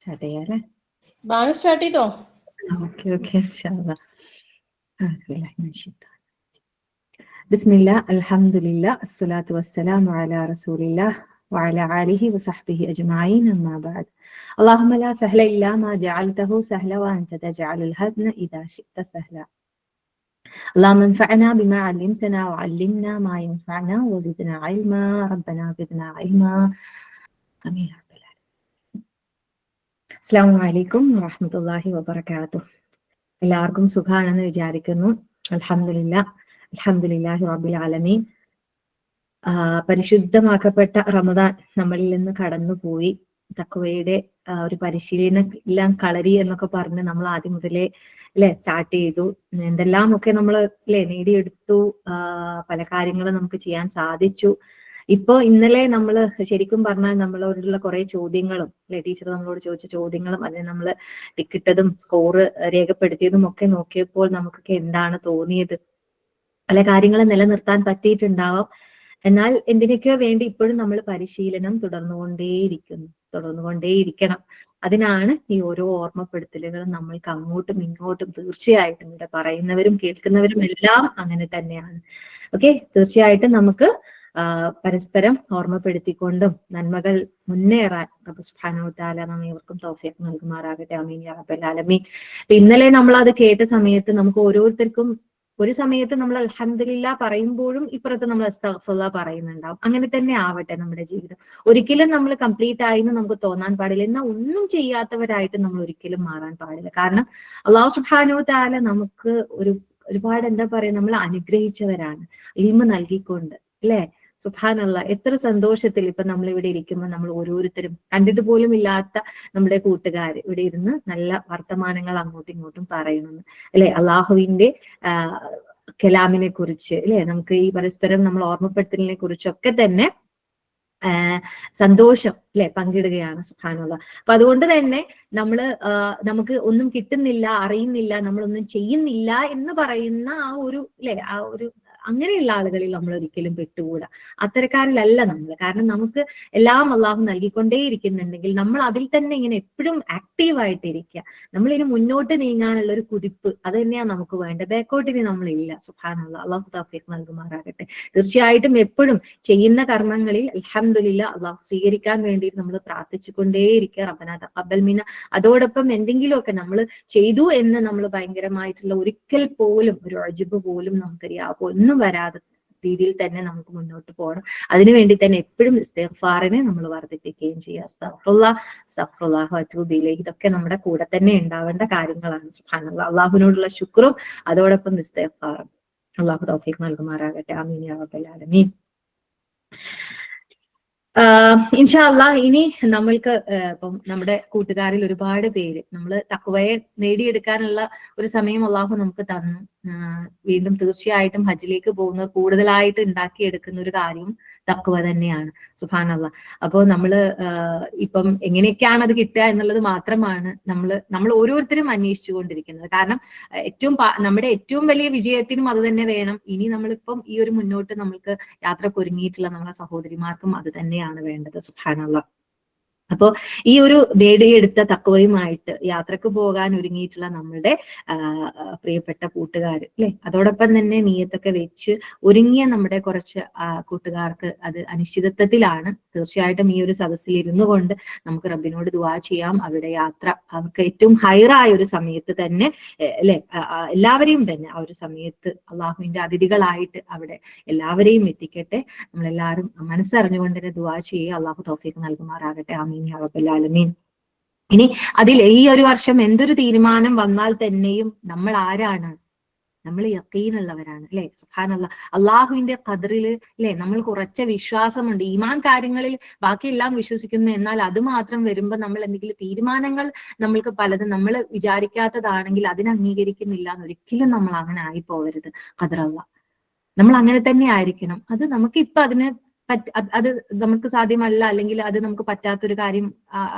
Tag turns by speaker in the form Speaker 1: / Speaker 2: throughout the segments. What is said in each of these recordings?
Speaker 1: Start ചെയ്യാല്ലേ?
Speaker 2: Bank start ചെയ്തോ?
Speaker 1: Okay okay. ബിസ്മില്ലാ, അൽഹംദുലില്ലാ, അസ്സലാത്തു വസ്സലാമു അലാ റസൂലില്ലാ വഅലാ ആലിഹി വസഹ്ബിഹി അജ്മഈൻ, അമ്മാ ബഅദ്. അല്ലാഹുമ്മ ലാ സഹ്ല ഇല്ലാ മാ ജഅൽതഹു സഹ്ല വഅൻത തജഅലുൽ ഹസ്ന ഇദാ ശിഅത സഹ്ല. اللهم انفعنا بما علمتنا وعلمنا ما ينفعنا وزدنا علما ربنا زدنا علما آمين. അസ്സലാമു അലൈക്കും വറഹ്മത്തുള്ളാഹി വബറകാതുഹു. എല്ലാവർക്കും സുഖാണെന്ന് വിചാരിക്കുന്നു. അൽഹംദുലില്ലാഹി റബ്ബിൽ ആലമീൻ. പരിശുദ്ധമാക്കപ്പെട്ട റമദാൻ നമ്മളിൽ നിന്ന് കടന്നുപോയി. തഖ്വയുടെ ഒരു പരിശീലനം എല്ലാം കളരി എന്നൊക്കെ പറഞ്ഞ് നമ്മൾ ആദ്യം മുതലേ സ്റ്റാർട്ട് ചെയ്തു. എന്തെല്ലാമൊക്കെ നമ്മൾ നേടിയെടുത്തു. പല കാര്യങ്ങളും നമുക്ക് ചെയ്യാൻ സാധിച്ചു. ഇപ്പോ ഇന്നലെ നമ്മൾ ശരിക്കും പറഞ്ഞാൽ നമ്മളോടുള്ള കുറെ ചോദ്യങ്ങളും ടീച്ചർ നമ്മളോട് ചോദിച്ച ചോദ്യങ്ങളും അതിന് നമ്മൾ ടിക്കിട്ടതും സ്കോർ രേഖപ്പെടുത്തിയതും ഒക്കെ നോക്കിയപ്പോൾ നമുക്കൊക്കെ എന്താണ് തോന്നിയത്? പല കാര്യങ്ങളും നിലനിർത്താൻ പറ്റിയിട്ടുണ്ടാവാം. എന്നാൽ എന്തിനൊക്കെയോ വേണ്ടി ഇപ്പോഴും നമ്മൾ പരിശീലനം തുടർന്നുകൊണ്ടേയിരിക്കണം. അതിനാണ് ഈ ഓരോ ഓർമ്മപ്പെടുത്തലുകളും നമ്മൾക്ക് അങ്ങോട്ടും ഇങ്ങോട്ടും തീർച്ചയായിട്ടും ഇവിടെ പറയുന്നവരും കേൾക്കുന്നവരും എല്ലാം അങ്ങനെ തന്നെയാണ്. ഓക്കെ, തീർച്ചയായിട്ടും നമുക്ക് പരസ്പരം ഓർമ്മപ്പെടുത്തിക്കൊണ്ടും നന്മകൾ മുന്നേറാൻ റബ്ബ് സുബ്ഹാനഹു വ തആല നമ്മെ ഇവർക്കും തൗഫീഖ് നൽകുമാറാകട്ടെ. ആമീൻ യാ റബ്ബൽ ആലമീൻ. ഇന്നലെ നമ്മൾ അത് കേട്ട സമയത്ത് നമുക്ക് ഓരോരുത്തർക്കും ഒരു സമയത്ത് നമ്മൾ അൽഹംദുലില്ലാ പറയുമ്പോഴും ഇപ്പുറത്ത് നമ്മൾ അസ്തഗ്ഫിറുല്ലാഹ് പറയുന്നുണ്ടാവും. അങ്ങനെ തന്നെ ആവട്ടെ നമ്മുടെ ജീവിതം. ഒരിക്കലും നമ്മൾ കംപ്ലീറ്റ് ആയി എന്ന് നമുക്ക് തോന്നാൻ പാടില്ല. എന്നാൽ ഒന്നും ചെയ്യാത്തവരായിട്ട് നമ്മൾ ഒരിക്കലും മാറാൻ പാടില്ല. കാരണം അല്ലാഹു സുബ്ഹാനഹു വ തആല നമുക്ക് ഒരുപാട് നമ്മൾ അനുഗ്രഹിച്ചവരാണ് ഇൽമ നൽകിക്കൊണ്ട്, അല്ലെ? സുബ്ഹാനല്ലാഹ്, എത്ര സന്തോഷത്തിൽ ഇപ്പൊ നമ്മൾ ഇവിടെ ഇരിക്കുമ്പോൾ നമ്മൾ ഓരോരുത്തരും കണ്ടിട്ട് പോലും ഇല്ലാത്ത നമ്മുടെ കൂട്ടുകാർ ഇവിടെ ഇരുന്ന് നല്ല വർത്തമാനങ്ങൾ അങ്ങോട്ടും ഇങ്ങോട്ടും പറയുന്നു, അല്ലെ? അള്ളാഹുവിന്റെ കലാമിനെ കുറിച്ച്, അല്ലെ? നമുക്ക് ഈ പരസ്പരം നമ്മൾ ഓർമ്മപ്പെടുത്തലിനെ കുറിച്ചൊക്കെ തന്നെ സന്തോഷം പങ്കിടുകയാണ്. സുബ്ഹാനല്ലാഹ്. അപ്പൊ അതുകൊണ്ട് തന്നെ നമുക്ക് ഒന്നും കിട്ടുന്നില്ല, അറിയുന്നില്ല, നമ്മളൊന്നും ചെയ്യുന്നില്ല എന്ന് പറയുന്ന ആ ഒരു അങ്ങനെയുള്ള ആളുകളിൽ നമ്മൾ ഒരിക്കലും പെട്ടുകൂടാ. അത്തരക്കാരിലല്ല നമ്മൾ. കാരണം നമുക്ക് എല്ലാം അള്ളാഹു നൽകിക്കൊണ്ടേയിരിക്കുന്നുണ്ടെങ്കിൽ നമ്മൾ അതിൽ തന്നെ ഇങ്ങനെ എപ്പോഴും ആക്റ്റീവായിട്ടിരിക്കുക. നമ്മളിനി മുന്നോട്ട് നീങ്ങാനുള്ള ഒരു കുതിപ്പ് അത് തന്നെയാണ് നമുക്ക് വേണ്ടത്. ബാക്കോട്ടിന് നമ്മളില്ല. സുബ്ഹാനല്ലാഹ്, അള്ളാഹു തൗഫീഖ് നൽകുമാറാകട്ടെ. തീർച്ചയായിട്ടും എപ്പോഴും ചെയ്യുന്ന കർമ്മങ്ങളിൽ അൽഹംദുലില്ലാ അള്ളാഹു സ്വീകരിക്കാൻ വേണ്ടി നമ്മൾ പ്രാർത്ഥിച്ചുകൊണ്ടേയിരിക്കുക. റബ്ബനാ തഖബ്ബൽ മിന്നാ. അതോടൊപ്പം എന്തെങ്കിലുമൊക്കെ നമ്മൾ ചെയ്തു എന്ന് നമ്മൾ ഭയങ്കരമായിട്ടുള്ള ഒരിക്കൽ പോലും ഒരു അജ്ബ് പോലും നമുക്കറിയാം ഒന്നും വരാതെ രീതിയിൽ തന്നെ നമുക്ക് മുന്നോട്ട് പോകണം. അതിനുവേണ്ടി തന്നെ എപ്പോഴും ഇസ്തിഗ്ഫാറിനെ നമ്മൾ വർദ്ധിപ്പിക്കുകയും ചെയ്യുക. അസ്തഗ്ഫിറുല്ലാഹ്, അസ്തഗ്ഫിറുല്ലാഹ വഅതൂബു ഇലൈഹി. ഇതൊക്കെ നമ്മുടെ കൂടെ തന്നെ ഉണ്ടാവേണ്ട കാര്യങ്ങളാണ്. സുബ്ഹാനല്ലാഹ്, അള്ളാഹുവിനോടുള്ള ശുക്റും അതോടൊപ്പം ഇസ്തിഗ്ഫാറും. അള്ളാഹു തൗഫീഖ് നൽകുമാറാകട്ടെ. ആമീൻ യാ റബ്ബൽ ആലമീൻ. ഇൻഷാ അല്ലാഹ്, ഇനി നമ്മൾക്ക് ഇപ്പം നമ്മുടെ കൂട്ടുകാരിൽ ഒരുപാട് പേര് നമ്മൾ തഖ്വയെ നേടിയെടുക്കാനുള്ള ഒരു സമയം അള്ളാഹു നമുക്ക് തന്നു. വീണ്ടും തീർച്ചയായിട്ടും ഹജ്ജിലേക്ക് പോകുന്നവർ കൂടുതലായിട്ട് ഉണ്ടാക്കിയെടുക്കുന്ന ഒരു കാര്യം തഖ്വ തന്നെയാണ്. സുബ്ഹാനല്ലാഹ്. അപ്പോൾ ഇപ്പം എങ്ങനെയൊക്കെയാണ് അത് കിട്ടുക എന്നുള്ളത് മാത്രമാണ് നമ്മൾ ഓരോരുത്തരും അന്വേഷിച്ചുകൊണ്ടിരിക്കുന്നത്. കാരണം നമ്മുടെ ഏറ്റവും വലിയ വിജയത്തിനും അത് തന്നെ വേണം. ഇനി നമ്മളിപ്പം ഈ ഒരു മുന്നോട്ട് നമ്മൾക്ക് യാത്രക്ക് ഒരുങ്ങിയിട്ടുള്ള നമ്മളെ സഹോദരിമാർക്കും അത് തന്നെയാണ് വേണ്ടത്. സുബ്ഹാനല്ലാഹ്. അപ്പോ ഈ ഒരു നേടിയെടുത്ത തഖ്വയുമായിട്ട് യാത്രക്ക് പോകാൻ ഒരുങ്ങിയിട്ടുള്ള നമ്മളുടെ പ്രിയപ്പെട്ട കൂട്ടുകാര്, അല്ലെ? അതോടൊപ്പം തന്നെ നിയ്യത്തൊക്കെ വെച്ച് ഒരുങ്ങിയ നമ്മുടെ കുറച്ച് കൂട്ടുകാർക്ക് അത് അനിശ്ചിതത്വത്തിലാണ്. തീർച്ചയായിട്ടും ഈ ഒരു സദസ്സിൽ ഇരുന്നു കൊണ്ട് നമുക്ക് റബ്ബിനോട് ദുആ ചെയ്യാം. അവരുടെ യാത്ര അവർക്ക് ഏറ്റവും ഹൈറായ ഒരു സമയത്ത് തന്നെ, അല്ലെ, എല്ലാവരെയും തന്നെ ആ ഒരു സമയത്ത് അള്ളാഹുവിന്റെ അതിഥികളായിട്ട് അവിടെ എല്ലാവരെയും എത്തിക്കട്ടെ. നമ്മളെല്ലാവരും മനസ്സറിഞ്ഞുകൊണ്ട് തന്നെ ദുആ ചെയ്യുക. അള്ളാഹു തൗഫീഖ് നൽകുമാറാകട്ടെ. ആമീൻ യാ റബ്ബൽ ആലമീൻ. ഇനി അതിൽ ഈ ഒരു വർഷം എന്തൊരു തീരുമാനം വന്നാൽ തന്നെയും നമ്മൾ ആരാണ്? നമ്മൾ യഖീനുള്ളവരാണ്, അല്ലെ? സുബ്ഹാനല്ലാഹ്. അള്ളാഹുവിന്റെ ഖദറിൽ, അല്ലെ, നമ്മൾ കുറച്ച വിശ്വാസമുണ്ട്. ഈമാൻ കാര്യങ്ങളിൽ ബാക്കിയെല്ലാം വിശ്വസിക്കുന്നു. എന്നാൽ അത് മാത്രം വരുമ്പോൾ നമ്മൾ എന്തെങ്കിലും തീരുമാനങ്ങൾ നമ്മൾക്ക് പലതും നമ്മൾ വിചാരിക്കാത്തതാണെങ്കിൽ അതിനെ അംഗീകരിക്കുന്നില്ല എന്നൊരിക്കലും നമ്മൾ അങ്ങനെ ആയി പോകരുത്. ഖദറല്ലാഹ്, നമ്മൾ അങ്ങനെ തന്നെ ആയിരിക്കണം. അത് നമുക്ക് ഇപ്പൊ അത് നമുക്ക് സാധ്യമല്ല, അല്ലെങ്കിൽ അത് നമുക്ക് പറ്റാത്തൊരു കാര്യം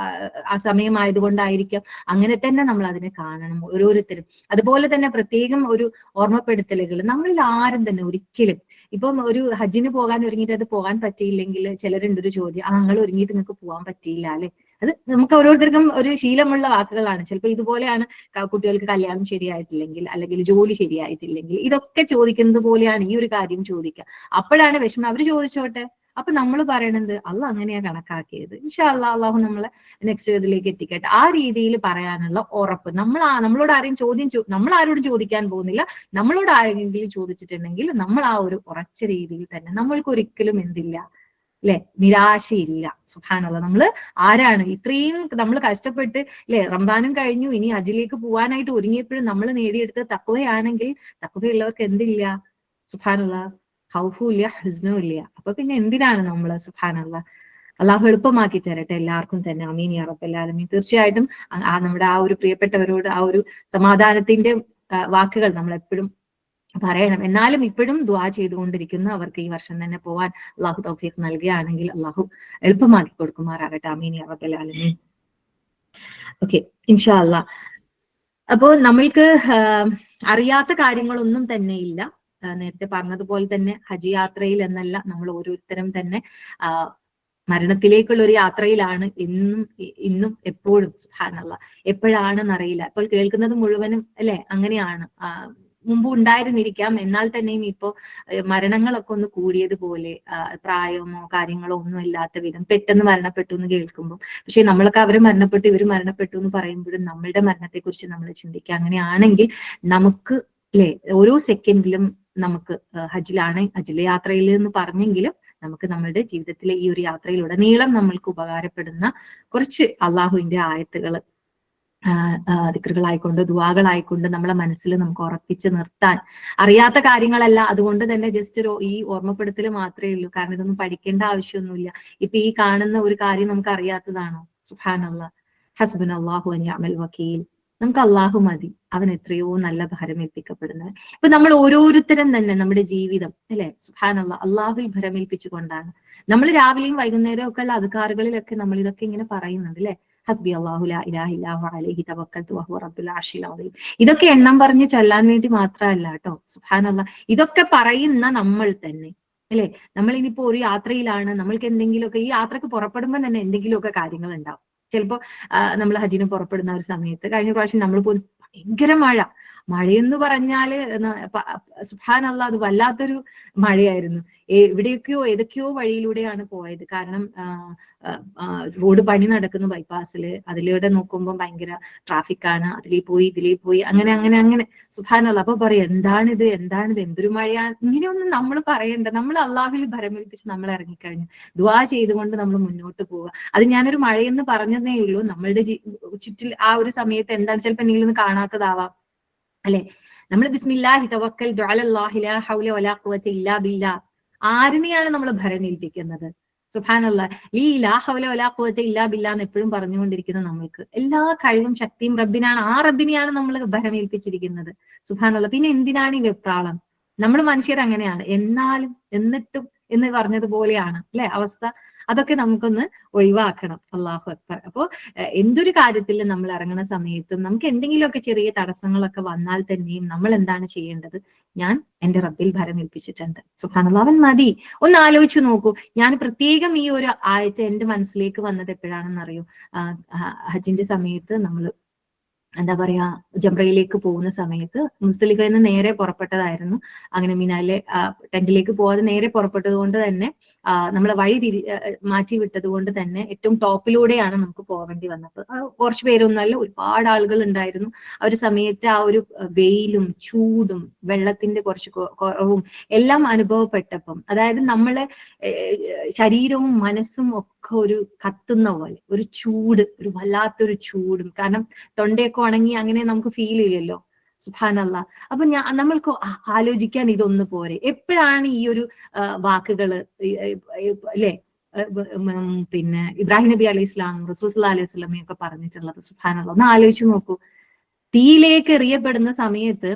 Speaker 1: ആ സമയമായതുകൊണ്ടായിരിക്കാം. അങ്ങനെ തന്നെ നമ്മൾ അതിനെ കാണണം ഓരോരുത്തരും. അതുപോലെ തന്നെ പ്രത്യേകം ഒരു ഓർമ്മപ്പെടുത്തലുകൾ നമ്മളിൽ ആരും തന്നെ ഒരിക്കലും ഇപ്പം ഒരു ഹജ്ജിന് പോകാൻ ഒരുങ്ങിയിട്ട് അത് പോകാൻ പറ്റിയില്ലെങ്കിൽ ചിലരുണ്ടൊരു ചോദ്യം, നിങ്ങൾ ഒരുങ്ങിയിട്ട് നിങ്ങൾക്ക് പോകാൻ പറ്റിയില്ല, അല്ലെ? അത് നമുക്ക് ഓരോരുത്തർക്കും ഒരു ശീലമുള്ള വാക്കുകളാണ്. ചിലപ്പോൾ ഇതുപോലെയാണ് കുട്ടികൾക്ക് കല്യാണം ശരിയായിട്ടില്ലെങ്കിൽ, അല്ലെങ്കിൽ ജോലി ശരിയായിട്ടില്ലെങ്കിൽ, ഇതൊക്കെ ചോദിക്കുന്നത് പോലെയാണ് ഈ ഒരു കാര്യം ചോദിക്കുക. അപ്പോഴാണ് വിഷമം. അവര് ചോദിച്ചോട്ടെ. അപ്പൊ നമ്മൾ പറയണത് അള്ളാഹ് അങ്ങനെയാ കണക്കാക്കിയത്, ഇൻഷാ അല്ലാഹ് അള്ളാഹു നമ്മളെ നെക്സ്റ്റ് ഇതിലേക്ക് എത്തിക്കട്ടെ. ആ രീതിയിൽ പറയാനുള്ള ഉറപ്പ്. നമ്മളോട് ആരെയും നമ്മൾ ആരോടും ചോദിക്കാൻ പോകുന്നില്ല. നമ്മളോട് ആരെങ്കിലും ചോദിച്ചിട്ടുണ്ടെങ്കിൽ നമ്മൾ ആ ഒരു ഉറച്ച രീതിയിൽ തന്നെ, നമ്മൾക്ക് ഒരിക്കലും എന്തില്ല, അല്ലെ, നിരാശയില്ല. സുബ്ഹാനല്ലാഹ്. നമ്മള് ആരാണ് ഇത്രയും നമ്മൾ കഷ്ടപ്പെട്ട്, അല്ലെ, റമദാനും കഴിഞ്ഞു, ഇനി ഹജ്ജിലേക്ക് പോവാനായിട്ട് ഒരുങ്ങിയപ്പോഴും നമ്മൾ നേടിയെടുത്ത തഖ്വയാണെങ്കിൽ, തഖ്വയുള്ളവർക്ക് എന്തില്ല? സുബ്ഹാനല്ലാഹ്, ഖൗഫും ഇല്ല, ഹുസ്നും ഇല്ല. അപ്പൊ പിന്നെ എന്തിനാണ് നമ്മള്? സുബ്ഹാനല്ലാഹ്. അള്ളാഹു എളുപ്പമാക്കി തരട്ടെ എല്ലാവർക്കും തന്നെ. ആമീൻ യാ റബ്ബൽ ആലമീൻ. തീർച്ചയായിട്ടും നമ്മുടെ ആ ഒരു പ്രിയപ്പെട്ടവരോട് ആ ഒരു സമാധാനത്തിന്റെ വാക്കുകൾ നമ്മൾ എപ്പോഴും പറയണം. എന്നാലും ഇപ്പോഴും ദുആ ചെയ്തുകൊണ്ടിരിക്കുന്നു. അവർക്ക് ഈ വർഷം തന്നെ പോവാൻ അള്ളാഹു തൗഫീഖ് നൽകുകയാണെങ്കിൽ അള്ളാഹു എളുപ്പമാക്കി കൊടുക്കുമാറാകട്ടെ. ആമീൻ യാ റബ്ബൽ ആലമീൻ. ഓക്കെ, ഇൻഷാ അല്ലാഹ്. അപ്പോ നമ്മൾക്ക് അറിയാത്ത കാര്യങ്ങളൊന്നും തന്നെ ഇല്ല. നേരത്തെ പറഞ്ഞതുപോലെ തന്നെ ഹജ്ജ് യാത്രയിൽ എന്നല്ല, നമ്മൾ ഓരോരുത്തരും തന്നെ മരണത്തിലേക്കുള്ള ഒരു യാത്രയിലാണ് ഇന്നും എപ്പോഴും. സുബ്ഹാനല്ലാഹ്. എപ്പോഴാണെന്നറിയില്ല. ഇപ്പോൾ കേൾക്കുന്നത് മുഴുവനും, അല്ലെ, അങ്ങനെയാണ്. മുമ്പ് ഉണ്ടായിരുന്നിരിക്കാം, എന്നാൽ തന്നെയും ഇപ്പോ മരണങ്ങളൊക്കെ ഒന്ന് കൂടിയതുപോലെ, പ്രായമോ കാര്യങ്ങളോ ഒന്നും ഇല്ലാത്ത വിധം പെട്ടെന്ന് മരണപ്പെട്ടു എന്ന് കേൾക്കുമ്പോൾ, പക്ഷെ നമ്മളൊക്കെ അവര് മരണപ്പെട്ടു ഇവര് മരണപ്പെട്ടു എന്ന് പറയുമ്പോഴും നമ്മളുടെ മരണത്തെ കുറിച്ച് നമ്മൾ ചിന്തിക്കുക. അങ്ങനെയാണെങ്കിൽ നമുക്ക്, അല്ലെ, ഓരോ സെക്കൻഡിലും നമുക്ക് ഹജ്ജിലെ യാത്രയിൽ എന്ന് പറഞ്ഞെങ്കിലും നമുക്ക് നമ്മളുടെ ജീവിതത്തിലെ ഈ ഒരു യാത്രയിലുടനീളം നമ്മൾക്ക് ഉപകാരപ്പെടുന്ന കുറച്ച് അള്ളാഹുവിന്റെ ആയത്തുകൾ, ദിക്റുകളായിക്കൊണ്ട്, ദുആകളായിക്കൊണ്ട് നമ്മളെ മനസ്സിൽ നമുക്ക് ഉറപ്പിച്ച് നിർത്താൻ. അറിയാത്ത കാര്യങ്ങളല്ല, അതുകൊണ്ട് തന്നെ ജസ്റ്റ് ഈ ഓർമ്മപ്പെടുത്തൽ മാത്രമേ ഉള്ളൂ. കാരണം ഇതൊന്നും പഠിക്കേണ്ട ആവശ്യമൊന്നുമില്ല. ഇപ്പൊ ഈ കാണുന്ന ഒരു കാര്യം നമുക്ക് അറിയാത്തതാണോ? സുബ്ഹാനല്ലാഹ്. ഹസ്ബുനല്ലാഹു വ നിഅമൽ വകീൽ. നമുക്ക് അള്ളാഹു മതി, അവൻ എത്രയോ നല്ല ഭരമേൽപ്പിക്കപ്പെടുന്നത്. ഇപ്പൊ നമ്മൾ ഓരോരുത്തരും തന്നെ നമ്മുടെ ജീവിതം, അല്ലെ, സുബ്ഹാനല്ലാഹ്, അള്ളാഹുവിൽ ഭരമേൽപ്പിച്ചുകൊണ്ടാണ്. നമ്മൾ രാവിലെയും വൈകുന്നേരവും ഒക്കെ ഉള്ള അദ്കാറുകളിലൊക്കെ നമ്മൾ ഇതൊക്കെ ഇങ്ങനെ പറയുന്നുണ്ട്, അല്ലെ, ഹസ്ബി അല്ലാഹു ലാ ഇലാഹ ഇല്ലാ ഹുവ അലൈഹി തവക്കൽതു വഹുവ റബ്ബുൽ അർശിൽ അദീം. ഇതൊക്കെ എണ്ണം പറഞ്ഞ് ചൊല്ലാൻ വേണ്ടി മാത്രമല്ല കേട്ടോ. സുബ്ഹാനല്ലാഹ്. ഇതൊക്കെ പറയുന്ന നമ്മൾ തന്നെ, അല്ലെ, നമ്മൾ ഇനിയിപ്പോ ഒരു യാത്രയിലാണ്, നമ്മൾക്ക് എന്തെങ്കിലുമൊക്കെ ഈ യാത്രക്ക് പുറപ്പെടുമ്പോൾ തന്നെ എന്തെങ്കിലുമൊക്കെ കാര്യങ്ങൾ ഉണ്ടാവും. ചിലപ്പോ നമ്മൾ ഹജ്ജിന് പുറപ്പെടുന്ന ഒരു സമയത്ത്, കഴിഞ്ഞ പ്രാവശ്യം നമ്മൾ പോലും ഭയങ്കര മഴയെന്ന് പറഞ്ഞാല് സുബ്ഹാനല്ലാഹ്, അത് വല്ലാത്തൊരു മഴയായിരുന്നു. എവിടെയൊക്കെയോ ഏതൊക്കെയോ വഴിയിലൂടെയാണ് പോയത്. കാരണം റോഡ് പണി നടക്കുന്നു ബൈപ്പാസില്. അതിലൂടെ നോക്കുമ്പോൾ ഭയങ്കര ട്രാഫിക്കാണ്. ഇതിലേ പോയി അങ്ങനെ സുബ്ഹാനല്ലാഹ്. അപ്പൊ പറയാം, എന്താണിത്, എന്തൊരു മഴയാണ്. ഇങ്ങനെയൊന്നും നമ്മൾ പറയണ്ട. നമ്മൾ അള്ളാഹുവിൽ ഭരമേൽപ്പിച്ച് നമ്മൾ ഇറങ്ങിക്കഴിഞ്ഞു ദുആ ചെയ്തുകൊണ്ട് നമ്മൾ മുന്നോട്ട് പോവുക. അത് ഞാനൊരു മഴയെന്ന് പറഞ്ഞതേ ഉള്ളൂ. നമ്മളുടെ ചുറ്റിൽ ആ ഒരു സമയത്ത് എന്താണ് ചിലപ്പോൾ എന്തെങ്കിലും ഒന്ന് കാണാത്തതാവാം, അല്ലെ. നമ്മൾ ബിസ്മില്ലാഹി തവക്കൽതു അലല്ലാഹി ലാ ഹൗല വലാ ഖുവത ഇല്ലാ ബില്ലാഹ്. ആരിനെയാണ് നമ്മൾ ഭരമേൽപ്പിക്കുന്നത്? സുബ്ഹാനല്ലാഹ്. ലാ ഹൗല വലാ ഖുവത ഇല്ലാ ബില്ലാഹ് എന്ന് എപ്പോഴും പറഞ്ഞുകൊണ്ടിരിക്കുന്ന നമ്മൾക്ക് എല്ലാ കഴിവും ശക്തിയും റബ്ബിനാണ്. ആ റബ്ബിനെയാണ് നമ്മൾ ഭരമേൽപ്പിച്ചിരിക്കുന്നത്. സുബ്ഹാനല്ലാഹ്. പിന്നെ എന്തിനാണ് ഈ വെപ്രാളം? നമ്മൾ മനുഷ്യർ അങ്ങനെയാണ്. എന്നിട്ടും എന്ന് പറഞ്ഞതുപോലെയാണ്, അല്ലെ, അവസ്ഥ. അതൊക്കെ നമുക്കൊന്ന് ഒഴിവാക്കണം. അല്ലാഹു അക്ബർ. അപ്പോ എന്തൊരു കാര്യത്തിൽ നമ്മൾ ഇറങ്ങുന്ന സമയത്തും നമുക്ക് എന്തെങ്കിലുമൊക്കെ ചെറിയ തടസ്സങ്ങളൊക്കെ വന്നാൽ തന്നെയും നമ്മൾ എന്താണ് ചെയ്യേണ്ടത്? ഞാൻ എന്റെ റബ്ബിൽ ഭരമേൽപ്പിച്ചിട്ടുണ്ട്. സുബ്ഹാനല്ലാഹ്, അവൻ മതി. ഒന്ന് ആലോചിച്ചു നോക്കൂ. ഞാൻ പ്രത്യേകം ഈ ഒരു ആയത്ത് എന്റെ മനസ്സിലേക്ക് വന്നത് എപ്പോഴാണെന്ന് അറിയോ? ഹജ്ജിന്റെ സമയത്ത് നമ്മൾ എന്താ പറയാ, ജംറയിലേക്ക് പോകുന്ന സമയത്ത് മുസ്ദലിഫയിൽ നിന്ന് നേരെ പുറപ്പെട്ടതായിരുന്നു. അങ്ങനെ മിനാലിലെ ടെന്റിലേക്ക് പോവാതെ നേരെ പുറപ്പെട്ടത് കൊണ്ട് തന്നെ നമ്മളെ വഴി മാറ്റി വിട്ടത് കൊണ്ട് തന്നെ ഏറ്റവും ടോപ്പിലൂടെയാണ് നമുക്ക് പോവേണ്ടി വന്നത്. കുറച്ച് പേരൊന്നല്ല, ഒരുപാട് ആളുകൾ ഉണ്ടായിരുന്നു. ആ ഒരു സമയത്ത് ആ ഒരു വെയിലും ചൂടും വെള്ളത്തിന്റെ കുറച്ച് കുറവും എല്ലാം അനുഭവപ്പെട്ടപ്പം, അതായത് നമ്മളെ ശരീരവും മനസ്സും ഒക്കെ ഒരു കത്തുന്ന പോലെ ഒരു ചൂട്, ഒരു വല്ലാത്തൊരു ചൂടും. കാരണം തൊണ്ടയൊക്കെ ഉണങ്ങി അങ്ങനെ നമുക്ക് ഫീൽ ചെയ്യുമല്ലോ. സുബ്ഹാനല്ലാഹ്. അപ്പൊ നമ്മൾക്ക് ആലോചിക്കാൻ ഇതൊന്നു പോരെ. എപ്പോഴാണ് ഈ ഒരു വാക്കുകള്, അല്ലെ, പിന്നെ ഇബ്രാഹിം നബി അലൈഹി ഇസ്ലാം, റസൂൽ സല്ലല്ലാഹു അലൈഹി വസല്ലമയും ഒക്കെ പറഞ്ഞിട്ടുള്ളത്? സുബ്ഹാനല്ലാഹ്. ഒന്ന് ആലോചിച്ച് നോക്കൂ. തീയിലേക്ക് എറിയപ്പെടുന്ന സമയത്ത്,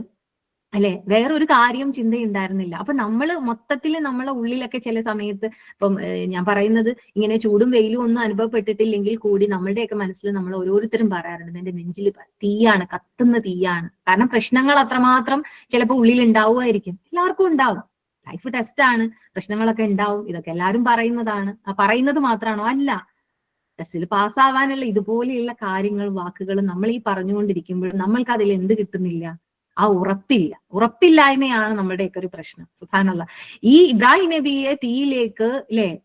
Speaker 1: അല്ലെ, വേറൊരു കാര്യം ചിന്തയുണ്ടായിരുന്നില്ല. അപ്പൊ നമ്മള് മൊത്തത്തിൽ നമ്മളെ ഉള്ളിലൊക്കെ ചില സമയത്ത്, ഇപ്പം ഞാൻ പറയുന്നത് ഇങ്ങനെ ചൂടും വെയിലും ഒന്നും അനുഭവപ്പെട്ടിട്ടില്ലെങ്കിൽ കൂടി നമ്മളുടെയൊക്കെ മനസ്സിൽ നമ്മൾ ഓരോരുത്തരും പറയാറുണ്ട്, എന്റെ നെഞ്ചിൽ തീയാണ്, കത്തുന്ന തീയാണ്. കാരണം പ്രശ്നങ്ങൾ അത്രമാത്രം ചിലപ്പോൾ ഉള്ളിൽ ഉണ്ടാവുമായിരിക്കും. എല്ലാവർക്കും ഉണ്ടാവും. ലൈഫ് ടെസ്റ്റ് ആണ്, പ്രശ്നങ്ങളൊക്കെ ഉണ്ടാവും. ഇതൊക്കെ എല്ലാവരും പറയുന്നതാണ്. പറയുന്നത് മാത്രമാണോ? അല്ല. ടെസ്റ്റിൽ പാസ്സാവാനുള്ള ഇതുപോലെയുള്ള കാര്യങ്ങൾ വാക്കുകൾ നമ്മൾ ഈ പറഞ്ഞുകൊണ്ടിരിക്കുമ്പോൾ നമ്മൾക്ക് അതിൽ എന്ത് കിട്ടുന്നില്ല? ആ ഉറപ്പില്ലായ്മയാണ് നമ്മുടെയൊക്കെ ഒരു പ്രശ്നം. സുബ്ഹാനല്ലാഹ്. ഈ ഇബ്രാഹിം നബിയെ തീയിലേക്ക്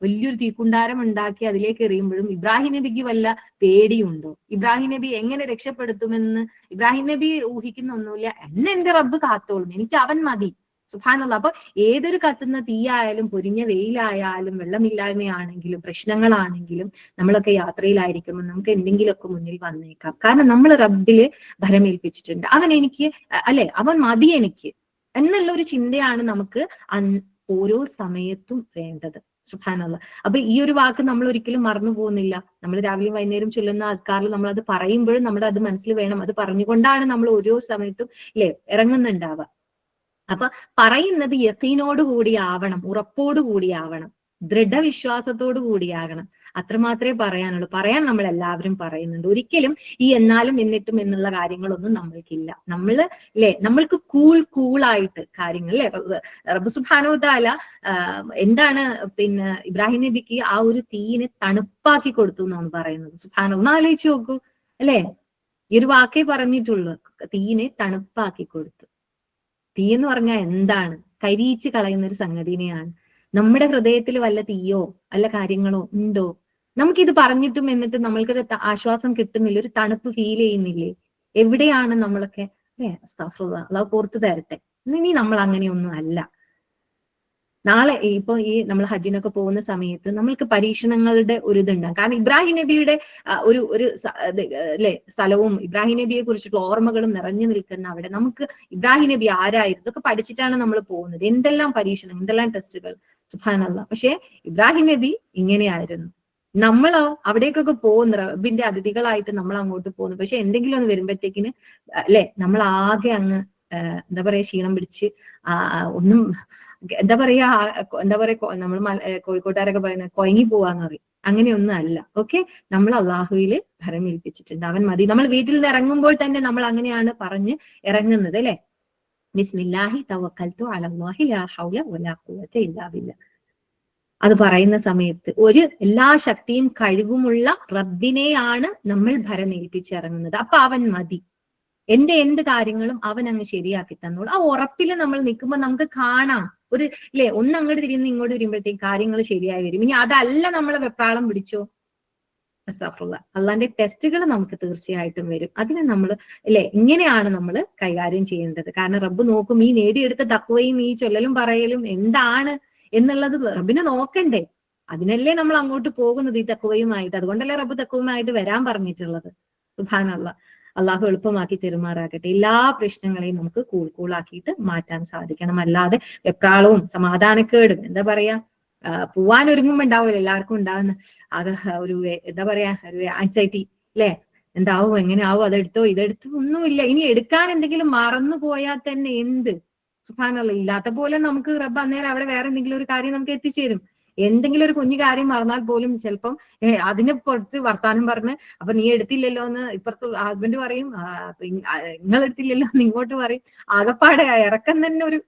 Speaker 1: വലിയൊരു തീക്കുണ്ടാരം ഉണ്ടാക്കി അതിലേക്ക് എറിയുമ്പോഴും ഇബ്രാഹിം നബിക്ക് വല്ല പേടിയുണ്ടോ? ഇബ്രാഹിം നബി എങ്ങനെ രക്ഷപ്പെടുത്തുമെന്ന് ഇബ്രാഹിം നബി ഊഹിക്കുന്ന ഒന്നുമില്ല. എന്റെ റബ്ബ് കാത്തോളും, എനിക്ക് അവൻ മതി. സുബ്ഹാനല്ലാഹ്. അപ്പൊ ഏതൊരു കത്തുന്ന തീയായാലും പൊരിഞ്ഞ വെയിലായാലും വെള്ളമില്ലായ്മയാണെങ്കിലും പ്രശ്നങ്ങളാണെങ്കിലും നമ്മളൊക്കെ യാത്രയിലായിരിക്കുമ്പോൾ നമുക്ക് എന്തെങ്കിലുമൊക്കെ മുന്നിൽ വന്നേക്കാം. കാരണം നമ്മൾ റബ്ബില് ഭരമേൽപ്പിച്ചിട്ടുണ്ട്. അവൻ എനിക്ക് അവൻ മതി എനിക്ക് എന്നുള്ള ഒരു ചിന്തയാണ് നമുക്ക് ഓരോ സമയത്തും വേണ്ടത്. സുബ്ഹാനല്ലാഹ്. അപ്പൊ ഈ ഒരു വാക്ക് നമ്മൾ ഒരിക്കലും മറന്നു പോകുന്നില്ല. നമ്മൾ രാവിലെയും വൈകുന്നേരം ചൊല്ലുന്ന അദ്കാറിൽ നമ്മൾ അത് പറയുമ്പോഴും നമ്മുടെ അത് മനസ്സിൽ വേണം. അത് പറഞ്ഞുകൊണ്ടാണ് നമ്മൾ ഓരോ സമയത്തും ഇറങ്ങുന്നുണ്ടാവുക. അപ്പൊ പറയുന്നത് യഖീനോട് കൂടിയാവണം, ഉറപ്പോട് കൂടിയാവണം, ദൃഢവിശ്വാസത്തോടു കൂടിയാകണം. അത്രമാത്രമേ പറയാനുള്ളൂ. പറയാൻ നമ്മൾ എല്ലാവരും പറയുന്നുണ്ട്. ഒരിക്കലും ഈ എന്നാലും എന്നിട്ടും എന്നുള്ള കാര്യങ്ങളൊന്നും നമ്മൾക്കില്ല. നമ്മൾക്ക് കൂളായിട്ട് കാര്യങ്ങൾ റബ്ബ് സുബ്ഹാനഹു വ തആല എന്താണ് ഇബ്രാഹിം നബിക്ക് ആ ഒരു തീയിനെ തണുപ്പാക്കി കൊടുത്തു എന്നാണ് പറയുന്നത്. സുബ്ഹാനഹു. ഒന്ന് ആലോചിച്ച് നോക്കൂ ഈ ഒരു വാക്കേ പറഞ്ഞിട്ടുള്ളൂ, തീയിനെ തണുപ്പാക്കി കൊടുത്തു. തീ എന്ന് പറഞ്ഞാൽ എന്താണ്? കരിയിച്ച് കളയുന്ന ഒരു സംഗതിനെയാണ്. നമ്മുടെ ഹൃദയത്തിൽ വല്ല തീയോ വല്ല കാര്യങ്ങളോ ഉണ്ടോ? നമുക്കിത് പറഞ്ഞിട്ടും എന്നിട്ട് നമ്മൾക്കൊരു ആശ്വാസം കിട്ടുന്നില്ല, ഒരു തണുപ്പ് ഫീൽ ചെയ്യുന്നില്ലേ? എവിടെയാണ് നമ്മളൊക്കെ? അസ്തഗ്ഫിറുല്ലാഹ്, അല്ലാഹു പുറത്തു തരട്ടെ. ഇനി നമ്മൾ അങ്ങനെയൊന്നും അല്ല. നാളെ ഇപ്പൊ ഈ നമ്മൾ ഹജ്ജിനൊക്കെ പോകുന്ന സമയത്ത് നമ്മൾക്ക് പരീക്ഷണങ്ങളുടെ ഒരു ഇതുണ്ടാകും. കാരണം ഇബ്രാഹിം നബിയുടെ ഒരു സ്ഥലവും ഇബ്രാഹിം നബിയെ കുറിച്ചിട്ടുള്ള ഓർമ്മകളും നിറഞ്ഞു നിൽക്കുന്ന അവിടെ നമുക്ക് ഇബ്രാഹിം നബി ആരായിരുന്നു ഇതൊക്കെ പഠിച്ചിട്ടാണ് നമ്മൾ പോകുന്നത്. എന്തെല്ലാം പരീക്ഷണം, എന്തെല്ലാം ടെസ്റ്റുകൾ. സുബ്ഹാനല്ലാഹ്. പക്ഷെ ഇബ്രാഹിം നബി ഇങ്ങനെയായിരുന്നു. നമ്മളോ അവിടേക്കൊക്കെ പോകുന്നു, റബ്ബിന്റെ അതിഥികളായിട്ട് നമ്മൾ അങ്ങോട്ട് പോകുന്നു. പക്ഷെ എന്തെങ്കിലും ഒന്ന് വരുമ്പോഴത്തേക്കിന് നമ്മൾ ആകെ അങ്ങ് എന്താ പറയാ ക്ഷീണം പിടിച്ച് ഒന്നും എന്താ പറയാ നമ്മൾ കോഴിക്കോട്ടുകാരൊക്കെ പറയുന്നത് കൊയങ്ങി പോവാന്ന് പറയും. അങ്ങനെയൊന്നും അല്ല. ഓക്കെ, നമ്മൾ അള്ളാഹുവില് ഭരമേൽപ്പിച്ചിട്ടുണ്ട്, അവൻ മതി. നമ്മൾ വീട്ടിൽ നിന്ന് ഇറങ്ങുമ്പോൾ തന്നെ നമ്മൾ അങ്ങനെയാണ് പറഞ്ഞ് ഇറങ്ങുന്നത് ബിസ്മില്ലാഹി തവക്കൽതു അലല്ലാഹി ലാ ഹൗല വലാ ഖുവത ഇല്ലാ ബില്ലാഹ്. അത് പറയുന്ന സമയത്ത് എല്ലാ ശക്തിയും കഴിവുമുള്ള റബ്ബിനെയാണ് നമ്മൾ ഭരമേൽപ്പിച്ചിറങ്ങുന്നത്. അപ്പൊ അവൻ മതി, എന്ത് കാര്യങ്ങളും അവൻ അങ്ങ് ശരിയാക്കി തന്നോളൂ. ആ ഉറപ്പിൽ നമ്മൾ നിൽക്കുമ്പോൾ നമുക്ക് കാണാം ഒന്ന് അങ്ങോട്ട് തിരിയുന്ന ഇങ്ങോട്ട് തിരിയുമ്പോഴത്തേക്ക് കാര്യങ്ങൾ ശരിയായി വരും. ഇനി അതല്ല നമ്മളെ വെപ്രാളം പിടിച്ചോ, അള്ളാന്റെ ടെസ്റ്റുകൾ നമുക്ക് തീർച്ചയായിട്ടും വരും. അതിന് നമ്മൾ ഇങ്ങനെയാണ് നമ്മൾ കൈകാര്യം ചെയ്യേണ്ടത്. കാരണം റബ്ബ് നോക്കും ഈ നേടിയെടുത്ത തഖ്വയും ഈ ചൊല്ലലും പറയലും എന്താണ് എന്നുള്ളത് റബ്ബിനെ നോക്കണ്ടേ. അതിനല്ലേ നമ്മൾ അങ്ങോട്ട് പോകുന്നത് ഈ തഖ്വയുമായിട്ട്. അതുകൊണ്ടല്ലേ റബ്ബ് തഖ്വയുമായിട്ട് വരാൻ പറഞ്ഞിട്ടുള്ളത്. സുബ്ഹാനല്ലാഹ്. അള്ളാഹു എളുപ്പമാക്കി തെരുമാറാകട്ടെ. എല്ലാ പ്രശ്നങ്ങളെയും നമുക്ക് കൂളാക്കിയിട്ട് മാറ്റാൻ സാധിക്കണം. അല്ലാതെ വെപ്രാളവും സമാധാനക്കേടും എന്താ പറയാ പോവാൻ ഒരുങ്ങുമ്പോ ഉണ്ടാവില്ല എല്ലാവർക്കും ഉണ്ടാവുന്ന അത് ഒരു എന്താ പറയാ ഒരു ആൻസൈറ്റി എന്താവും എങ്ങനെയാവും അതെടുത്തോ ഇതെടുത്തോ ഒന്നുമില്ല. ഇനി എടുക്കാൻ എന്തെങ്കിലും മറന്നു പോയാൽ തന്നെ എന്ത് സുബ്ഹാനല്ലാഹ്. ഇല്ലാത്ത പോലെ നമുക്ക് റബ്ബ് അന്നേരം അവിടെ വേറെ എന്തെങ്കിലും ഒരു കാര്യം നമുക്ക് എത്തിച്ചേരും. എന്തെങ്കിലും ഒരു കുഞ്ഞു കാര്യം മറന്നാൽ പോലും ചിലപ്പം അതിനെ പുറത്ത് വർത്താനം പറഞ്ഞ് അപ്പൊ നീ എടുത്തില്ലല്ലോ എന്ന് ഇപ്പുറത്ത് ഹസ്ബൻഡ് പറയും, നിങ്ങൾ എടുത്തില്ലല്ലോ എന്ന് ഇങ്ങോട്ട് പറയും. ആകപ്പാടെ ഇറക്കം തന്നെ ഒരു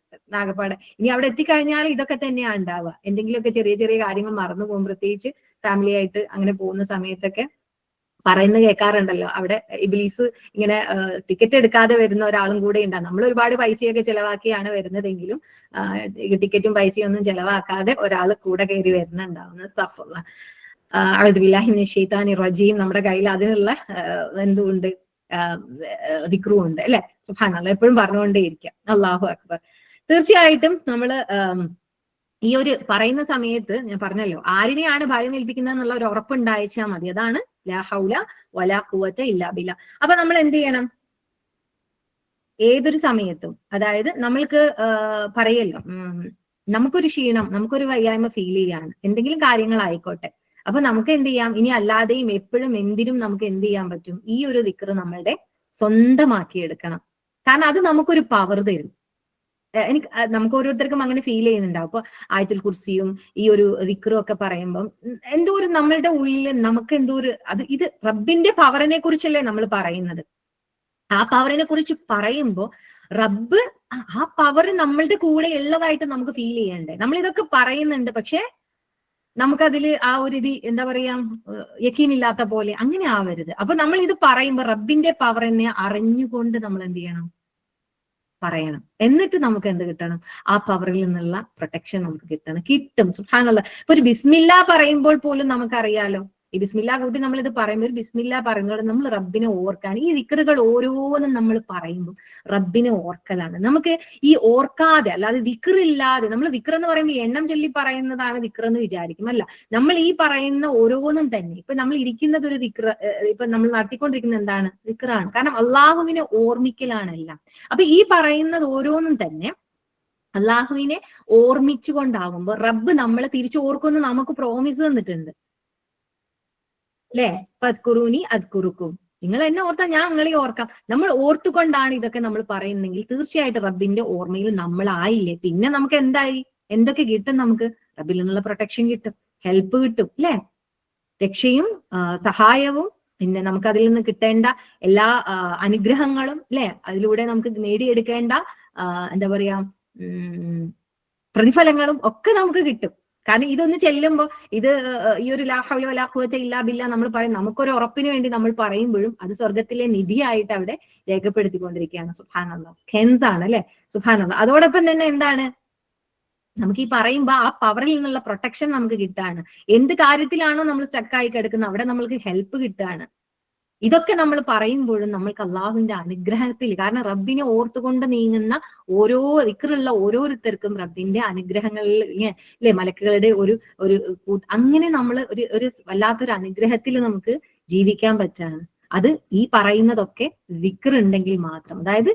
Speaker 1: ആകപ്പാടെ. ഇനി അവിടെ എത്തിക്കഴിഞ്ഞാൽ ഇതൊക്കെ തന്നെയാണ് ഉണ്ടാവുക. എന്തെങ്കിലുമൊക്കെ ചെറിയ ചെറിയ കാര്യങ്ങൾ മറന്നു പോകും. പ്രത്യേകിച്ച് ഫാമിലി ആയിട്ട് അങ്ങനെ പോകുന്ന സമയത്തൊക്കെ പറയുന്നത് കേൾക്കാറുണ്ടല്ലോ, അവിടെ ഇബ്ലീസ് ഇങ്ങനെ ടിക്കറ്റ് എടുക്കാതെ വരുന്ന ഒരാളും കൂടെ ഉണ്ടാകും. നമ്മൾ ഒരുപാട് പൈസയൊക്കെ ചെലവാക്കിയാണ് വരുന്നതെങ്കിലും ടിക്കറ്റും പൈസയും ഒന്നും ചെലവാക്കാതെ ഒരാൾ കൂടെ കയറി വരുന്നുണ്ടാവുന്ന അസ്തഗ്ഫിറുല്ലാഹ്. അഊദു ബില്ലാഹി മിനശ് ശൈത്താനിർ റജീം. നമ്മുടെ കയ്യിൽ അതിനുള്ള എന്തുണ്ട് ദിക്റും ഉണ്ട് സുബ്ഹാനല്ലാഹ്. എപ്പോഴും പറഞ്ഞുകൊണ്ടേയിരിക്കാം അല്ലാഹു അക്ബർ. തീർച്ചയായിട്ടും നമ്മള് ഈ ഒരു പറയുന്ന സമയത്ത് ഞാൻ പറഞ്ഞല്ലോ ആരിനെയാണ് ഭയം ഏൽപ്പിക്കുന്നത് എന്നുള്ള ഒരു ഉറപ്പുണ്ടായിച്ചാൽ മതി. അതാണ് ലാ ഹൗല വലാ ഖുവത ഇല്ലാ ബില്ലാഹ്. അപ്പൊ നമ്മൾ എന്ത് ചെയ്യണം? ഏതൊരു സമയത്തും അതായത് നമ്മൾക്ക് പറയല്ലോ നമുക്കൊരു ക്ഷീണം, നമുക്കൊരു വയ്യായ്മ ഫീൽ ചെയ്യാണ്, എന്തെങ്കിലും കാര്യങ്ങളായിക്കോട്ടെ. അപ്പൊ നമുക്ക് എന്ത് ചെയ്യാം? ഇനി അല്ലാതെയും എപ്പോഴും എന്തിനും നമുക്ക് എന്ത് ചെയ്യാൻ പറ്റും? ഈ ഒരു ദിക്ർ നമ്മളുടെ സ്വന്തമാക്കി എടുക്കണം. കാരണം അത് നമുക്കൊരു പവർ തരും. നമുക്ക് ഓരോരുത്തർക്കും അങ്ങനെ ഫീൽ ചെയ്യുന്നുണ്ടാവും. അപ്പൊ ആയത്തുൽ കുർസിയും ഈ ഒരു ദിക്റും ഒക്കെ പറയുമ്പോൾ എന്തോ ഒരു നമ്മളുടെ ഉള്ളിൽ നമുക്ക് എന്തോ ഒരു ഇത് റബ്ബിന്റെ പവറിനെ കുറിച്ചല്ലേ നമ്മൾ പറയുന്നത്. ആ പവറിനെ കുറിച്ച് പറയുമ്പോൾ റബ്ബ് ആ പവർ നമ്മളുടെ കൂടെ ഉള്ളതായിട്ട് നമുക്ക് ഫീൽ ചെയ്യണ്ടേ. നമ്മൾ ഇതൊക്കെ പറയുന്നുണ്ട്, പക്ഷെ നമുക്കതില് ആ ഒരു ഇത് എന്താ പറയാ യക്കീനില്ലാത്ത പോലെ അങ്ങനെ ആവരുത്. അപ്പൊ നമ്മൾ ഇത് പറയുമ്പോ റബ്ബിന്റെ പവർ എന്നെ അറിഞ്ഞുകൊണ്ട് നമ്മൾ എന്ത് ചെയ്യണം, പറയണം. എന്നിട്ട് നമുക്ക് എന്ത് കിട്ടണം, ആ പവറിൽ നിന്നുള്ള പ്രൊട്ടക്ഷൻ നമുക്ക് കിട്ടും. സുബ്ഹാനല്ലാഹ്. ഇപ്പൊ ഒരു ബിസ്മില്ല പറയുമ്പോൾ പോലും നമുക്കറിയാലോ, ഈ ബിസ്മില്ല കൂട്ടി നമ്മൾ ഇത് പറയുമ്പോൾ ഒരു ബിസ്മില്ല പറയുന്നത് നമ്മൾ റബ്ബിനെ ഓർക്കാണ്. ഈ ദിക്റുകൾ ഓരോന്നും നമ്മൾ പറയുമ്പോൾ റബ്ബിനെ ഓർക്കലാണ്. നമുക്ക് ഈ ഓർക്കാതെ അല്ലാതെ ദിക്റില്ലാതെ, നമ്മൾ ദിക്ർ എന്ന് പറയുമ്പോൾ എണ്ണം ചൊല്ലി പറയുന്നതാണ് ദിക്ർ എന്ന് വിചാരിക്കും. അല്ല, നമ്മൾ ഈ പറയുന്ന ഓരോന്നും തന്നെ, ഇപ്പൊ നമ്മൾ ഇരിക്കുന്നത് ഒരു ദിക്ർ, ഇപ്പൊ നമ്മൾ നടത്തിക്കൊണ്ടിരിക്കുന്നത് എന്താണ്, ദിക്റാണ്. കാരണം അള്ളാഹുവിനെ ഓർമ്മിക്കലാണെല്ലാം. അപ്പൊ ഈ പറയുന്നത് ഓരോന്നും തന്നെ അള്ളാഹുവിനെ ഓർമ്മിച്ചുകൊണ്ടാകുമ്പോ റബ്ബ് നമ്മളെ തിരിച്ചു ഓർക്കുമെന്ന് നമുക്ക് പ്രോമിസ് തന്നിട്ടുണ്ട് അല്ലെ. ഫദ്കുറൂനി അദ്കുറുക്കും, നിങ്ങൾ എന്നെ ഓർത്താൽ ഞാൻ നിങ്ങളെ ഓർക്കാം. നമ്മൾ ഓർത്തുകൊണ്ടാണ് ഇതൊക്കെ നമ്മൾ പറയുന്നെങ്കിൽ തീർച്ചയായിട്ടും റബ്ബിന്റെ ഓർമ്മയിൽ നമ്മളായില്ലേ. പിന്നെ നമുക്ക് എന്തായി, എന്തൊക്കെ കിട്ടും, നമുക്ക് റബ്ബിൽ നിന്നുള്ള പ്രൊട്ടക്ഷൻ കിട്ടും, ഹെൽപ്പ് കിട്ടും അല്ലെ, രക്ഷയും സഹായവും, പിന്നെ നമുക്ക് അതിൽ നിന്ന് കിട്ടേണ്ട എല്ലാ അനുഗ്രഹങ്ങളും അല്ലെ, അതിലൂടെ നമുക്ക് നേടിയെടുക്കേണ്ട എന്താ പറയാ പ്രതിഫലങ്ങളും ഒക്കെ നമുക്ക് കിട്ടും. കാരണം ഇതൊന്ന് ചെല്ലുമ്പോ ഇത് ഈ ഒരു ലാ ഹൗല വലാ ഖുവത ഇല്ലാ ബില്ലാ നമ്മൾ പറയും, നമുക്കൊരു ഉറപ്പിന് വേണ്ടി നമ്മൾ പറയുമ്പോഴും അത് സ്വർഗത്തിലെ നിധിയായിട്ട് അവിടെ രേഖപ്പെടുത്തിക്കൊണ്ടിരിക്കുകയാണ്. സുബ്ഹാനല്ലാഹ്, കെൻസാണ് അല്ലെ, സുബ്ഹാനല്ലാഹ്. അതോടൊപ്പം തന്നെ എന്താണ്, നമുക്ക് ഈ പറയുമ്പോ ആ പവറിൽ നിന്നുള്ള പ്രൊട്ടക്ഷൻ നമുക്ക് കിട്ടാണ്. എന്ത് കാര്യത്തിലാണോ നമ്മൾ സ്റ്റക്കായി കിടക്കുന്നത് അവിടെ നമ്മൾക്ക് ഹെൽപ്പ് കിട്ടാണ്. ഇതൊക്കെ നമ്മൾ പറയുമ്പോഴും നമ്മൾക്ക് അള്ളാഹുവിന്റെ അനുഗ്രഹത്തിൽ, കാരണം റബ്ബിനെ ഓർത്തുകൊണ്ട് നീങ്ങുന്ന ഓരോ ദിക്റുള്ള ഓരോരുത്തർക്കും റബ്ബിന്റെ അനുഗ്രഹങ്ങളിൽ അല്ലെ, മലക്കുകളുടെ ഒരു അങ്ങനെ നമ്മൾ ഒരു വല്ലാത്തൊരു അനുഗ്രഹത്തിൽ നമുക്ക് ജീവിക്കാൻ പറ്റാണ്. അത് ഈ പറയുന്നതൊക്കെ ദിക്ർ ഉണ്ടെങ്കിൽ മാത്രം, അതായത്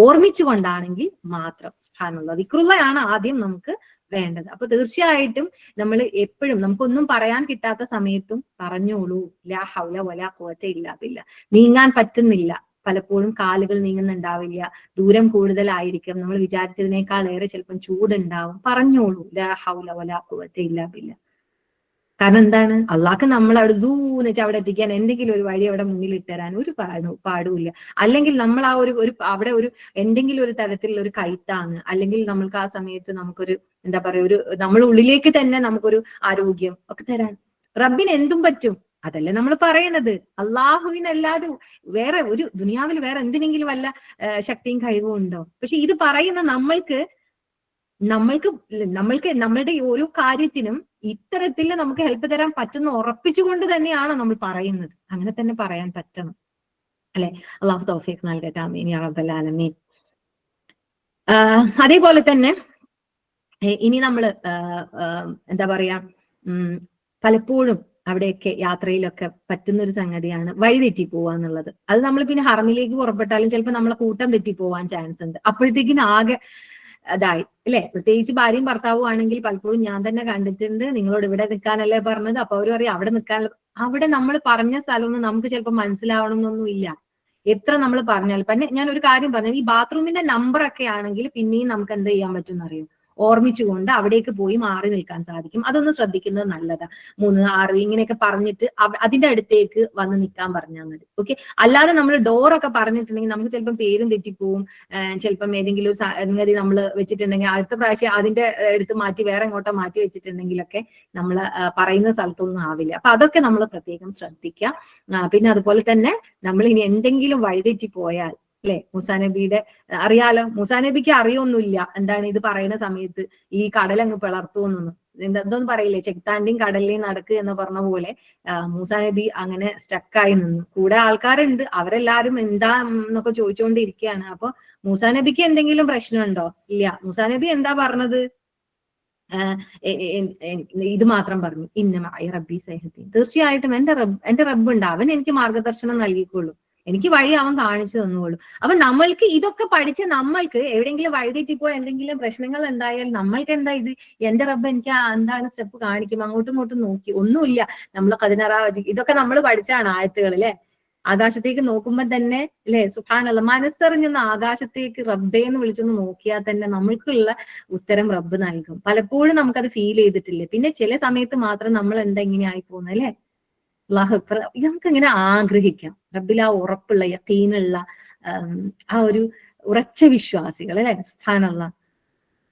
Speaker 1: ഓർമ്മിച്ചുകൊണ്ടാണെങ്കിൽ മാത്രം. സുബ്ഹാനല്ലാഹ്, ദിക്റുള്ളയാണ് ആദ്യം നമുക്ക് വേണ്ടത്. അപ്പൊ തീർച്ചയായിട്ടും നമ്മൾ എപ്പോഴും, നമുക്കൊന്നും പറയാൻ കിട്ടാത്ത സമയത്തും പറഞ്ഞോളൂ ലാ ഹൗല വലാ ഖുവത ഇല്ലാ ബില്ലാ. നീങ്ങാൻ പറ്റുന്നില്ല, പലപ്പോഴും കാലുകൾ നീങ്ങുന്നുണ്ടാവില്ല, ദൂരം കൂടുതലായിരിക്കും, നമ്മൾ വിചാരിച്ചതിനേക്കാൾ ഏറെ ചിലപ്പം ചൂടുണ്ടാവും, പറഞ്ഞോളൂ ലാ ഹൗല വലാ ഖുവത ഇല്ലാ ബില്ലാ. കാരണം എന്താണ്, അള്ളാഹ്ക്ക് നമ്മൾ അവിടെ എന്ന് വെച്ചാൽ അവിടെ എത്തിക്കാൻ എന്തെങ്കിലും ഒരു വഴി അവിടെ മുന്നിൽ ഇട്ടുതരാൻ ഒരു പാടുമില്ല. അല്ലെങ്കിൽ നമ്മൾ ആ ഒരു അവിടെ ഒരു എന്തെങ്കിലും ഒരു തരത്തിലുള്ള ഒരു കൈത്താങ്, അല്ലെങ്കിൽ നമ്മൾക്ക് ആ സമയത്ത് നമുക്കൊരു എന്താ പറയാ നമ്മൾ ഉള്ളിലേക്ക് തന്നെ നമുക്കൊരു ആരോഗ്യം ഒക്കെ തരാൻ റബ്ബിന് എന്തും പറ്റും. അതല്ലേ നമ്മൾ പറയണത്. അള്ളാഹുവിനല്ലാതെ വേറെ ഒരു ദുനിയാവിൽ വേറെ എന്തിനെങ്കിലും വല്ല ശക്തിയും കഴിവും ഉണ്ടോ? പക്ഷെ ഇത് പറയുന്ന നമ്മൾക്ക് നമ്മളുടെ ഓരോ കാര്യത്തിനും ഇത്തരത്തിൽ നമുക്ക് ഹെൽപ്പ് തരാൻ പറ്റുന്ന ഉറപ്പിച്ചുകൊണ്ട് തന്നെയാണ് നമ്മൾ പറയുന്നത്. അങ്ങനെ തന്നെ പറയാൻ പറ്റണം അല്ലെ. അള്ളാഹു തൗഫീഖ് നൽകട്ടെ. ആമീൻ യാ റബ്ബൽ ആലമീൻ. അതേപോലെ തന്നെ ഇനി നമ്മള് എന്താ പറയാ, പലപ്പോഴും അവിടെയൊക്കെ യാത്രയിലൊക്കെ പറ്റുന്ന ഒരു സംഗതിയാണ് വഴി തെറ്റി പോവാന്നുള്ളത്. അത് നമ്മൾ പിന്നെ ഹറമിലേക്ക് പുറപ്പെട്ടാലും ചിലപ്പോൾ നമ്മളെ കൂട്ടം തെറ്റി പോവാൻ ചാൻസ് ഉണ്ട്. അപ്പോഴത്തേക്കിന് ആകെ അതായി അല്ലെ. പ്രത്യേകിച്ച് ഭാര്യയും ഭർത്താവും ആണെങ്കിൽ പലപ്പോഴും ഞാൻ തന്നെ കണ്ടിട്ടുണ്ട്, നിങ്ങളോട് ഇവിടെ നിൽക്കാനല്ലേ പറഞ്ഞത്, അപ്പൊ അവരും അറിയാം അവിടെ നിൽക്കാൻ. അവിടെ നമ്മൾ പറഞ്ഞ സ്ഥലമൊന്നും നമുക്ക് ചിലപ്പോൾ മനസ്സിലാവണം എന്നൊന്നും ഇല്ല, എത്ര നമ്മൾ പറഞ്ഞാൽ. പിന്നെ ഞാൻ ഒരു കാര്യം പറഞ്ഞു, ഈ ബാത്റൂമിന്റെ നമ്പർ ഒക്കെ ആണെങ്കിൽ പിന്നെയും നമുക്ക് എന്ത് ചെയ്യാൻ പറ്റും എന്നറിയോ, ഓർമ്മിച്ചുകൊണ്ട് അവിടേക്ക് പോയി മാറി നിൽക്കാൻ സാധിക്കും. അതൊന്ന് ശ്രദ്ധിക്കുന്നത് നല്ലതാ. 3, 6 ഇങ്ങനെയൊക്കെ പറഞ്ഞിട്ട് അതിന്റെ അടുത്തേക്ക് വന്ന് നിൽക്കാൻ പറഞ്ഞാൽ മതി. ഓക്കെ. അല്ലാതെ നമ്മൾ ഡോറൊക്കെ പറഞ്ഞിട്ടുണ്ടെങ്കിൽ നമുക്ക് ചിലപ്പം പേരും തെറ്റിപ്പോവും. ചിലപ്പം ഏതെങ്കിലും സംഗതി നമ്മൾ വെച്ചിട്ടുണ്ടെങ്കിൽ അടുത്ത പ്രാവശ്യം അതിന്റെ എടുത്ത് മാറ്റി വേറെ എങ്ങോട്ടോ മാറ്റി വെച്ചിട്ടുണ്ടെങ്കിലൊക്കെ നമ്മൾ പറയുന്ന സ്ഥലത്തൊന്നും ആവില്ല. അപ്പൊ അതൊക്കെ നമ്മൾ പ്രത്യേകം ശ്രദ്ധിക്കുക. പിന്നെ അതുപോലെ തന്നെ നമ്മൾ ഇനി എന്തെങ്കിലും വഴിതെറ്റി പോയാൽ അല്ലെ, മൂസാ നബിയുടെ അറിയാലോ, മൂസാ നബിക്ക് അറിയൊന്നുമില്ല എന്താണ് ഇത് പറയുന്ന സമയത്ത് ഈ കടലങ്ങ് പിളർത്തുമെന്നൊന്നും. എന്തോന്ന് പറയില്ലേ, ചെക്താന്റെയും കടലിലെയും നടക്ക് എന്ന് പറഞ്ഞ പോലെ മൂസാ നബി അങ്ങനെ സ്റ്റക്കായി നിന്നു. കൂടെ ആൾക്കാരുണ്ട്, അവരെല്ലാരും എന്താ എന്നൊക്കെ ചോദിച്ചുകൊണ്ടിരിക്കുകയാണ്. അപ്പൊ മൂസാ നബിക്ക് എന്തെങ്കിലും പ്രശ്നമുണ്ടോ? ഇല്ല. മൂസാ നബി എന്താ പറഞ്ഞത്? ഇത് മാത്രം പറഞ്ഞു, ഇന്ന റബ്ബി സൈഹദ്ദീൻ, തീർച്ചയായിട്ടും എന്റെ റബ്ബ് ഉണ്ട്, അവൻ എനിക്ക് മാർഗദർശനം നൽകിക്കൊള്ളു, എനിക്ക് വഴി അവൻ കാണിച്ചു തന്നുകൊള്ളു. അപ്പൊ നമ്മൾക്ക് ഇതൊക്കെ പഠിച്ച് നമ്മൾക്ക് എവിടെയെങ്കിലും വഴിതെറ്റിപ്പോ എന്തെങ്കിലും പ്രശ്നങ്ങൾ ഉണ്ടായാൽ നമ്മൾക്ക് എന്താ, ഇത് എന്റെ റബ്ബ് എനിക്ക് എന്താണ് സ്റ്റെപ്പ് കാണിക്കും, അങ്ങോട്ടും ഇങ്ങോട്ടും നോക്കി ഒന്നുമില്ല. നമ്മൾ ഇതൊക്കെ നമ്മൾ പഠിച്ചാണ് ആയത്തുകൾ അല്ലെ. ആകാശത്തേക്ക് നോക്കുമ്പോ തന്നെ അല്ലെ, സുബ്ഹാനല്ലാഹ്, മനസ്സറിഞ്ഞൊന്ന് ആകാശത്തേക്ക് റബ്ബേ എന്ന് വിളിച്ചൊന്ന് നോക്കിയാൽ തന്നെ നമ്മൾക്കുള്ള ഉത്തരം റബ്ബ് നൽകും. പലപ്പോഴും നമുക്കത് ഫീൽ ചെയ്തിട്ടില്ലേ. പിന്നെ ചില സമയത്ത് മാത്രം നമ്മൾ എന്താ ഇങ്ങനെ ആയി പോകുന്നത് അല്ലെ. അല്ലാഹു നമുക്ക് ഇങ്ങനെ ആഗ്രഹിക്കാം റബ്ബിൽ ആ ഉറപ്പുള്ള യഖീനുള്ള ആ ഒരു ഉറച്ച വിശ്വാസികൾ അല്ലെ. സുബ്ഹാനല്ലാഹ്.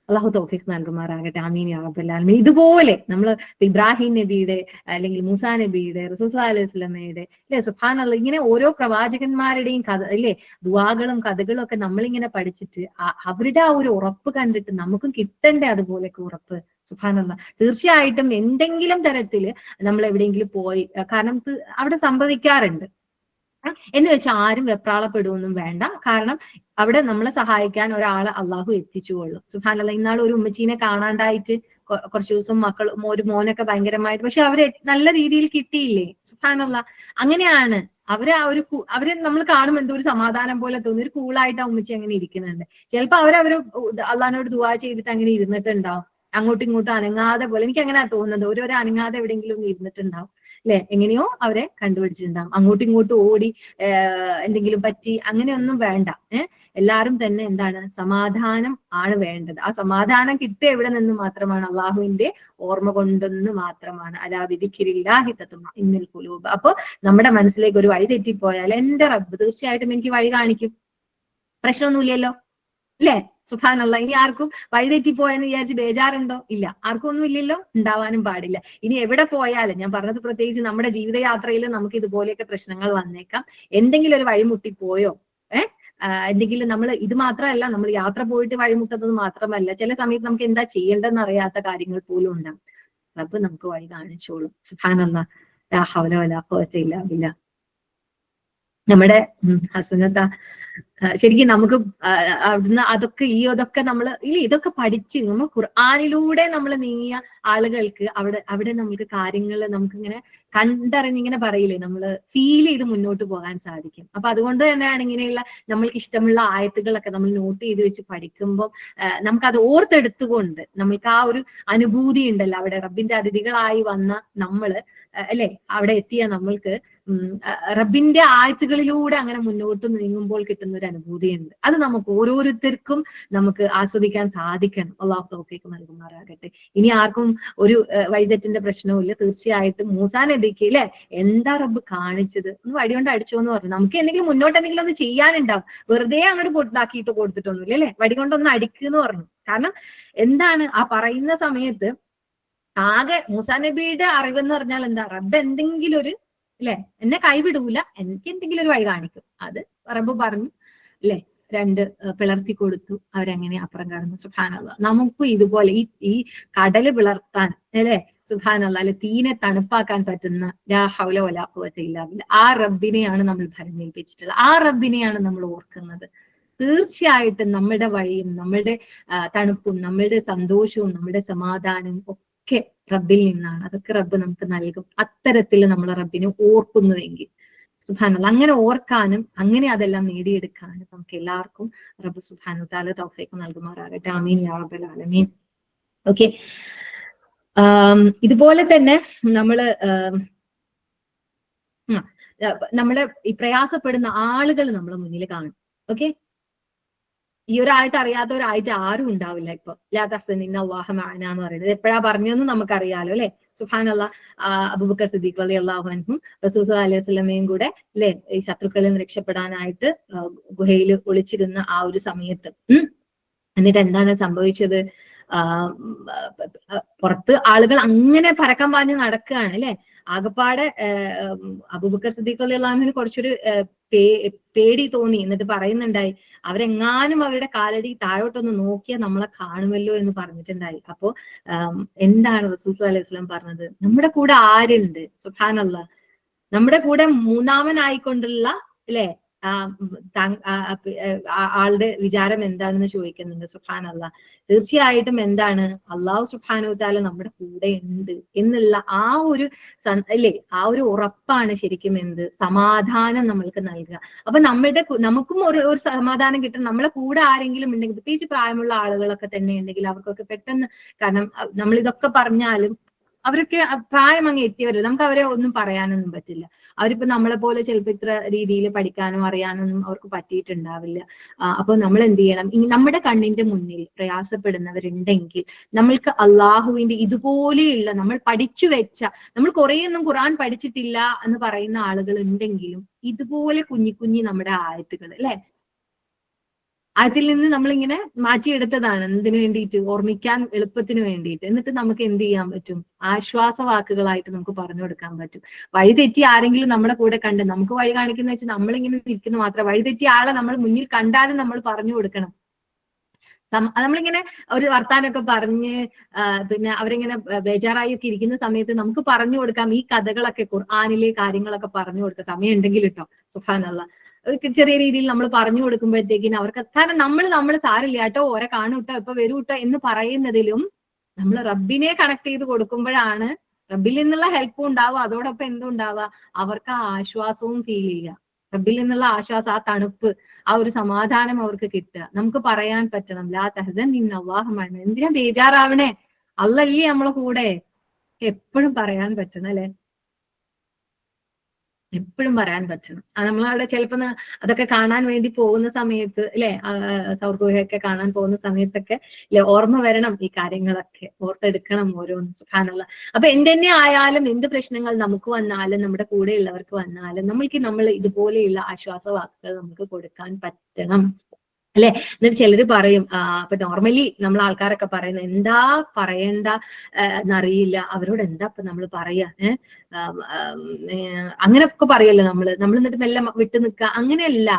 Speaker 1: അള്ളാഹു തൗഫീഖ് നൽകുമാറാകട്ടെ. ആമീൻ യാ റബ്ബൽ ആലമീൻ. ഇതുപോലെ നമ്മൾ ഇബ്രാഹിം നബിയുടെ അല്ലെങ്കിൽ മൂസാ നബിയുടെ റസൂൽ സല്ലല്ലാഹു അലൈഹി വസല്ലമയുടെ അല്ലെ സുബ്ഹാനല്ലാഹ് ഇങ്ങനെ ഓരോ പ്രവാചകന്മാരുടെയും കഥ അല്ലെ ദുആകളും കഥകളും ഒക്കെ നമ്മളിങ്ങനെ പഠിച്ചിട്ട് അവരുടെ ആ ഒരു ഉറപ്പ് കണ്ടിട്ട് നമുക്കും കിട്ടണ്ടേ അതുപോലെയൊക്കെ ഉറപ്പ്. സുബ്ഹാനല്ലാഹ് തീർച്ചയായിട്ടും എന്തെങ്കിലും തരത്തില് നമ്മൾ എവിടെയെങ്കിലും പോയി, കാരണം അവിടെ സംഭവിക്കാറുണ്ട് എന്ന് വെച്ചാൽ ആരും വെപ്രാളപ്പെടുവൊന്നും വേണ്ട. കാരണം അവിടെ നമ്മളെ സഹായിക്കാൻ ഒരാളെ അള്ളാഹു എത്തിച്ചുകൊള്ളും. സുബ്ഹാനല്ലാഹ് ഇന്നാൾ ഒരു ഉമ്മച്ചീനെ കാണാണ്ടായിട്ട് കുറച്ചു ദിവസം ഒരു മോനൊക്കെ ഭയങ്കരമായിട്ട്, പക്ഷെ അവര് നല്ല രീതിയിൽ കിട്ടിയില്ലേ. സുബ്ഹാനല്ലാഹ് അങ്ങനെയാണ് അവരെ നമ്മൾ കാണുമ്പോൾ എന്തോ ഒരു സമാധാനം പോലെ തോന്നി, ഒരു കൂളായിട്ട് ആ ഉമ്മച്ചി അങ്ങനെ ഇരിക്കുന്നുണ്ട്. ചിലപ്പോ അവര് അള്ളാഹിനോട് ദുആ ചെയ്തിട്ട് അങ്ങനെ ഇരുന്നിട്ടുണ്ടാവും, അങ്ങോട്ടും ഇങ്ങോട്ടും അനങ്ങാതെ പോലെ. എനിക്ക് അങ്ങനെ തോന്നുന്നത്, ഓരോരോ അനങ്ങാതെ എവിടെയെങ്കിലും ഒന്ന് ഇരുന്നിട്ടുണ്ടാവും അല്ലെ, എങ്ങനെയോ അവരെ കണ്ടുപിടിച്ചിട്ടുണ്ടാവും. അങ്ങോട്ടും ഇങ്ങോട്ടും ഓടി എന്തെങ്കിലും പറ്റി അങ്ങനെയൊന്നും വേണ്ട. എല്ലാരും തന്നെ എന്താണ്, സമാധാനം ആണ് വേണ്ടത്. ആ സമാധാനം കിട്ടുക എവിടെ നിന്ന് മാത്രമാണ്? അള്ളാഹുവിന്റെ ഓർമ്മ കൊണ്ടെന്ന് മാത്രമാണ്. അലാ ബിദിക്രില്ലാഹി തത്മഇന്നുൽ ഖുലൂബ്. അപ്പൊ നമ്മുടെ മനസ്സിലേക്ക് ഒരു വഴി തെറ്റിപ്പോയാൽ എന്റെ റബ്ബ് തീർച്ചയായിട്ടും എനിക്ക് വഴി കാണിക്കും, പ്രശ്നമൊന്നുമില്ലല്ലോ അല്ലേ? സുബ്ഹാനല്ലാഹ്. ഇനി ആർക്കും വഴിതെറ്റിപ്പോയെന്ന് വിചാരിച്ച് ബേജാറുണ്ടോ? ഇല്ല, ആർക്കും ഒന്നും ഇല്ലല്ലോ, ഉണ്ടാവാനും പാടില്ല. ഇനി എവിടെ പോയാലും ഞാൻ പറഞ്ഞത്, പ്രത്യേകിച്ച് നമ്മുടെ ജീവിതയാത്രയിൽ നമുക്ക് ഇതുപോലെയൊക്കെ പ്രശ്നങ്ങൾ വന്നേക്കാം. എന്തെങ്കിലും ഒരു വഴിമുട്ടിപ്പോയോ, എന്തെങ്കിലും നമ്മൾ ഇത് മാത്രമല്ല, നമ്മൾ യാത്ര പോയിട്ട് വഴിമുട്ടുന്നത് മാത്രമല്ല, ചില സമയത്ത് നമുക്ക് എന്താ ചെയ്യേണ്ടതെന്ന് അറിയാത്ത കാര്യങ്ങൾ പോലും ഉണ്ടാകും. റബ്ബ് നമുക്ക് വഴി കാണിച്ചോളും. സുബ്ഹാനല്ലാഹ്. ലാ ഹൗല വലാ ഖുവത ഇല്ലാ ബില്ലാഹ്. നമ്മുടെ ഹസനത്ത ശരിക്കും നമുക്ക് അവിടുന്ന് ഇതൊക്കെ നമ്മൾ ഇതൊക്കെ പഠിച്ച് നമ്മൾ ഖുർആനിലൂടെ നമ്മൾ നീങ്ങിയ ആളുകൾക്ക് അവിടെ നമുക്ക് കാര്യങ്ങൾ നമുക്കിങ്ങനെ കണ്ടറിഞ്ഞിങ്ങനെ പറയില്ലേ, നമ്മൾ ഫീൽ ചെയ്ത് മുന്നോട്ട് പോകാൻ സാധിക്കും. അപ്പൊ അതുകൊണ്ട് തന്നെയാണ് ഇങ്ങനെയുള്ള നമ്മൾക്ക് ഇഷ്ടമുള്ള ആയത്തുകളൊക്കെ നമ്മൾ നോട്ട് ചെയ്ത് വെച്ച് പഠിക്കുമ്പോൾ നമുക്കത് ഓർത്തെടുത്തുകൊണ്ട് നമ്മൾക്ക് ആ ഒരു അനുഭൂതി ഉണ്ടല്ലോ, അവിടെ റബ്ബിന്റെ അതിഥികളായി വന്ന നമ്മള് അല്ലെ, അവിടെ എത്തിയ നമ്മൾക്ക് റബ്ബിന്റെ ആയത്തുകളിലൂടെ അങ്ങനെ മുന്നോട്ട് നീങ്ങുമ്പോൾ കിട്ടുന്ന ഒരു അനുഭൂതിയുണ്ട്. അത് നമുക്ക് ഓരോരുത്തർക്കും നമുക്ക് ആസ്വദിക്കാൻ സാധിക്കണം. അള്ളാഹു തൗഫീഖ് നൽകുമാറാകട്ടെ. ഇനി ആർക്കും ഒരു വഴിതെറ്റിന്റെ പ്രശ്നവുമില്ല. തീർച്ചയായിട്ടും മൂസാ നബിക്ക് അല്ലെ എന്താ റബ്ബ് കാണിച്ചത്, ഒന്ന് വടികൊണ്ട് അടിച്ചോ എന്ന് പറഞ്ഞു. നമുക്ക് എന്തെങ്കിലും മുന്നോട്ട് എന്തെങ്കിലും ഒന്ന് ചെയ്യാനുണ്ടാവും, വെറുതെ അങ്ങോട്ട് പൊട്ടാക്കിയിട്ട് കൊടുത്തിട്ടൊന്നുമില്ല അല്ലെ, വടികൊണ്ടൊന്ന് അടിക്കുന്നു പറഞ്ഞു. കാരണം എന്താണ് ആ പറയുന്ന സമയത്ത് ആകെ മൂസാ നബിയുടെ അറിവെന്ന് പറഞ്ഞാൽ എന്താ, റബ്ബ് എന്തെങ്കിലും ഒരു അല്ലെ എന്നെ കൈവിടൂല, എനിക്ക് എന്തെങ്കിലും ഒരു വഴി കാണിക്കും. അത് റബ്ബ് പറഞ്ഞു അല്ലെ, രണ്ട് പിളർത്തി കൊടുത്തു, അവരങ്ങനെ അപ്പുറം കടന്നു. സുബ്ഹാനല്ലാഹ്. നമുക്കും ഇതുപോലെ ഈ കടല് പിളർത്താൻ അല്ലെ, സുബ്ഹാനല്ലാഹ്, അല്ലെ തീനെ തണുപ്പാക്കാൻ പറ്റുന്ന ലാ ഹൗല വലാ ഖുവത ഇല്ലാ ബില്ലാഹ് ആ റബ്ബിനെയാണ് നമ്മൾ ഭരമേൽപ്പിച്ചിട്ടുള്ളത്. ആ റബ്ബിനെയാണ് നമ്മൾ ഓർക്കുന്നത്. തീർച്ചയായിട്ടും നമ്മുടെ വഴിയും നമ്മുടെ തണുപ്പും നമ്മുടെ സന്തോഷവും നമ്മുടെ സമാധാനവും ഒക്കെ റബ്ബിൽ നിന്നാണ്. അതൊക്കെ റബ്ബ് നമുക്ക് നൽകും, അത്തരത്തിൽ നമ്മൾ റബ്ബിനെ ഓർക്കുന്നുവെങ്കിൽ. സുബ്ഹാനല്ലാഹ്. അങ്ങനെ ഓർക്കാനും അങ്ങനെ അതെല്ലാം നേടിയെടുക്കാനും നമുക്ക് എല്ലാവർക്കും റബ്ബ് സുബ്ഹാനഹു വ തആല തൗഫീഖ് നൽകുമാറാകട്ടെ. ആമീൻ യാ റബ്ബൽ ആലമീൻ. ഓക്കെ, ഇതുപോലെ തന്നെ നമ്മള് ഈ പ്രയാസപ്പെടുന്ന ആളുകൾ നമ്മളെ മുന്നിൽ കാണും. ഓക്കെ, ഈ ഒരാഴ്ച അറിയാത്ത ഒരാഴ്ച ആരും ഉണ്ടാവില്ല. ഇപ്പൊ ലാ തഹ്സൻ ഇന്നല്ലാഹ മഅനാ എന്ന് പറയുന്നത് എപ്പോഴാ പറഞ്ഞതെന്ന് നമുക്കറിയാലോ അല്ലെ. സുബ്ഹാനല്ലാഹ്. അബൂബക്കർ സിദ്ദീഖ് റളിയല്ലാഹു അൻഹും റസൂൽ സല്ലല്ലാഹു അലൈഹി വസല്ലമയും കൂടെ അല്ലെ ഈ ശത്രുക്കളിൽ നിന്ന് രക്ഷപ്പെടാനായിട്ട് ഗുഹയിൽ ഒളിച്ചിരുന്ന ആ ഒരു സമയത്ത് എന്നിട്ട് എന്താണ് സംഭവിച്ചത്? പുറത്ത് ആളുകൾ അങ്ങനെ പരക്കം പാഞ്ഞ് നടക്കുകയാണ് അല്ലെ. ആകപ്പാടെ അബൂബക്കർ സിദ്ദീഖ് റളിയല്ലാഹു അൻഹുവിന് കുറച്ചൊരു പേടി തോന്നി. എന്നിട്ട് പറയുന്നുണ്ടായി, അവരെങ്ങാനും അവരുടെ കാലടി താഴോട്ടൊന്ന് നോക്കിയാൽ നമ്മളെ കാണുമല്ലോ എന്ന് പറഞ്ഞിട്ടുണ്ടായി. അപ്പോ എന്താണ് റസൂൽ സല്ലല്ലാഹു അലൈഹി വസല്ലം പറഞ്ഞത്? നമ്മുടെ കൂടെ ആരുണ്ട്? സുബ്ഹാനല്ലാഹ്. നമ്മുടെ കൂടെ മൂന്നാമനായിക്കൊണ്ടുള്ള അല്ലെ ആളുടെ വിചാരം എന്താണെന്ന് ചോദിക്കുന്നുണ്ട്. സുബ്ഹാനല്ലാഹ്. തീർച്ചയായിട്ടും എന്താണ്, അള്ളാഹു സുബ്ഹാനഹു വ തആല നമ്മുടെ കൂടെ ഉണ്ട് എന്നുള്ള ആ ഒരു അല്ലേ, ആ ഒരു ഉറപ്പാണ് ശരിക്കും എന്ത് സമാധാനം നമ്മൾക്ക് നൽകുക. അപ്പൊ നമുക്കും ഒരു സമാധാനം കിട്ടും. നമ്മളെ കൂടെ ആരെങ്കിലും ഉണ്ടെങ്കിൽ, പ്രത്യേകിച്ച് പ്രായമുള്ള ആളുകളൊക്കെ തന്നെ ഉണ്ടെങ്കിൽ അവർക്കൊക്കെ പെട്ടെന്ന്, കാരണം നമ്മൾ ഇതൊക്കെ പറഞ്ഞാലും അവരൊക്കെ പ്രായം അങ്ങ് എത്തിയവരല്ല, നമുക്ക് അവരെ ഒന്നും പറയാനൊന്നും പറ്റില്ല. അവരിപ്പോ നമ്മളെ പോലെ ചിലപ്പോൾ ഇത്ര രീതിയിൽ പഠിക്കാനോ അറിയാനൊന്നും അവർക്ക് പറ്റിയിട്ടുണ്ടാവില്ല. അപ്പൊ നമ്മൾ എന്ത് ചെയ്യണം? നമ്മുടെ കണ്ണിന്റെ മുന്നിൽ പ്രയാസപ്പെടുന്നവരുണ്ടെങ്കിൽ നമ്മൾക്ക് അള്ളാഹുവിന്റെ ഇതുപോലെയുള്ള നമ്മൾ പഠിച്ചു വെച്ച, നമ്മൾ കുറേയൊന്നും ഖുർആൻ പഠിച്ചിട്ടില്ല എന്ന് പറയുന്ന ആളുകൾ ഉണ്ടെങ്കിലും ഇതുപോലെ കുഞ്ഞി നമ്മുടെ ആയത്തുകൾ അല്ലെ, അതിൽ നിന്ന് നമ്മളിങ്ങനെ മാറ്റിയെടുത്തതാണ്. എന്തിനു വേണ്ടിയിട്ട്? ഓർമ്മിക്കാൻ എളുപ്പത്തിന് വേണ്ടിയിട്ട്. എന്നിട്ട് നമുക്ക് എന്ത് ചെയ്യാൻ പറ്റും? ആശ്വാസവാക്കുകളായിട്ട് നമുക്ക് പറഞ്ഞു കൊടുക്കാൻ പറ്റും. വഴി തെറ്റി ആരെങ്കിലും നമ്മുടെ കൂടെ കണ്ട്, നമുക്ക് വഴി കാണിക്കുന്ന വെച്ചാൽ നമ്മളിങ്ങനെ ഇരിക്കുന്ന മാത്രം, വഴി തെറ്റിയ ആളെ നമ്മൾ മുന്നിൽ കണ്ടാലും നമ്മൾ പറഞ്ഞു കൊടുക്കണം. നമ്മളിങ്ങനെ ഒരു വർത്താനൊക്കെ പറഞ്ഞ് പിന്നെ അവരിങ്ങനെ ബേജാറായി ഒക്കെ ഇരിക്കുന്ന സമയത്ത് നമുക്ക് പറഞ്ഞു കൊടുക്കാം ഈ കഥകളൊക്കെ, ഖുർആനിലെ കാര്യങ്ങളൊക്കെ പറഞ്ഞു കൊടുക്കാം, സമയം ഉണ്ടെങ്കിൽ കേട്ടോ. സുബ്ഹാനല്ലാഹ്, ചെറിയ രീതിയിൽ നമ്മൾ പറഞ്ഞു കൊടുക്കുമ്പോഴത്തേക്കിന് അവർക്ക്, കാരണം നമ്മൾ സാരില്ല കേട്ടോ, ഓരെ കാണൂട്ടോ, ഇപ്പൊ വരൂട്ടോ എന്ന് പറയുന്നതിലും നമ്മൾ റബ്ബിനെ കണക്ട് ചെയ്ത് കൊടുക്കുമ്പോഴാണ് റബ്ബിൽ നിന്നുള്ള ഹെൽപ്പും ഉണ്ടാവുക, അതോടൊപ്പം എന്തും ഉണ്ടാവുക, അവർക്ക് ആ ആശ്വാസവും ഫീൽ ചെയ്യുക. റബ്ബിൽ നിന്നുള്ള ആശ്വാസം, ആ തണുപ്പ്, ആ ഒരു സമാധാനം അവർക്ക് കിട്ടുക. നമുക്ക് പറയാൻ പറ്റണം, ലാ തഹ്സൻ ഇന്നല്ലാഹു മഅനാ. എന്തിനാ ബേജാറാവണേ? അള്ളല്ലേ നമ്മളെ കൂടെ. എപ്പോഴും പറയാൻ പറ്റണം അല്ലെ, എപ്പോഴും പറയാൻ പറ്റണം. നമ്മളവിടെ ചിലപ്പോ അതൊക്കെ കാണാൻ വേണ്ടി പോകുന്ന സമയത്ത് അല്ലെ, സൗർഗുഹയൊക്കെ കാണാൻ പോകുന്ന സമയത്തൊക്കെ ഓർമ്മ വരണം ഈ കാര്യങ്ങളൊക്കെ, ഓർത്തെടുക്കണം ഓരോന്നും. സുബ്ഹാനല്ലാഹ്. അപ്പൊ എന്തെന്നെ ആയാലും, എന്ത് പ്രശ്നങ്ങൾ നമുക്ക് വന്നാലും, നമ്മുടെ കൂടെ ഉള്ളവർക്ക് വന്നാലും, നമ്മൾ ഇതുപോലെയുള്ള ആശ്വാസവാക്കുകൾ നമുക്ക് കൊടുക്കാൻ പറ്റണം അല്ലെ. എന്നിട്ട് ചിലര് പറയും, അപ്പൊ നോർമലി നമ്മൾ ആൾക്കാരൊക്കെ പറയുന്നത്, എന്താ പറയണ്ട എന്നറിയില്ല, അവരോട് എന്താ ഇപ്പൊ നമ്മൾ പറയാ, അങ്ങനെയൊക്കെ പറയല്ലോ നമ്മൾ എന്നിട്ട് മെല്ലെ വിട്ടു നിൽക്കുക. അങ്ങനെയല്ല,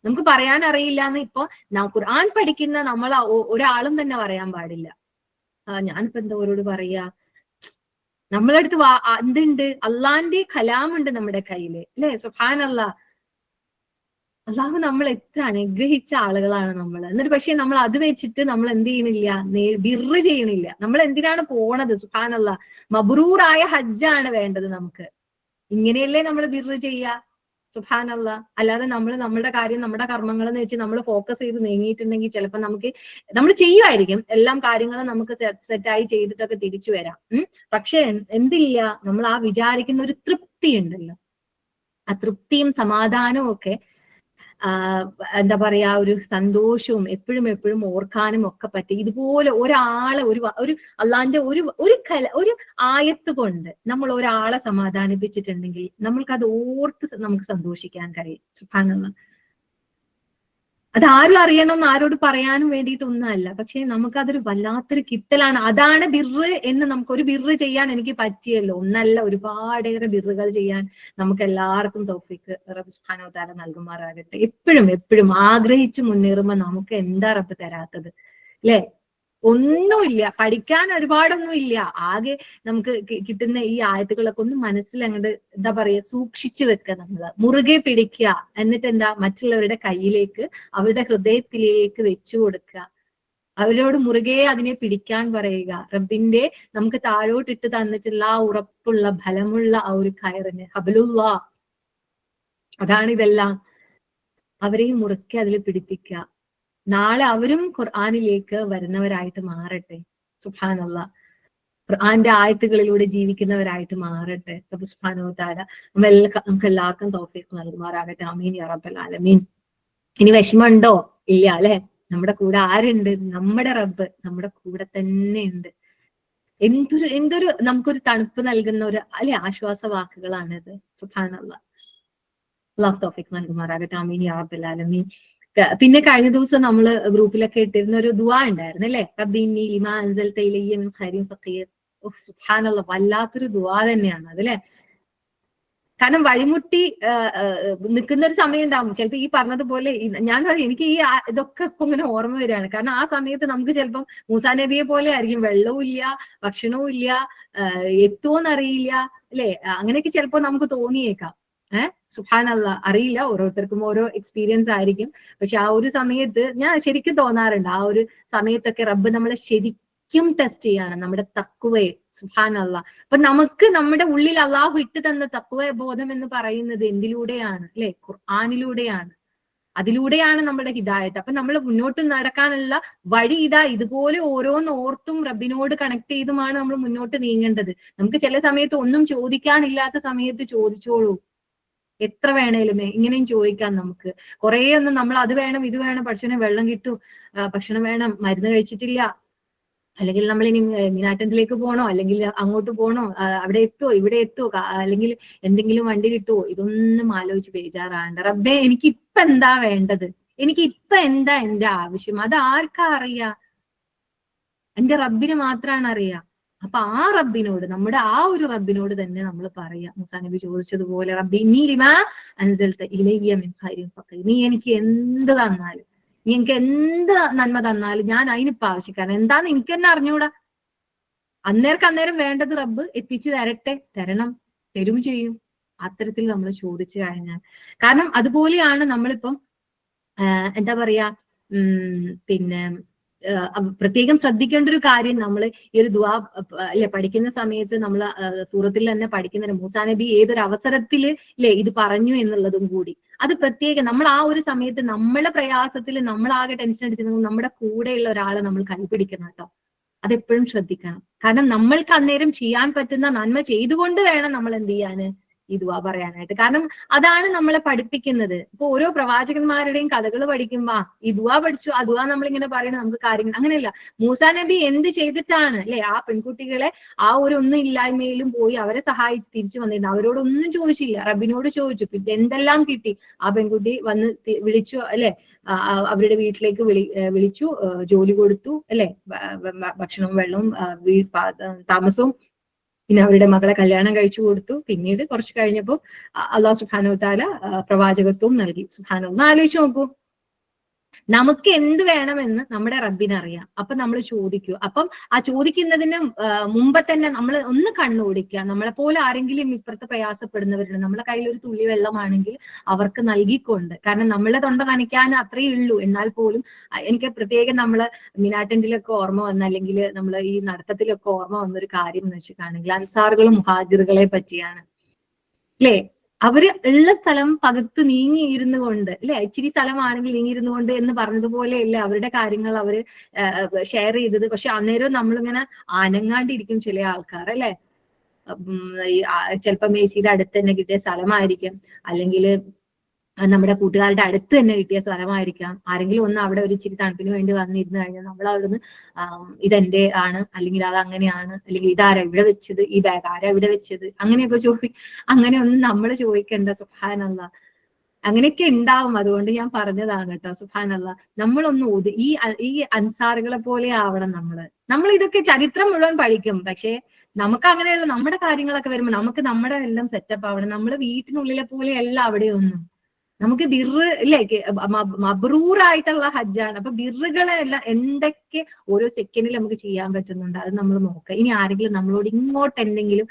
Speaker 1: നമുക്ക് പറയാൻ അറിയില്ല എന്ന് ഇപ്പൊ ഖുർആൻ പഠിക്കുന്ന നമ്മൾ ഒരാളും തന്നെ പറയാൻ പാടില്ല. ഞാനിപ്പോ എന്താ അവരോട് പറയാ? നമ്മളടുത്ത് എന്തുണ്ട്? അള്ളാന്റെ കലാമുണ്ട് നമ്മുടെ കയ്യില് അല്ലെ. സുബ്ഹാനല്ലാഹ്. അള്ളാഹു നമ്മൾ എത്ര അനുഗ്രഹിച്ച ആളുകളാണ് നമ്മൾ. എന്നിട്ട് പക്ഷെ നമ്മൾ അത് വെച്ചിട്ട് നമ്മൾ എന്ത് ചെയ്യണില്ല? ബിർറ് ചെയ്യണില്ല. നമ്മൾ എന്തിനാണ് പോണത്? സുബ്ഹാനല്ലാഹ്, മബ്രൂറായ ഹജ്ജാണ് വേണ്ടത് നമുക്ക്. ഇങ്ങനെയല്ലേ നമ്മൾ ബിർറ് ചെയ്യുക? സുബ്ഹാനല്ലാഹ്. അല്ലാതെ നമ്മുടെ കാര്യം, നമ്മുടെ കർമ്മങ്ങൾ എന്ന് വെച്ച് നമ്മൾ ഫോക്കസ് ചെയ്ത് നീങ്ങിയിട്ടുണ്ടെങ്കിൽ ചിലപ്പോൾ നമ്മൾ ചെയ്യുമായിരിക്കും എല്ലാം കാര്യങ്ങളും, നമുക്ക് സെറ്റായി ചെയ്തിട്ടൊക്കെ തിരിച്ചു വരാം. പക്ഷെ എന്തില്ല, നമ്മൾ ആ വിചാരിക്കുന്ന ഒരു തൃപ്തി ഉണ്ടല്ലോ, ആ തൃപ്തിയും സമാധാനവും ഒക്കെ, എന്താ പറയാ, ഒരു സന്തോഷവും എപ്പോഴും ഓർക്കാനും ഒക്കെ പറ്റി. ഇതുപോലെ ഒരാളെ ഒരു അള്ളാന്റെ ഒരു ആയത്ത് കൊണ്ട് നമ്മൾ ഒരാളെ സമാധാനിപ്പിച്ചിട്ടുണ്ടെങ്കിൽ നമ്മൾക്കത് ഓർത്ത് നമുക്ക് സന്തോഷിക്കാൻ കഴിയും. സുബ്ഹാനല്ലാഹ്. അത് ആരും അറിയണം, ആരോട് പറയാനും വേണ്ടിയിട്ടൊന്നുമല്ല, പക്ഷെ നമുക്കതൊരു വല്ലാത്തൊരു കിട്ടലാണ്. അതാണ് ബിർറ് എന്ന്. നമുക്കൊരു ബിർറ് ചെയ്യാൻ എനിക്ക് പറ്റിയല്ലോ, ഒന്നല്ല ഒരുപാടേറെ ബിർറുകൾ ചെയ്യാൻ നമുക്ക് എല്ലാവർക്കും തൗഫീഖ് റബ്ബ് സുബ്ഹാനഹു വ തആല നൽകുമാറാകട്ടെ. എപ്പോഴും ആഗ്രഹിച്ചു മുന്നേറുമ്പോ നമുക്ക് എന്താ റബ്ബ് തരാത്തത് അല്ലെ? ഒന്നുമില്ല, പഠിക്കാൻ ഒരുപാടൊന്നും ഇല്ല. ആകെ നമുക്ക് കിട്ടുന്ന ഈ ആയത്തുകളൊക്കെ ഒന്ന് മനസ്സിൽ അങ്ങോട്ട് എന്താ പറയാ, സൂക്ഷിച്ചു വെക്കുക, നമ്മള് മുറുകെ പിടിക്കുക. എന്നിട്ട് എന്താ, മറ്റുള്ളവരുടെ കയ്യിലേക്ക്, അവരുടെ ഹൃദയത്തിലേക്ക് വെച്ചു കൊടുക്കുക. അവരോട് മുറുകെ അതിനെ പിടിക്കാൻ പറയുക. റബ്ബിന്റെ നമുക്ക് താഴോട്ടിട്ട് തന്നിട്ടുള്ള ആ ഉറപ്പുള്ള ബലമുള്ള ആ ഒരു കയറിന്, ഹബലുല്ലാ, അതാണിതെല്ലാം. അവരെയും മുറുക്കെ അതിൽ പിടിപ്പിക്കുക. നാളെ അവരും ഖുർആനിലേക്ക് വരുന്നവരായിട്ട് മാറട്ടെ. സുബ്ഹാനല്ലാഹ്. ഖുർആന്റെ ആയത്തുകളിലൂടെ ജീവിക്കുന്നവരായിട്ട് മാറട്ടെ. റബ്ബ് സുബ്ഹാനഹു വ തആല നമുക്ക് എല്ലാവർക്കും തൗഫീഖ് നൽകുമാറാകട്ടെ. ആമീൻ യാ റബ്ബൽ ആലമീൻ. ഇനി വിഷമമുണ്ടോ? ഇല്ല അല്ലെ. നമ്മുടെ കൂടെ ആരുണ്ട്? നമ്മുടെ റബ്ബ് നമ്മുടെ കൂടെ തന്നെ ഉണ്ട്. എന്തൊരു നമുക്കൊരു തണുപ്പ് നൽകുന്ന ഒരു അല്ലെ ആശ്വാസ വാക്കുകളാണിത്. സുബ്ഹാനല്ലാഹ്. അല്ലാഹു തൗഫീഖ് നൽകുമാറാകട്ടെ. ആമീൻ യാ റബ്ബൽ ആലമീൻ. പിന്നെ കഴിഞ്ഞ ദിവസം നമ്മൾ ഗ്രൂപ്പിലൊക്കെ ഇട്ടിരുന്ന ഒരു ദുആ ഉണ്ടായിരുന്നു അല്ലെ, റബ്ബി ഇന്നി ലിമാ അൻസൽത ഇലയ്യ മിൻ ഖൈറിൻ ഫഖീർ. സുബ്ഹാനല്ലാഹ്, വല്ലാത്തൊരു ദുആ തന്നെയാണ് അതല്ലേ. കാരണം വഴിമുട്ടി നിൽക്കുന്ന ഒരു സമയം ഉണ്ടാവും ചിലപ്പോ. ഈ പറഞ്ഞതുപോലെ ഞാൻ എനിക്ക് ഈ ഇതൊക്കെ ഇപ്പൊ ഇങ്ങനെ ഓർമ്മ വരികയാണ്. കാരണം ആ സമയത്ത് നമുക്ക് ചിലപ്പം മൂസാ നബിയെ പോലെ ആയിരിക്കും, വെള്ളവും ഇല്ല, ഭക്ഷണവും ഇല്ല, എത്തുമോന്നറിയില്ല അല്ലെ. അങ്ങനെയൊക്കെ ചിലപ്പോ നമുക്ക് തോന്നിയേക്കാം. സുബ്ഹാനല്ലാഹ്, അറിയില്ല, ഓരോരുത്തർക്കും ഓരോ എക്സ്പീരിയൻസ് ആയിരിക്കും. പക്ഷെ ആ ഒരു സമയത്ത് ഞാൻ ശരിക്കും തോന്നാറുണ്ട്, ആ ഒരു സമയത്തൊക്കെ റബ്ബ് നമ്മളെ ശരിക്കും ടെസ്റ്റ് ചെയ്യാണ്, നമ്മുടെ തഖ്വയെ. സുബ്ഹാനല്ലാഹ്. അപ്പൊ നമുക്ക് നമ്മുടെ ഉള്ളിൽ അള്ളാഹു ഇട്ട് തന്ന തഖ്വ ബോധം എന്ന് പറയുന്നത് എന്തിലൂടെയാണ് അല്ലെ? ഖുർആനിലൂടെയാണ്. അതിലൂടെയാണ് നമ്മുടെ ഹിദായത്ത്. അപ്പൊ നമ്മൾ മുന്നോട്ട് നടക്കാനുള്ള വഴി ഇതുപോലെ ഓരോന്ന് ഓർത്തും റബ്ബിനോട് കണക്ട് ചെയ്തുമാണ് നമ്മൾ മുന്നോട്ട് നീങ്ങേണ്ടത്. നമുക്ക് ചില സമയത്ത് ഒന്നും ചോദിക്കാനില്ലാത്ത സമയത്ത് ചോദിച്ചോളൂ, എത്ര വേണേലുമേ ഇങ്ങനെയും ചോദിക്കാം. നമുക്ക് കുറെ ഒന്നും നമ്മൾ അത് വേണം ഇത് വേണം, ഭക്ഷണം വെള്ളം കിട്ടൂ, ഭക്ഷണം വേണം, മരുന്ന് കഴിച്ചിട്ടില്ല, അല്ലെങ്കിൽ നമ്മൾ ഇനി മീനാറ്റത്തിലേക്ക് പോകണോ, അല്ലെങ്കിൽ അങ്ങോട്ട് പോകണോ, അവിടെ എത്തുവോ ഇവിടെ എത്തുവോ, അല്ലെങ്കിൽ എന്തെങ്കിലും വണ്ടി കിട്ടുവോ, ഇതൊന്നും ആലോചിച്ച് ബേജാറാണ്ട് റബ്ബേ എനിക്ക് ഇപ്പൊ എന്താ വേണ്ടത്, എനിക്ക് ഇപ്പൊ എന്താ എന്റെ ആവശ്യം, അത് ആർക്കാ അറിയാ? എന്റെ റബ്ബിന് മാത്രമാണ് അറിയാം. അപ്പൊ ആ റബ്ബിനോട്, നമ്മുടെ ആ ഒരു റബ്ബിനോട് തന്നെ നമ്മൾ പറയാം. മൂസാ നബി ചോദിച്ചതുപോലെ, റബ്ബി നീ ലിമാ അൻസൽത ഇലയ്യ മിൻ ഖൈരിൻ ഫഖീർ, നീ എനിക്ക് എന്ത് തന്നാലും, നീ എനിക്ക് എന്ത് നന്മ തന്നാലും ഞാൻ അതിനിപ്പോ ആവശ്യക്കാരൻ. എന്താന്ന് എനിക്ക് തന്നെ അറിഞ്ഞൂടാ. അന്നേരം വേണ്ടത് റബ്ബ് എത്തിച്ചു തരട്ടെ, തരും ചെയ്യും. അത്തരത്തിൽ നമ്മൾ ചോദിച്ചു കഴിഞ്ഞാൽ, കാരണം അതുപോലെയാണ് നമ്മളിപ്പം എന്താ പറയാ, പിന്നെ പ്രത്യേകം ശ്രദ്ധിക്കേണ്ട ഒരു കാര്യം, നമ്മൾ ഈ ഒരു ദുആ അല്ലെ പഠിക്കുന്ന സമയത്ത് നമ്മൾ സൂറത്തിൽ തന്നെ പഠിക്കുന്ന മൂസാ നബി ഏതൊരു അവസരത്തിൽ ഇത് പറഞ്ഞു എന്നുള്ളതും കൂടി അത് പ്രത്യേകം നമ്മൾ ആ ഒരു സമയത്ത് നമ്മളെ പ്രയാസത്തിൽ നമ്മളാകെ ടെൻഷൻ അടിച്ചിരുന്നു, നമ്മുടെ കൂടെയുള്ള ഒരാളെ നമ്മൾ കൈപിടിക്കണം കേട്ടോ. അതെപ്പോഴും ശ്രദ്ധിക്കണം. കാരണം നമ്മൾക്ക് അന്നേരം ചെയ്യാൻ പറ്റുന്ന നന്മ ചെയ്തുകൊണ്ട് വേണം നമ്മൾ എന്ത് ചെയ്യാന്, ഈ ദുആ പറയാനായിട്ട്. കാരണം അതാണ് നമ്മളെ പഠിപ്പിക്കുന്നത്. ഇപ്പൊ ഓരോ പ്രവാചകന്മാരുടെയും കഥകൾ പഠിക്കുമ്പോ ഈ ദുആ പഠിച്ചു, ആ ദുആ നമ്മളിങ്ങനെ പറയണം, നമുക്ക് കാര്യങ്ങൾ അങ്ങനെയല്ല. മൂസാ നബി എന്ത് ചെയ്തിട്ടാണ് അല്ലെ ആ പെൺകുട്ടികളെ ആ ഒരു ഒന്നും ഇല്ലായ്മയിലും പോയി അവരെ സഹായിച്ച് തിരിച്ചു വന്നിരുന്നു. അവരോടൊന്നും ചോദിച്ചില്ല, റബ്ബിനോട് ചോദിച്ചു. പിന്നെ എന്തെല്ലാം കിട്ടി. ആ പെൺകുട്ടി വന്ന് വിളിച്ചു അല്ലെ, അവരുടെ വീട്ടിലേക്ക് വിളിച്ചു, ജോലി കൊടുത്തു അല്ലെ, ഭക്ഷണവും വെള്ളവും താമസവും, പിന്നെ അവരുടെ മകളെ കല്യാണം കഴിച്ചു കൊടുത്തു. പിന്നീട് കുറച്ച് കഴിഞ്ഞപ്പോൾ അള്ളാഹു സുബ്ഹാനഹു വതആല പ്രവാചകത്വവും നൽകി. സുബ്ഹാനല്ലാഹ്, ഒന്ന് ആലോചിച്ച് നോക്കൂ. നമുക്ക് എന്ത് വേണമെന്ന് നമ്മുടെ റബ്ബിനറിയാം. അപ്പൊ നമ്മൾ ചോദിക്കൂ. അപ്പം ആ ചോദിക്കുന്നതിന് മുമ്പ് തന്നെ നമ്മൾ ഒന്ന് കണ്ണോടിക്കുക. നമ്മളെ പോലെ ആരെങ്കിലും ഇപ്പുറത്ത് പ്രയാസപ്പെടുന്നവരുണ്ട്, നമ്മളെ കയ്യിൽ ഒരു തുള്ളി വെള്ളമാണെങ്കിൽ അവർക്ക് നൽകിക്കൊണ്ട്. കാരണം നമ്മളെ തൊണ്ട നനയ്ക്കാൻ അത്രയേ ഉള്ളൂ. എന്നാൽ പോലും എനിക്ക് പ്രത്യേകം നമ്മള് മിനാറ്റന്റിലൊക്കെ ഓർമ്മ വന്ന, അല്ലെങ്കിൽ നമ്മൾ ഈ നടത്തത്തിലൊക്കെ ഓർമ്മ വന്നൊരു കാര്യം എന്ന് വെച്ചിട്ടാണെങ്കിൽ അൻസാറുകളും മുഹാജിറുകളെ പറ്റിയാണ് അല്ലേ. അവര് ഉള്ള സ്ഥലം പകുത്ത് നീങ്ങിയിരുന്നു കൊണ്ട് അല്ലെ, ഇച്ചിരി സ്ഥലമാണെങ്കിൽ നീങ്ങിയിരുന്നു കൊണ്ട് എന്ന് പറഞ്ഞതുപോലെയല്ല അവരുടെ കാര്യങ്ങൾ അവര് ഷെയർ ചെയ്തത്. പക്ഷെ അന്നേരം നമ്മളിങ്ങനെ അനങ്ങാണ്ടിരിക്കും ചില ആൾക്കാർ അല്ലെ. ചിലപ്പോൾ മേശിയുടെ അടുത്ത് തന്നെ കിട്ടിയ സ്ഥലമായിരിക്കും, അല്ലെങ്കിൽ നമ്മുടെ കൂട്ടുകാരുടെ അടുത്ത് തന്നെ കിട്ടിയ സ്ഥലമായിരിക്കാം. ആരെങ്കിലും ഒന്ന് അവിടെ ഒരു ഇച്ചിരി തണുപ്പിന് വേണ്ടി വന്നിരുന്നു കഴിഞ്ഞാൽ നമ്മൾ അവിടുന്ന് ഇതെന്റെ ആണ്, അല്ലെങ്കിൽ അത് അങ്ങനെയാണ്, അല്ലെങ്കിൽ ഇതാരാ ഇവിടെ വെച്ചത്, ഈ ബാഗ് ആരാ ഇവിടെ വെച്ചത്, അങ്ങനെയൊക്കെ അങ്ങനെ ഒന്നും നമ്മൾ ചോദിക്കണ്ട. സുബ്ഹാനല്ലാഹ്, അങ്ങനെയൊക്കെ ഉണ്ടാവും. അതുകൊണ്ട് ഞാൻ പറഞ്ഞതാണ് കേട്ടോ. സുബ്ഹാനല്ലാഹ്, നമ്മളൊന്ന് ഈ അൻസാറുകളെ പോലെ ആവണം നമ്മൾ ഇതൊക്കെ ചരിത്രം മുഴുവൻ പഠിക്കും. പക്ഷെ നമുക്ക് അങ്ങനെയുള്ള നമ്മുടെ കാര്യങ്ങളൊക്കെ വരുമ്പോൾ നമുക്ക് നമ്മുടെ എല്ലാം സെറ്റപ്പ് ആവണം. നമ്മൾ വീട്ടിനുള്ളിലെ പോലെയല്ല അവിടെയൊന്നും. നമുക്ക് ബിറ് ഇല്ലേ, മബ്രൂറായിട്ടുള്ള ഹജ്ജാണ്. അപ്പൊ ബിറുകളെല്ലാം എന്തൊക്കെ ഓരോ സെക്കൻഡിൽ നമുക്ക് ചെയ്യാൻ പറ്റുന്നുണ്ട്, അത് നമ്മൾ നോക്കുക. ഇനി ആരെങ്കിലും നമ്മളോട് ഇങ്ങോട്ട് എന്തെങ്കിലും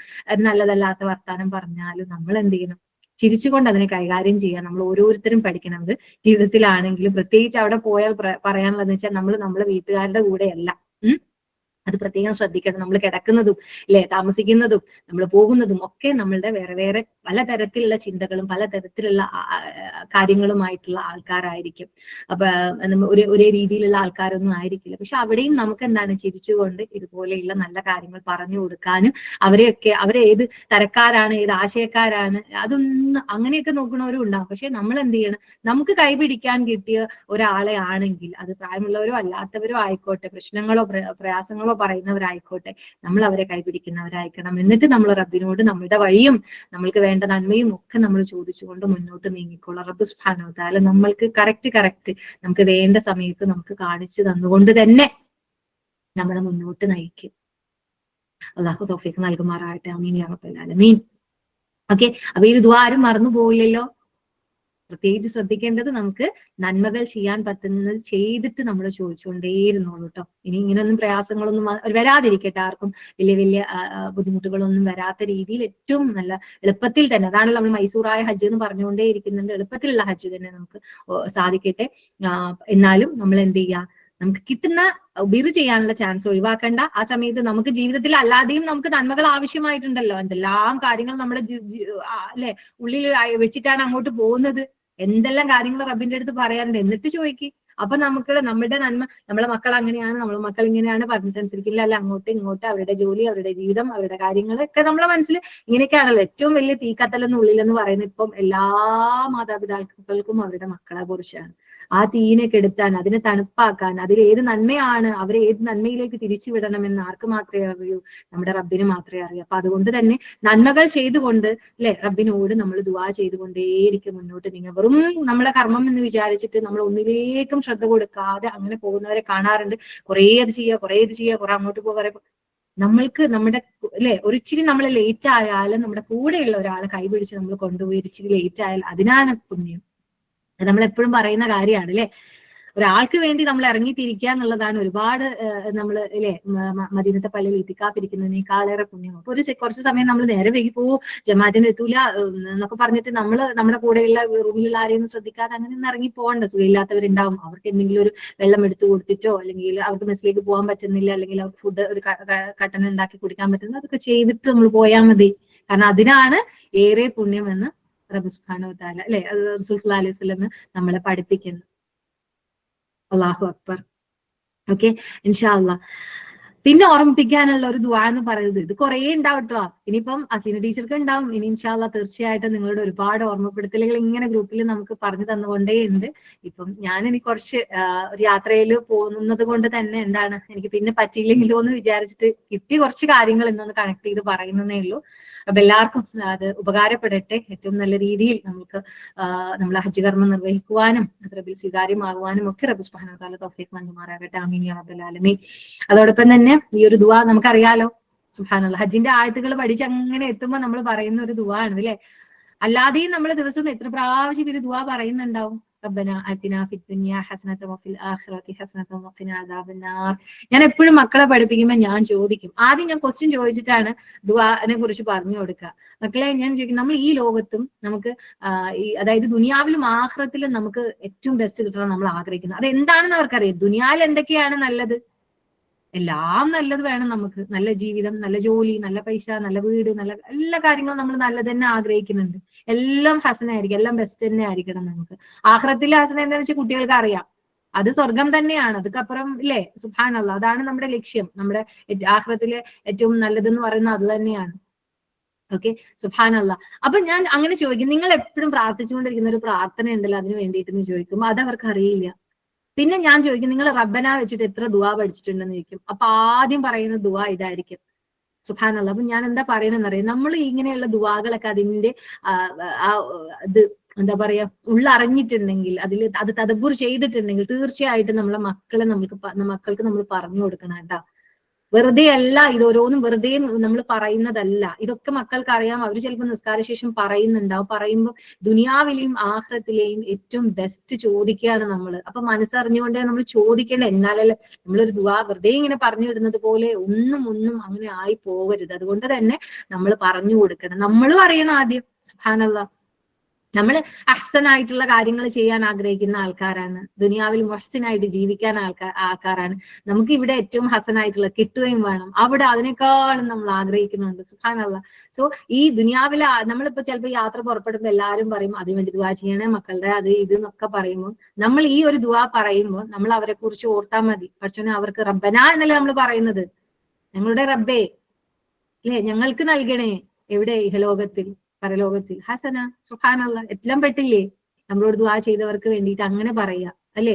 Speaker 1: നല്ലതല്ലാത്ത വർത്താനം പറഞ്ഞാലും നമ്മൾ എന്ത് ചെയ്യണം, ചിരിച്ചുകൊണ്ട് അതിനെ കൈകാര്യം ചെയ്യാൻ നമ്മൾ ഓരോരുത്തരും പഠിക്കണം. അത് ജീവിതത്തിലാണെങ്കിലും പ്രത്യേകിച്ച് അവിടെ പോയാൽ പറയാനുള്ളതെന്ന് വെച്ചാൽ നമ്മൾ നമ്മുടെ വീട്ടുകാരുടെ കൂടെയല്ല. അത് പ്രത്യേകം ശ്രദ്ധിക്കണം. നമ്മൾ കിടക്കുന്നതും അല്ലെ താമസിക്കുന്നതും നമ്മൾ പോകുന്നതും ഒക്കെ നമ്മളുടെ വേറെ വേറെ പലതരത്തിലുള്ള ചിന്തകളും പലതരത്തിലുള്ള കാര്യങ്ങളുമായിട്ടുള്ള ആൾക്കാരായിരിക്കും. അപ്പൊ ഒരേ രീതിയിലുള്ള ആൾക്കാരൊന്നും ആയിരിക്കില്ല. പക്ഷെ അവിടെയും നമുക്ക് എന്താണ്, ചിരിച്ചുകൊണ്ട് ഇതുപോലെയുള്ള നല്ല കാര്യങ്ങൾ പറഞ്ഞു കൊടുക്കാനും അവരേത് തരക്കാരാണ്, ഏത് ആശയക്കാരാണ്, അതൊന്നും അങ്ങനെയൊക്കെ നോക്കണവരും ഉണ്ടാവും. പക്ഷെ നമ്മൾ എന്ത് ചെയ്യണം, നമുക്ക് കൈപിടിക്കാൻ കിട്ടിയ ഒരാളെ ആണെങ്കിൽ, അത് പ്രായമുള്ളവരോ അല്ലാത്തവരോ ആയിക്കോട്ടെ, പ്രശ്നങ്ങളോ പ്രയാസങ്ങളോ പറയുന്നവരായിക്കോട്ടെ, നമ്മൾ അവരെ കൈപിടിക്കുന്നവരായിരിക്കണം. എന്നിട്ട് നമ്മൾ റബ്ബിനോട് നമ്മളുടെ വഴിയും നമ്മൾക്ക് വേണ്ട നന്മയും ഒക്കെ നമ്മൾ ചോദിച്ചുകൊണ്ട് മുന്നോട്ട് നീങ്ങിക്കോളാം. റബ്ബ് സുബ്ഹാനഹു വതആല നമ്മൾക്ക് കറക്റ്റ് നമുക്ക് വേണ്ട സമയത്ത് നമുക്ക് കാണിച്ചു തന്നുകൊണ്ട് തന്നെ നമ്മളെ മുന്നോട്ട് നയിക്കും. അല്ലാഹു തൗഫീഖ് നൽകുമാറാകട്ടെ. ആമീൻ യാ റബ്ബൽ ആലമീൻ. ഓക്കെ, അപ്പൊ ഈ ദുആ ആരും മറന്നു പോയില്ലല്ലോ. പ്രത്യേകിച്ച് ശ്രദ്ധിക്കേണ്ടത്, നമുക്ക് നന്മകൾ ചെയ്യാൻ പറ്റുന്നത് ചെയ്തിട്ട് നമ്മൾ ചോദിച്ചുകൊണ്ടേയിരുന്നോളൂ കേട്ടോ. ഇനി ഇങ്ങനെയൊന്നും പ്രയാസങ്ങളൊന്നും വരാതിരിക്കട്ടെ, ആർക്കും വലിയ ബുദ്ധിമുട്ടുകളൊന്നും വരാത്ത രീതിയിൽ ഏറ്റവും നല്ല എളുപ്പത്തിൽ തന്നെ, അതാണല്ലോ നമ്മൾ മൈസൂറായ ഹജ്ജ് എന്ന് പറഞ്ഞുകൊണ്ടേ ഇരിക്കുന്നുണ്ട്, എളുപ്പത്തിലുള്ള ഹജ്ജ് തന്നെ നമുക്ക് സാധിക്കട്ടെ. എന്നാലും നമ്മൾ എന്ത് ചെയ്യുക, നമുക്ക് കിട്ടുന്ന ബിറ് ചെയ്യാനുള്ള ചാൻസ് ഒഴിവാക്കണ്ട. ആ സമയത്ത് നമുക്ക് ജീവിതത്തിൽ അല്ലാതെയും നമുക്ക് നന്മകൾ ആവശ്യമായിട്ടുണ്ടല്ലോ. എന്തെല്ലാം കാര്യങ്ങൾ നമ്മുടെ അല്ലെ ഉള്ളിൽ വെച്ചിട്ടാണ് അങ്ങോട്ട് പോകുന്നത്. എന്തെല്ലാം കാര്യങ്ങൾ റബ്ബിന്റെ അടുത്ത് പറയാറുണ്ട്. എന്നിട്ട് ചോദിക്ക്. അപ്പൊ നമ്മുടെ നന്മ, നമ്മളെ മക്കൾ അങ്ങനെയാണ്, നമ്മളെ മക്കൾ ഇങ്ങനെയാണ്, പറഞ്ഞിട്ടനുസരിക്കില്ല, അല്ല അങ്ങോട്ട് ഇങ്ങോട്ട്, അവരുടെ ജോലി, അവരുടെ ജീവിതം, അവരുടെ കാര്യങ്ങളൊക്കെ നമ്മളെ മനസ്സിൽ ഇങ്ങനെയൊക്കെയാണല്ലോ. ഏറ്റവും വലിയ തീക്കത്തലെന്ന് ഉള്ളിലെന്ന് പറയുന്നത് ഇപ്പം എല്ലാ മാതാപിതാക്കൾക്കും അവരുടെ മക്കളെ കുറിച്ചാണ്. ആ തീയിനെ കെടുത്താൻ, അതിനെ തണുപ്പാക്കാൻ, അതിൽ ഏത് നന്മയാണ് അവരെ ഏത് നന്മയിലേക്ക് തിരിച്ചു വിടണമെന്ന് ആർക്ക് മാത്രമേ അറിയൂ? നമ്മുടെ റബ്ബിന് മാത്രമേ അറിയൂ. അപ്പൊ അതുകൊണ്ട് തന്നെ നന്മകൾ ചെയ്തുകൊണ്ട് അല്ലെ റബ്ബിനോട് നമ്മൾ ദുആ ചെയ്തുകൊണ്ടേയിരിക്കും മുന്നോട്ട് നീങ്ങുക. വെറും നമ്മളെ കർമ്മം എന്ന് വിചാരിച്ചിട്ട് നമ്മൾ ഒന്നിലേക്കും ശ്രദ്ധ കൊടുക്കാതെ അങ്ങനെ പോകുന്നവരെ കാണാറുണ്ട്. കുറേ അത് ചെയ്യുക, കുറേ ഇത് ചെയ്യുക, കുറെ അങ്ങോട്ട് പോകുക. നമ്മൾക്ക് നമ്മുടെ അല്ലെ ഒരിച്ചിരി നമ്മൾ ലേറ്റ് ആയാലും നമ്മുടെ കൂടെയുള്ള ഒരാളെ കൈപിടിച്ച് നമ്മൾ കൊണ്ടുപോയി ഒരിച്ചിരി ലേറ്റ് ആയാൽ അതിനാണ് പുണ്യം. അത് നമ്മൾ എപ്പോഴും പറയുന്ന കാര്യമാണ് അല്ലെ. ഒരാൾക്ക് വേണ്ടി നമ്മൾ ഇറങ്ങിത്തിരിക്കുക എന്നുള്ളതാണ് ഒരുപാട് നമ്മൾ അല്ലെ മദീനത്തെ പള്ളിയിൽ ഇത്തിക്കാത്തിരിക്കുന്നതിനേക്കാളേറെ പുണ്യം. അപ്പൊ കുറച്ച് സമയം നമ്മൾ നേരെ വൈകി പോവും, ജമാഅത്തിന് എത്തൂല എന്നൊക്കെ പറഞ്ഞിട്ട് നമ്മൾ നമ്മുടെ കൂടെയുള്ള റൂമിലുള്ള ആരെയും ശ്രദ്ധിക്കാതെ അങ്ങനെ ഒന്ന് ഇറങ്ങി പോകണ്ട. സുഖമില്ലാത്തവരുണ്ടാവും, അവർക്ക് എന്തെങ്കിലും ഒരു വെള്ളം എടുത്തു കൊടുത്തിട്ടോ, അല്ലെങ്കിൽ അവർക്ക് മെസ്സിലേക്ക് പോകാൻ പറ്റുന്നില്ല, അല്ലെങ്കിൽ അവർക്ക് ഫുഡ് ഒരു കട്ടൻ ഉണ്ടാക്കി കുടിക്കാൻ പറ്റുന്നത് അതൊക്കെ ചെയ്തിട്ട് നമ്മൾ പോയാൽ മതി. കാരണം അതിനാണ് ഏറെ പുണ്യമെന്ന് റബ്ബ് സുബ്ഹാനഹു വ തആല അല്ലെ റസൂൽ സ്വല്ലല്ലാഹു അലൈഹി വസല്ലം നമ്മളെ പഠിപ്പിക്കുന്നു. അല്ലാഹു അക്ബർ. ഓക്കെ, ഇൻഷാ അല്ലാഹ്. പിന്നെ ഓർമ്മിപ്പിക്കാനുള്ള ഒരു ദുആ എന്ന് പറയുന്നത് ഇത് കുറേ ഉണ്ടാവും കേട്ടോ. ഇനിയിപ്പം അസീന ടീച്ചർക്ക് ഉണ്ടാവും. ഇനി ഇൻഷാ അല്ലാഹ് തീർച്ചയായിട്ടും നിങ്ങളുടെ ഒരുപാട് ഓർമ്മപ്പെടുത്തലുകൾ ഇങ്ങനെ ഗ്രൂപ്പിൽ നമുക്ക് പറഞ്ഞു തന്നുകൊണ്ടേ ഉണ്ട്. ഇപ്പം ഞാൻ കുറച്ച് ഒരു യാത്രയിൽ പോകുന്നത് കൊണ്ട് തന്നെ എന്താണ് എനിക്ക് പിന്നെ പറ്റിയില്ലെങ്കിലോ എന്ന് വിചാരിച്ചിട്ട് കിട്ടിയ കുറച്ച് കാര്യങ്ങൾ ഇന്നൊന്ന് കണക്ട് ചെയ്ത് പറയുന്നതേ ഉള്ളൂ. അപ്പൊ എല്ലാവർക്കും അത് ഉപകാരപ്പെടട്ടെ. ഏറ്റവും നല്ല രീതിയിൽ നമുക്ക് നമ്മൾ ഹജ്ജ് കർമ്മം നിർവഹിക്കുവാനും അത് റബ്ബിൽ സ്വീകാര്യമാകുവാനും ഒക്കെ റബ്ബ് സുബ്ഹാനഹു വ തആല തൗഫീഖ് നൽകുമാറാകട്ടെ. ആമീൻ യാ റബ്ബൽ ആലമീൻ. അതോടൊപ്പം തന്നെ ഈ ഒരു ദുആ നമുക്കറിയാലോ, സുബ്ഹാനല്ലാഹ്, ഹജ്ജിന്റെ ആയത്തുകൾ പഠിച്ച് അങ്ങനെ എത്തുമ്പോൾ നമ്മൾ പറയുന്ന ഒരു ദുആ ആണ് അല്ലെ. അല്ലാതെയും നമ്മൾ ദിവസവും എത്ര പ്രാവശ്യം ഒരു ദുആ പറയുന്നുണ്ടാവും? റബ്ബന ആതിനാ ഫിദ് ദുനിയ ഹസനത വഫിൽ ആഖിറതി ഹസനത വഖിന അദാബന്നാർ. ഞാൻ എപ്പോഴും മക്കളെ പഠിപ്പിക്കുമ്പോൾ ഞാൻ ചോദിക്കും, ആദ്യം ഞാൻ ക്വസ്റ്റ്യൻ ചോദിച്ചിട്ടാണ് ദുആനെ കുറിച്ച് പറഞ്ഞു കൊടുക്കുക. മക്കളെ ഞാൻ ചോദിക്കും, നമ്മൾ ഈ ലോകത്തും നമുക്ക് അതായത് ദുനിയാവിലും ആഖിറത്തിലും നമുക്ക് ഏറ്റവും ബെസ്റ്റ് കിട്ടണം നമ്മൾ ആഗ്രഹിക്കുന്നത് അത് എന്താണെന്ന് അവർക്കറിയാം. ദുനിയാവിൽ എന്തൊക്കെയാണ് നല്ലത്? എല്ലാം നല്ലത് വേണം നമുക്ക്. നല്ല ജീവിതം, നല്ല ജോലി, നല്ല പൈസ, നല്ല വീട്, നല്ല എല്ലാ കാര്യങ്ങളും നമ്മൾ നല്ലത് തന്നെ ആഗ്രഹിക്കുന്നുണ്ട്. എല്ലാം ഹസനായിരിക്കും, എല്ലാം ബെസ്റ്റ് തന്നെ ആയിരിക്കണം നമുക്ക്. ആഖിറത്തിലെ ഹസന എന്താണെന്ന് വെച്ചാൽ കുട്ടികൾക്ക് അറിയാം, അത് സ്വർഗം തന്നെയാണ്. അതുക്കപ്പുറം ഇല്ലേ, സുബ്ഹാനല്ലാഹ്, അതാണ് നമ്മുടെ ലക്ഷ്യം. നമ്മുടെ ആഖിറത്തിലെ ഏറ്റവും നല്ലതെന്ന് പറയുന്നത് അത് തന്നെയാണ്. ഓക്കെ, സുബ്ഹാനല്ലാഹ്. അപ്പൊ ഞാൻ അങ്ങനെ ചോദിക്കും, നിങ്ങൾ എപ്പോഴും പ്രാർത്ഥിച്ചുകൊണ്ടിരിക്കുന്ന ഒരു പ്രാർത്ഥന ഉണ്ടല്ലോ അതിന് വേണ്ടിയിട്ടെന്ന് ചോദിക്കുമ്പോൾ അത് അവർക്ക് അറിയില്ല. പിന്നെ ഞാൻ ചോദിക്കും, നിങ്ങൾ റബ്ബന വെച്ചിട്ട് എത്ര ദുആ പഠിച്ചിട്ടുണ്ടെന്ന് ചോദിക്കും. അപ്പൊ ആദ്യം പറയുന്ന ദുആ ഇതായിരിക്കും. സുബ്ഹാനല്ലാഹ്. അപ്പൊ ഞാൻ എന്താ പറയുന്നതെന്ന് അറിയാം, നമ്മൾ ഇങ്ങനെയുള്ള ദുആകളൊക്കെ അതിന്റെ ഇത് എന്താ പറയാ ഉള്ളറിഞ്ഞിട്ടുണ്ടെങ്കിൽ, അത് തദബ്ബുർ ചെയ്തിട്ടുണ്ടെങ്കിൽ തീർച്ചയായിട്ടും നമ്മളെ മക്കൾക്ക് നമ്മൾ പറഞ്ഞു കൊടുക്കണം കേട്ടാ. വെറുതെ അല്ല, ഇത് ഓരോന്നും വെറുതെ നമ്മൾ പറയുന്നതല്ല. ഇതൊക്കെ മക്കൾക്ക് അറിയാം. അവർ ചിലപ്പോൾ നിസ്കാരശേഷം പറയുന്നുണ്ടാവും. പറയുമ്പോൾ ദുനിയാവിലെയും ആഖിറത്തിലെയും ഏറ്റവും ബെസ്റ്റ് ചോദിക്കുകയാണ് നമ്മൾ. അപ്പൊ മനസ്സറിഞ്ഞുകൊണ്ടേ നമ്മൾ ചോദിക്കേണ്ട. എന്നാലല്ലേ നമ്മളൊരു ദുആ വെറുതെ ഇങ്ങനെ പറഞ്ഞു വിടുന്നത് പോലെ ഒന്നും അങ്ങനെ ആയി പോകരുത്. അതുകൊണ്ട് തന്നെ നമ്മൾ പറഞ്ഞു കൊടുക്കണം. നമ്മളും അറിയണം ആദ്യം. സുബ്ഹാനല്ലാഹ്, നമ്മൾ അഹ്സനായിട്ടുള്ള കാര്യങ്ങൾ ചെയ്യാൻ ആഗ്രഹിക്കുന്ന ആൾക്കാരാണ്. ദുനിയാവിൽ മുഹ്സിനായിട്ട് ജീവിക്കാൻ ആൾക്കാരാണ്. നമുക്ക് ഇവിടെ ഏറ്റവും ഹസനായിട്ടുള്ള കിട്ടുകയും വേണം. അവിടെ അതിനേക്കാളും നമ്മൾ ആഗ്രഹിക്കുന്നുണ്ട്. സുബ്ഹാനല്ലാഹ്. സോ ഈ ദുനിയാവിലെ നമ്മളിപ്പോ ചിലപ്പോൾ യാത്ര പുറപ്പെടുമ്പോൾ എല്ലാവരും പറയും അതിനുവേണ്ടി ദുആ ചെയ്യണേ മക്കളുടെ അത് ഇത് എന്നൊക്കെ പറയുമ്പോൾ നമ്മൾ ഈ ഒരു ദുആ പറയുമ്പോൾ നമ്മൾ അവരെ കുറിച്ച് ഓർത്താൽ മതി. പക്ഷേ അവർക്ക് റബ്ബന എന്നല്ലേ നമ്മൾ പറയുന്നത്, ഞങ്ങളുടെ റബ്ബേ അല്ലെ ഞങ്ങൾക്ക് നൽകണേ. എവിടെ? ഇഹലോകത്തിൽ, പരലോകത്തിൽ ഹസന. സുബ്ഹാനല്ലാഹ്, എല്ലാം പെട്ടില്ലേ? നമ്മളോട് ദുആ ചെയ്തവർക്ക് വേണ്ടിയിട്ട് അങ്ങനെ പറയാ അല്ലെ.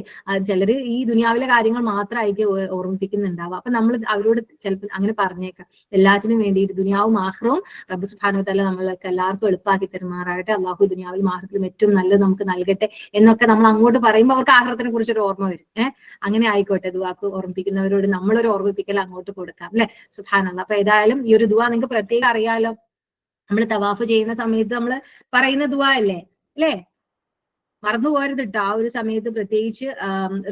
Speaker 1: ചിലര് ഈ ദുനിയാവിലെ കാര്യങ്ങൾ മാത്രമായിരിക്കും ഓർമ്മിപ്പിക്കുന്നുണ്ടാവുക. അപ്പൊ നമ്മൾ അവരോട് ചിലപ്പോൾ അങ്ങനെ പറഞ്ഞേക്കാം, എല്ലാറ്റിനും വേണ്ടിയിട്ട് ദുനിയാവും ആഖിറവും റബ്ബ് സുബ്ഹാനഹു വ തആല നമ്മൾക്ക് എല്ലാവർക്കും എളുപ്പമാക്കി തരുമാറാകട്ടെ. അള്ളാഹു ദുനിയാവിലും ആഖിറത്തിലും ഏറ്റവും നല്ലത് നമുക്ക് നൽകട്ടെ എന്നൊക്കെ നമ്മൾ അങ്ങോട്ട് പറയുമ്പോൾ അവർക്ക് ആഖിറത്തിനെ കുറിച്ചൊരു ഓർമ്മ വരും. അങ്ങനെ ആയിക്കോട്ടെ, ദുആക്ക് ഓർമ്മിപ്പിക്കുന്നവരോട് നമ്മളൊരു ഓർമ്മിപ്പിക്കൽ അങ്ങോട്ട് കൊടുക്കാം അല്ലെ. സുബ്ഹാനല്ലാഹ്. അപ്പൊ ഏതായാലും ഈ ഒരു ദുആ നിങ്ങൾക്ക് പ്രത്യേകം അറിയാലോ. നമ്മൾ തവാഫ് ചെയ്യുന്ന സമയത്ത് നമ്മൾ പറയുന്ന ദുആ അല്ലേ, മറന്നു പോകരുത് കേട്ടോ. ആ ഒരു സമയത്ത് പ്രത്യേകിച്ച്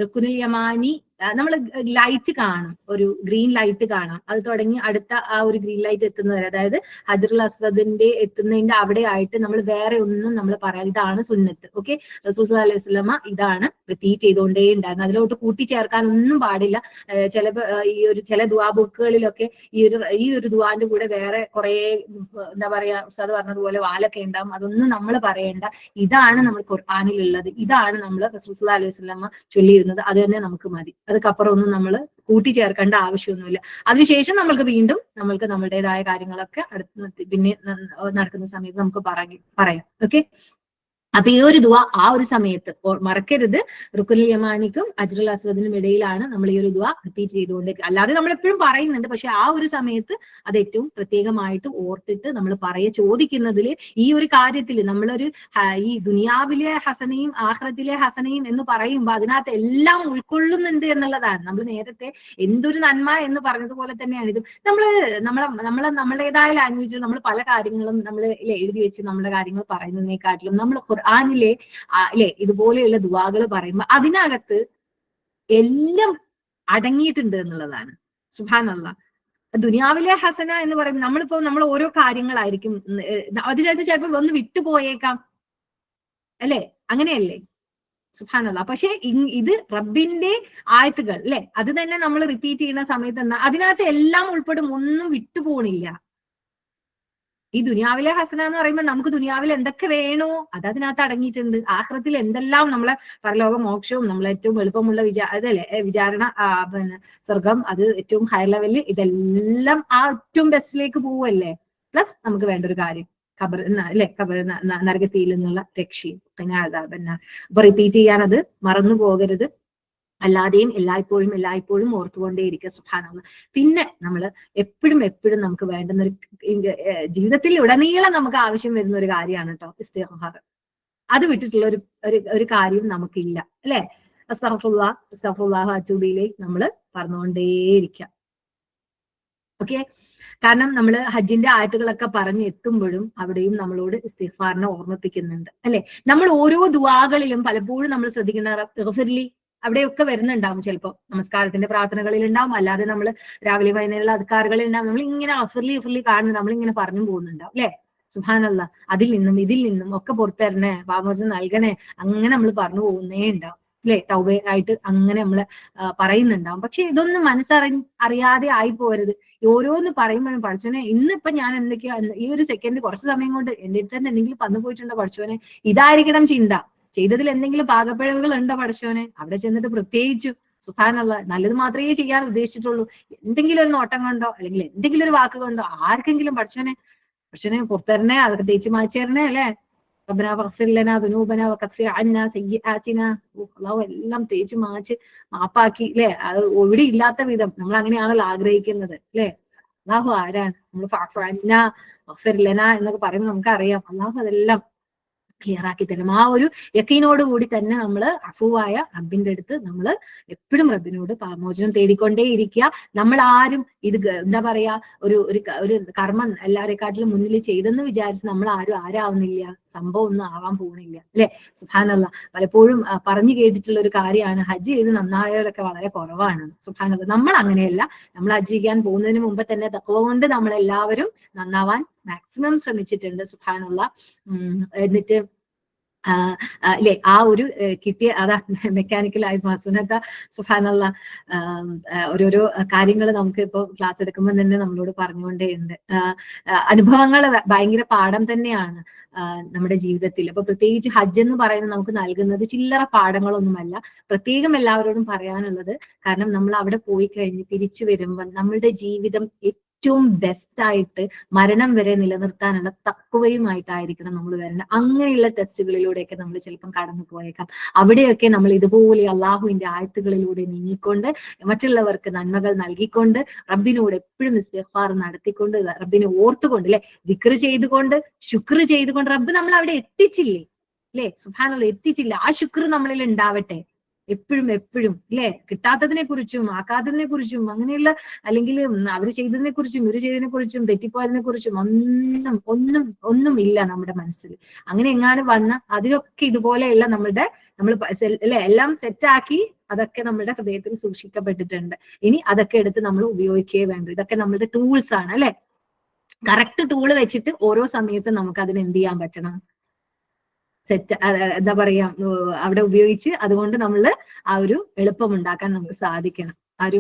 Speaker 1: റുക്നുൽ യമാനി നമ്മൾ ലൈറ്റ് കാണും, ഒരു ഗ്രീൻ ലൈറ്റ് കാണാം. അത് തുടങ്ങി അടുത്ത ആ ഒരു ഗ്രീൻ ലൈറ്റ് എത്തുന്നവരെ, അതായത് ഹജറുൽ അസ്വദിന്റെ എത്തുന്നതിന്റെ അവിടെ ആയിട്ട് നമ്മൾ വേറെ ഒന്നും നമ്മൾ പറയാം. ഇതാണ് സുന്നത്ത്. ഓക്കെ, റസൂൽ സല്ലല്ലാഹു അലൈഹി വസല്ലമ ഇതാണ് റിപ്പീറ്റ് ചെയ്തുകൊണ്ടേ ഉണ്ടായിരുന്നു. അതിലോട്ട് കൂട്ടിച്ചേർക്കാൻ ഒന്നും പാടില്ല. ചില ദുആ ബുക്കുകളിലൊക്കെ ഈ ഒരു ദുആന്റെ കൂടെ വേറെ കുറെ എന്താ പറയാ ഉസ്താദ് പറഞ്ഞതുപോലെ വാലൊക്കെ ഉണ്ടാവും. അതൊന്നും നമ്മൾ പറയേണ്ട. ഇതാണ് നമ്മൾ ഖുർആനിലുള്ളത്, ഇതാണ് നമ്മൾ റസൂൽ സല്ലല്ലാഹു അലൈഹി വസല്ലമ ചൊല്ലിയിരുന്നത്, അത് തന്നെ നമുക്ക് മതി. അതുക്കപ്പുറം ഒന്നും നമ്മൾ കൂട്ടിച്ചേർക്കേണ്ട ആവശ്യമൊന്നുമില്ല. അതിനുശേഷം നമ്മൾക്ക് നമ്മളുടേതായ കാര്യങ്ങളൊക്കെ പിന്നെ നടക്കുന്ന സമയത്ത് നമുക്ക് പറയാം. ഓക്കെ, അപ്പൊ ഈ ഒരു ദുആ ആ ഒരു സമയത്ത് മറക്കരുത്. റുക്കുനുൽ യമാനിക്കും അജ്റുൽ അസ്വദിനും ഇടയിലാണ് നമ്മൾ ഈ ഒരു ദുആ റിപ്പീറ്റ് ചെയ്തുകൊണ്ടിരിക്കുക. അല്ലാതെ നമ്മൾ എപ്പോഴും പറയുന്നുണ്ട്, പക്ഷെ ആ ഒരു സമയത്ത് അത് ഏറ്റവും പ്രത്യേകമായിട്ട് ഓർത്തിട്ട് നമ്മൾ ചോദിക്കുന്നതിൽ ഈ ഒരു കാര്യത്തിൽ നമ്മളൊരു ഈ ദുനിയാവിലെ ഹസനയും ആഖിറത്തിലെ ഹസനയും എന്ന് പറയുമ്പോൾ അതിനകത്ത് എല്ലാം ഉൾക്കൊള്ളുന്നുണ്ട് എന്നുള്ളതാണ്. നമ്മൾ നേരത്തെ എന്തൊരു നന്മ എന്ന് പറഞ്ഞതുപോലെ തന്നെയാണ് ഇത്. നമ്മളേതായ ലാംഗ്വേജിൽ നമ്മൾ പല കാര്യങ്ങളും നമ്മൾ എഴുതി വെച്ച് നമ്മുടെ കാര്യങ്ങൾ പറയുന്നതിനെക്കാട്ടിലും നമ്മൾ ഖുർആനിലെ ഇതുപോലെയുള്ള ദുആകൾ പറയുമ്പോൾ അതിനകത്ത് എല്ലാം അടങ്ങിയിട്ടുണ്ട് എന്നുള്ളതാണ്. സുബ്ഹാനല്ലാഹ്. ദുനിയാവിലെ ഹസന എന്ന് പറയുമ്പോൾ നമ്മൾ ഓരോ കാര്യങ്ങളായിരിക്കും അതിനകത്ത് ചിലപ്പോൾ ഒന്ന് വിട്ടുപോയേക്കാം, അല്ലെ? അങ്ങനെയല്ലേ? സുബ്ഹാനല്ലാഹ്. പക്ഷെ ഇത് റബ്ബിന്റെ ആയത്തുകൾ അല്ലെ, അത് തന്നെ നമ്മൾ റിപ്പീറ്റ് ചെയ്യുന്ന സമയത്ത് അതിനകത്ത് എല്ലാം ഉൾപ്പെടും, ഒന്നും വിട്ടുപോണില്ല. ഈ ദുനിയാവിലെ ഹസന എന്ന് പറയുമ്പോൾ നമുക്ക് ദുനിയാവിൽ എന്തൊക്കെ വേണോ അത് അതിനകത്ത് അടങ്ങിയിട്ടുണ്ട്. ആഖിറത്തിൽ എന്തെല്ലാം നമ്മളെ പരലോക മോക്ഷവും നമ്മളെ ഏറ്റവും എളുപ്പമുള്ള വിചാരണ പിന്നെ സ്വർഗം, അത് ഏറ്റവും ഹയർ ലെവലിൽ, ഇതെല്ലാം ആ ഏറ്റവും ബെസ്റ്റിലേക്ക് പോവല്ലേ. പ്ലസ് നമുക്ക് വേണ്ട ഒരു കാര്യം ഖബർ ഖബർ നരകത്തിയിൽ നിന്നുള്ള രക്ഷയും പിന്നെ അതാപന്ന. അപ്പൊ റിപ്പീറ്റ് ചെയ്യാൻ അത് മറന്നു പോകരുത്. അല്ലാതെയും എല്ലായ്പ്പോഴും ഓർത്തുകൊണ്ടേയിരിക്കുക. സുബ്ഹാനല്ലാഹ്. പിന്നെ നമ്മൾ എപ്പോഴും നമുക്ക് വേണ്ടുന്ന ഒരു ജീവിതത്തിൽ ഉടനീളം നമുക്ക് ആവശ്യം വരുന്ന ഒരു കാര്യമാണ് കേട്ടോ ഇസ്തിഗ്ഫാർ. അത് വിട്ടിട്ടുള്ള ഒരു കാര്യം നമുക്കില്ല, അല്ലെ? അസ്തഗ്ഫിറുല്ലാഹ് വഅതൂബു ഇലൈഹി നമ്മൾ പറഞ്ഞുകൊണ്ടേയിരിക്കുക. ഓക്കെ. കാരണം നമ്മൾ ഹജ്ജിന്റെ ആയത്തുകളൊക്കെ പറഞ്ഞ് എത്തുമ്പോഴും അവിടെയും നമ്മളോട് ഇസ്തിഗ്ഫാറിനെ ഓർമ്മിപ്പിക്കുന്നുണ്ട്, അല്ലെ? നമ്മൾ ഓരോ ദുആകളിലും പലപ്പോഴും നമ്മൾ ശ്രദ്ധിക്കുന്ന അവിടെയൊക്കെ വരുന്നുണ്ടാവും. ചിലപ്പോൾ നമസ്കാരത്തിന്റെ പ്രാർത്ഥനകളിൽ ഉണ്ടാവും, അല്ലാതെ നമ്മൾ രാവിലെ വൈകുന്നേരമുള്ള അദ്കാറുകളിൽ ഉണ്ടാവും. നമ്മൾ ഇങ്ങനെ അഫർലി കാണുന്നത് നമ്മളിങ്ങനെ പറഞ്ഞു പോകുന്നുണ്ടാവും, അല്ലെ? സുബ്ഹാനല്ലാഹ്. അതിൽ നിന്നും ഇതിൽ നിന്നും ഒക്കെ പുറത്തരണേ, പാപമോചനം നൽകണേ, അങ്ങനെ നമ്മൾ പറഞ്ഞു പോകുന്നേ ഉണ്ടാവും, അല്ലെ? തൗബ ആയിട്ട് അങ്ങനെ നമ്മൾ പറയുന്നുണ്ടാവും. പക്ഷെ ഇതൊന്നും അറിയാതെ ആയി പോരുത്. ഓരോന്ന് പറയുമ്പോഴും പഠിച്ചോനെ ഇന്നിപ്പൊ ഞാൻ എന്തൊക്കെയാ ഈ ഒരു സെക്കൻഡ് കുറച്ച് സമയം കൊണ്ട് എന്റെ അടുത്ത് തന്നെ എന്തെങ്കിലും വന്നു പോയിട്ടുണ്ടോ പഠിച്ചോനെ, ഇതായിരിക്കണം ചിന്ത. ചെയ്തതിൽ എന്തെങ്കിലും പാകപ്പിഴവുകൾ ഉണ്ടോ പഠിച്ചോനെ, അവിടെ ചെന്നിട്ട് പ്രത്യേകിച്ചു സുബ്ഹാനല്ലാഹ് നല്ലത് മാത്രമേ ചെയ്യാൻ ഉദ്ദേശിച്ചിട്ടുള്ളൂ. എന്തെങ്കിലും ഒരു നോട്ടം കൊണ്ടോ അല്ലെങ്കിൽ എന്തെങ്കിലും ഒരു വാക്ക് കൊണ്ടോ ആർക്കെങ്കിലും പഠിച്ചോനെ പുറത്തരണേ, അതൊക്കെ തേച്ച് മാച്ചേരണേ, അല്ലെ? റബ്ബനാ ഫഗ്ഫിർ ലനാ ദുനൂബനാ വകഫിർ അന്നാ സയ്യിആതിനാ. അല്ലാഹു എല്ലാം തേച്ച് മാച്ച് മാപ്പാക്കി, അല്ലെ? അത് എവിടെ ഇല്ലാത്ത വിധം നമ്മൾ അങ്ങനെയാണല്ലോ ആഗ്രഹിക്കുന്നത്, അല്ലെ? അല്ലാഹു ആരാണ്? നമ്മൾ ഫഅഫു അന്നാ വഗ്ഫിർ ലനാ എന്നൊക്കെ പറയുമ്പോൾ നമുക്കറിയാം അല്ലാഹു അതെല്ലാം ക്ലിയർ ആക്കി തരും. ആ ഒരു യഖീനോട് കൂടി തന്നെ നമ്മൾ അഫുവായ റബ്ബിന്റെ അടുത്ത് നമ്മൾ എപ്പോഴും റബ്ബിനോട് പാപമോചനം തേടിക്കൊണ്ടേ ഇരിക്കുക. നമ്മൾ ആരും ഇത് എന്താ പറയാ ഒരു കർമ്മം എല്ലാരെക്കാട്ടിലും മുന്നിൽ ചെയ്തെന്ന് വിചാരിച്ച് നമ്മൾ ആരും ആരാവുന്നില്ല, സംഭവം ഒന്നും ആവാൻ പോകുന്നില്ല, അല്ലെ? സുബ്ഹാനല്ലാഹ്. പലപ്പോഴും പറഞ്ഞു കേട്ടിട്ടുള്ള ഒരു കാര്യമാണ് ഹജ്ജ് ചെയ്ത് നന്നായവരൊക്കെ വളരെ കുറവാണ്. സുബ്ഹാനല്ലാഹ്. നമ്മൾ അങ്ങനെയല്ല. നമ്മൾ ഹജ്ജ് ചെയ്യാൻ പോകുന്നതിന് മുമ്പ് തന്നെ തഖ്വ കൊണ്ട് നമ്മൾ എല്ലാവരും നന്നാവാൻ മാക്സിമം ശ്രമിച്ചിട്ടുണ്ട്. സുബ്ഹാനല്ലാഹ്. എന്നിട്ട് അല്ലെ ആ ഒരു കിട്ടിയ അതാ മെക്കാനിക്കലായി സുന്നത്ത സുബ്ഹാനല്ലാഹ് ഓരോരോ കാര്യങ്ങൾ നമുക്ക് ഇപ്പൊ ക്ലാസ് എടുക്കുമ്പോൾ തന്നെ നമ്മളോട് പറഞ്ഞുകൊണ്ടേയുണ്ട്. അനുഭവങ്ങൾ ഭയങ്കര പാഠം തന്നെയാണ് നമ്മുടെ ജീവിതത്തിൽ. അപ്പൊ പ്രത്യേകിച്ച് ഹജ്ജ് എന്ന് പറയുന്നത് നമുക്ക് നൽകുന്നത് ചില്ലറ പാഠങ്ങളൊന്നുമല്ല. പ്രത്യേകം എല്ലാവരോടും പറയാനുള്ളത്, കാരണം നമ്മൾ അവിടെ പോയി കഴിഞ്ഞ് തിരിച്ചു വരുമ്പോൾ നമ്മളുടെ ജീവിതം ഏറ്റവും ബെസ്റ്റ് ആയിട്ട് മരണം വരെ നിലനിർത്താനുള്ള തഖ്വയുമായിട്ടായിരിക്കണം നമ്മൾ വരേണ്ടത്. അങ്ങനെയുള്ള ടെസ്റ്റുകളിലൂടെയൊക്കെ നമ്മൾ ചിലപ്പം കടന്നു പോയേക്കാം. അവിടെയൊക്കെ നമ്മൾ ഇതുപോലെ അള്ളാഹുവിന്റെ ആയത്തുകളിലൂടെ നീങ്ങിക്കൊണ്ട് മറ്റുള്ളവർക്ക് നന്മകൾ നൽകിക്കൊണ്ട് റബ്ബിനോട് എപ്പോഴും ഇസ്തിഗ്ഫാർ നടത്തിക്കൊണ്ട് റബ്ബിനെ ഓർത്തുകൊണ്ട്, അല്ലെ? ദിക്ർ ചെയ്തുകൊണ്ട് ശുക്ർ ചെയ്തുകൊണ്ട് റബ്ബ് നമ്മൾ അവിടെ എത്തിച്ചില്ലേ, അല്ലെ? സുബ്ഹാനല്ലാഹ്. എത്തിച്ചില്ല. ആ ശുക്ർ നമ്മളിൽ ഉണ്ടാവട്ടെ എപ്പോഴും, അല്ലെ? കിട്ടാത്തതിനെ കുറിച്ചും ആക്കാത്തതിനെ കുറിച്ചും അങ്ങനെയുള്ള അല്ലെങ്കിൽ അവർ ചെയ്തതിനെ കുറിച്ചും ഇവര് ചെയ്തതിനെ കുറിച്ചും തെറ്റിപ്പോയതിനെ കുറിച്ചും ഒന്നും ഇല്ല നമ്മുടെ മനസ്സിൽ. അങ്ങനെ എങ്ങാനും വന്ന അതിലൊക്കെ ഇതുപോലെയുള്ള നമ്മൾ അല്ലെ എല്ലാം സെറ്റാക്കി അതൊക്കെ നമ്മുടെ ഹൃദയത്തിൽ സൂക്ഷിക്കപ്പെട്ടിട്ടുണ്ട്. ഇനി അതൊക്കെ എടുത്ത് നമ്മൾ ഉപയോഗിക്കുകയേ വേണ്ടു. ഇതൊക്കെ നമ്മുടെ ടൂൾസ് ആണ്, അല്ലെ? കറക്റ്റ് ടൂള് വെച്ചിട്ട് ഓരോ സമയത്തും നമുക്ക് അതിന് എന്ത് ചെയ്യാൻ പറ്റണം, സെറ്റ് എന്താ പറയാ അവിടെ ഉപയോഗിച്ച് അതുകൊണ്ട് നമ്മൾ ആ ഒരു എളുപ്പം ഉണ്ടാക്കാൻ നമുക്ക് സാധിക്കണം. ആ ഒരു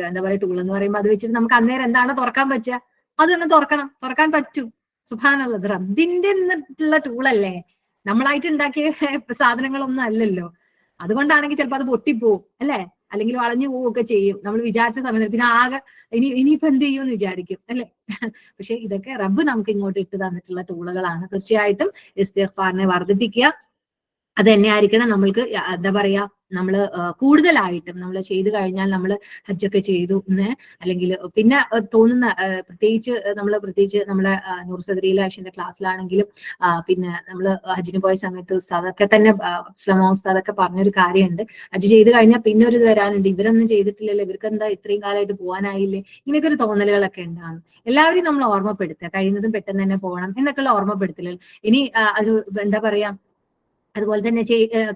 Speaker 1: എന്താ പറയാ ടൂൾ എന്ന് പറയുമ്പോൾ അത് വെച്ചിട്ട് നമുക്ക് അന്നേരം എന്താണ് തുറക്കാൻ പറ്റുക, അത് തന്നെ തുറക്കാൻ പറ്റും. സുബ്ഹാനല്ലാഹ്. റബ്ബിന്റെ ഉള്ള ടൂളല്ലേ, നമ്മളായിട്ട് ഉണ്ടാക്കിയ സാധനങ്ങളൊന്നും അല്ലല്ലോ. അതുകൊണ്ടാണെങ്കിൽ ചിലപ്പോൾ അത് പൊട്ടിപ്പോവും, അല്ലെ? അല്ലെങ്കിൽ വളഞ്ഞു പോവുകയൊക്കെ ചെയ്യും. നമ്മൾ വിചാരിച്ച സമയത്ത് പിന്നെ ആകെ ഇനിയിപ്പോ എന്ത് ചെയ്യുമെന്ന് വിചാരിക്കും അല്ലെ. പക്ഷെ ഇതൊക്കെ റബ്ബ് നമുക്ക് ഇങ്ങോട്ട് ഇട്ട് തന്നിട്ടുള്ള ടൂളുകളാണ്. തീർച്ചയായിട്ടും ഇസ്തിഗ്ഫാറിനെ വർദ്ധിപ്പിക്കുക. അത് തന്നെ ആയിരിക്കണം നമ്മൾക്ക് എന്താ പറയാ, നമ്മള് കൂടുതലായിട്ടും നമ്മൾ ചെയ്തു കഴിഞ്ഞാൽ നമ്മൾ ഹജ്ജൊക്കെ ചെയ്തു അല്ലെങ്കിൽ പിന്നെ തോന്നുന്ന പ്രത്യേകിച്ച് നമ്മളെ നൂർ സദറിയിലെ അശ്വിന്റെ ക്ലാസ്സിലാണെങ്കിലും പിന്നെ നമ്മൾ ഹജ്ജിന് പോയ സമയത്ത് ഉസ്താദൊക്കെ തന്നെ ഇസ്ലാമോ ഉസ്താദൊക്കെ പറഞ്ഞൊരു കാര്യമുണ്ട്, ഹജ്ജ് ചെയ്ത് കഴിഞ്ഞാൽ പിന്നെ ഒരു ഇത് വരാനുണ്ട്, ഇവരൊന്നും ചെയ്തിട്ടില്ലല്ലോ, ഇവർക്ക് എന്താ ഇത്രയും കാലമായിട്ട് പോകാനായില്ലേ, ഇങ്ങനെയൊക്കെ ഒരു തോന്നലുകളൊക്കെ ഉണ്ടാകും. എല്ലാവരെയും നമ്മൾ ഓർമ്മപ്പെടുത്തുക, കഴിയുന്നതും പെട്ടെന്ന് തന്നെ പോകണം എന്നൊക്കെയുള്ള ഓർമ്മപ്പെടുത്തലുകൾ. ഇനി അത് എന്താ പറയാ, അതുപോലെ തന്നെ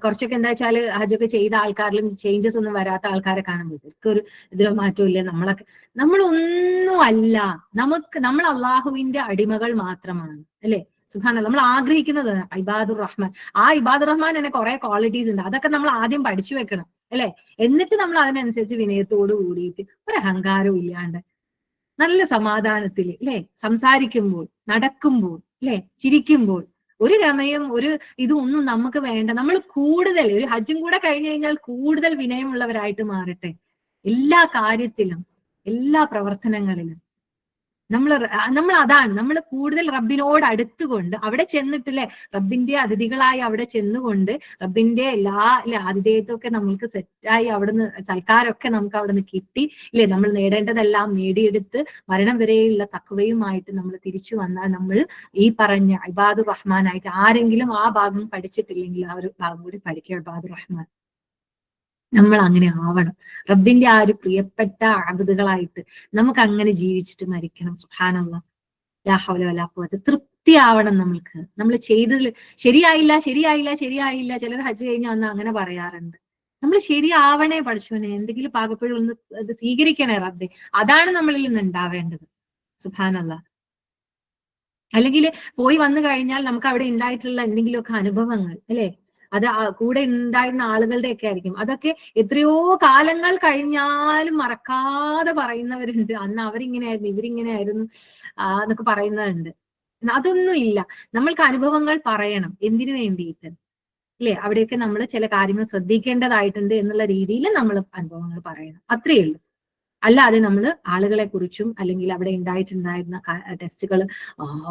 Speaker 1: കുറച്ചൊക്കെ എന്താ വെച്ചാല് ഹജ്ജൊക്കെ ചെയ്ത ആൾക്കാരിലും ചേഞ്ചസ് ഒന്നും വരാത്ത ആൾക്കാരെ കാണാൻ പറ്റും. ഇവർക്കൊരു ഇതിലോ മാറ്റവും ഇല്ല. നമ്മളൊന്നും അല്ല, നമ്മൾ അള്ളാഹുവിന്റെ അടിമകൾ മാത്രമാണ് അല്ലെ. സുബ്ഹാനല്ലാഹ്, നമ്മൾ ആഗ്രഹിക്കുന്നത് ഇബാദുർ റഹ്മാൻ. ആ ഇബാദുർ റഹ്മാൻ തന്നെ കുറെ ക്വാളിറ്റീസ് ഉണ്ട്. അതൊക്കെ നമ്മൾ ആദ്യം പഠിച്ചു വെക്കണം അല്ലെ. എന്നിട്ട് നമ്മൾ അതിനനുസരിച്ച് വിനയത്തോട് കൂടിയിട്ട് ഒരു അഹങ്കാരവും ഇല്ലാണ്ട് നല്ല സമാധാനത്തിൽ അല്ലെ സംസാരിക്കുമ്പോൾ, നടക്കുമ്പോൾ അല്ലെ, ചിരിക്കുമ്പോൾ, ഒരു രമയും ഒരു ഇതൊന്നും നമുക്ക് വേണ്ട. നമ്മൾ കൂടുതൽ ഒരു ഹജ്ജും കൂടെ കഴിഞ്ഞു കഴിഞ്ഞാൽ കൂടുതൽ വിനയമുള്ളവരായിട്ട് മാറട്ടെ. എല്ലാ കാര്യത്തിലും, എല്ലാ പ്രവർത്തനങ്ങളിലും നമ്മൾ അതാണ്, നമ്മൾ കൂടുതൽ റബ്ബിനോട് അടുത്തുകൊണ്ട് അവിടെ ചെന്നിട്ടില്ലേ, റബ്ബിന്റെ അതിഥികളായി അവിടെ ചെന്നുകൊണ്ട് റബ്ബിന്റെ എല്ലാ ആതിഥേയത്വമൊക്കെ നമ്മൾക്ക് സെറ്റായി അവിടുന്ന് സൽക്കാരമൊക്കെ നമുക്ക് അവിടുന്ന് കിട്ടി ഇല്ലേ, നമ്മൾ നേടേണ്ടതെല്ലാം നേടിയെടുത്ത് മരണം വരെയുള്ള തഖ്വയുമായിട്ട് നമ്മൾ തിരിച്ചു വന്നാൽ നമ്മൾ ഈ പറഞ്ഞ ഇബാദുർ റഹ്മാനായിട്ട്, ആരെങ്കിലും ആ ഭാഗം പഠിച്ചിട്ടില്ലെങ്കിൽ ആ ഒരു ഭാഗം കൂടി പഠിക്കുക. ഇബാദുർ റഹ്മാൻ നമ്മൾ അങ്ങനെ ആവണം. റബ്ബിന്റെ ആ ഒരു പ്രിയപ്പെട്ട അബദുകളായിട്ട് നമുക്ക് അങ്ങനെ ജീവിച്ചിട്ട് മരിക്കണം. സുബ്ഹാനല്ലാഹ്, ലാ ഹൗല വലാ ഖുവത. തൃപ്തിയാവണം നമ്മൾക്ക്. നമ്മൾ ചെയ്തതിൽ ശരിയായില്ല. ചിലർ ഹജ്ജ് കഴിഞ്ഞ് വന്ന് അങ്ങനെ പറയാറുണ്ട്. നമ്മൾ ശരിയാവണേ പഠിച്ചവനെ, എന്തെങ്കിലും പാകപ്പിഴ ഒന്ന് അത് സ്വീകരിക്കണേ റബ്ബേ. അതാണ് നമ്മളിൽ നിന്ന് ഉണ്ടാവേണ്ടത്. സുബ്ഹാനല്ലാഹ്. അല്ലെങ്കിൽ പോയി വന്നു കഴിഞ്ഞാൽ നമുക്ക് അവിടെ ഉണ്ടായിട്ടുള്ള എന്തെങ്കിലുമൊക്കെ അനുഭവങ്ങൾ അല്ലെ, അത് കൂടെ ഉണ്ടായിരുന്ന ആളുകളുടെ ഒക്കെ ആയിരിക്കും. അതൊക്കെ എത്രയോ കാലങ്ങൾ കഴിഞ്ഞാലും മറക്കാതെ പറയുന്നവരുണ്ട്. അന്ന് അവരിങ്ങനെയായിരുന്നു, ഇവരിങ്ങനെയായിരുന്നു എന്നൊക്കെ പറയുന്നതുണ്ട്. അതൊന്നും ഇല്ല. നമ്മൾക്ക് അനുഭവങ്ങൾ പറയണം. എന്തിനു വേണ്ടിയിട്ട് അല്ലെ, അവിടെയൊക്കെ നമ്മൾ ചില കാര്യങ്ങൾ ശ്രദ്ധിക്കേണ്ടതായിട്ടുണ്ട് എന്നുള്ള രീതിയിൽ നമ്മൾ അനുഭവങ്ങൾ പറയണം. അത്രയേ ഉള്ളൂ. അല്ലാതെ നമ്മൾ ആളുകളെ കുറിച്ചും അല്ലെങ്കിൽ അവിടെ ഉണ്ടായിട്ടുണ്ടായിരുന്ന ടെസ്റ്റുകൾ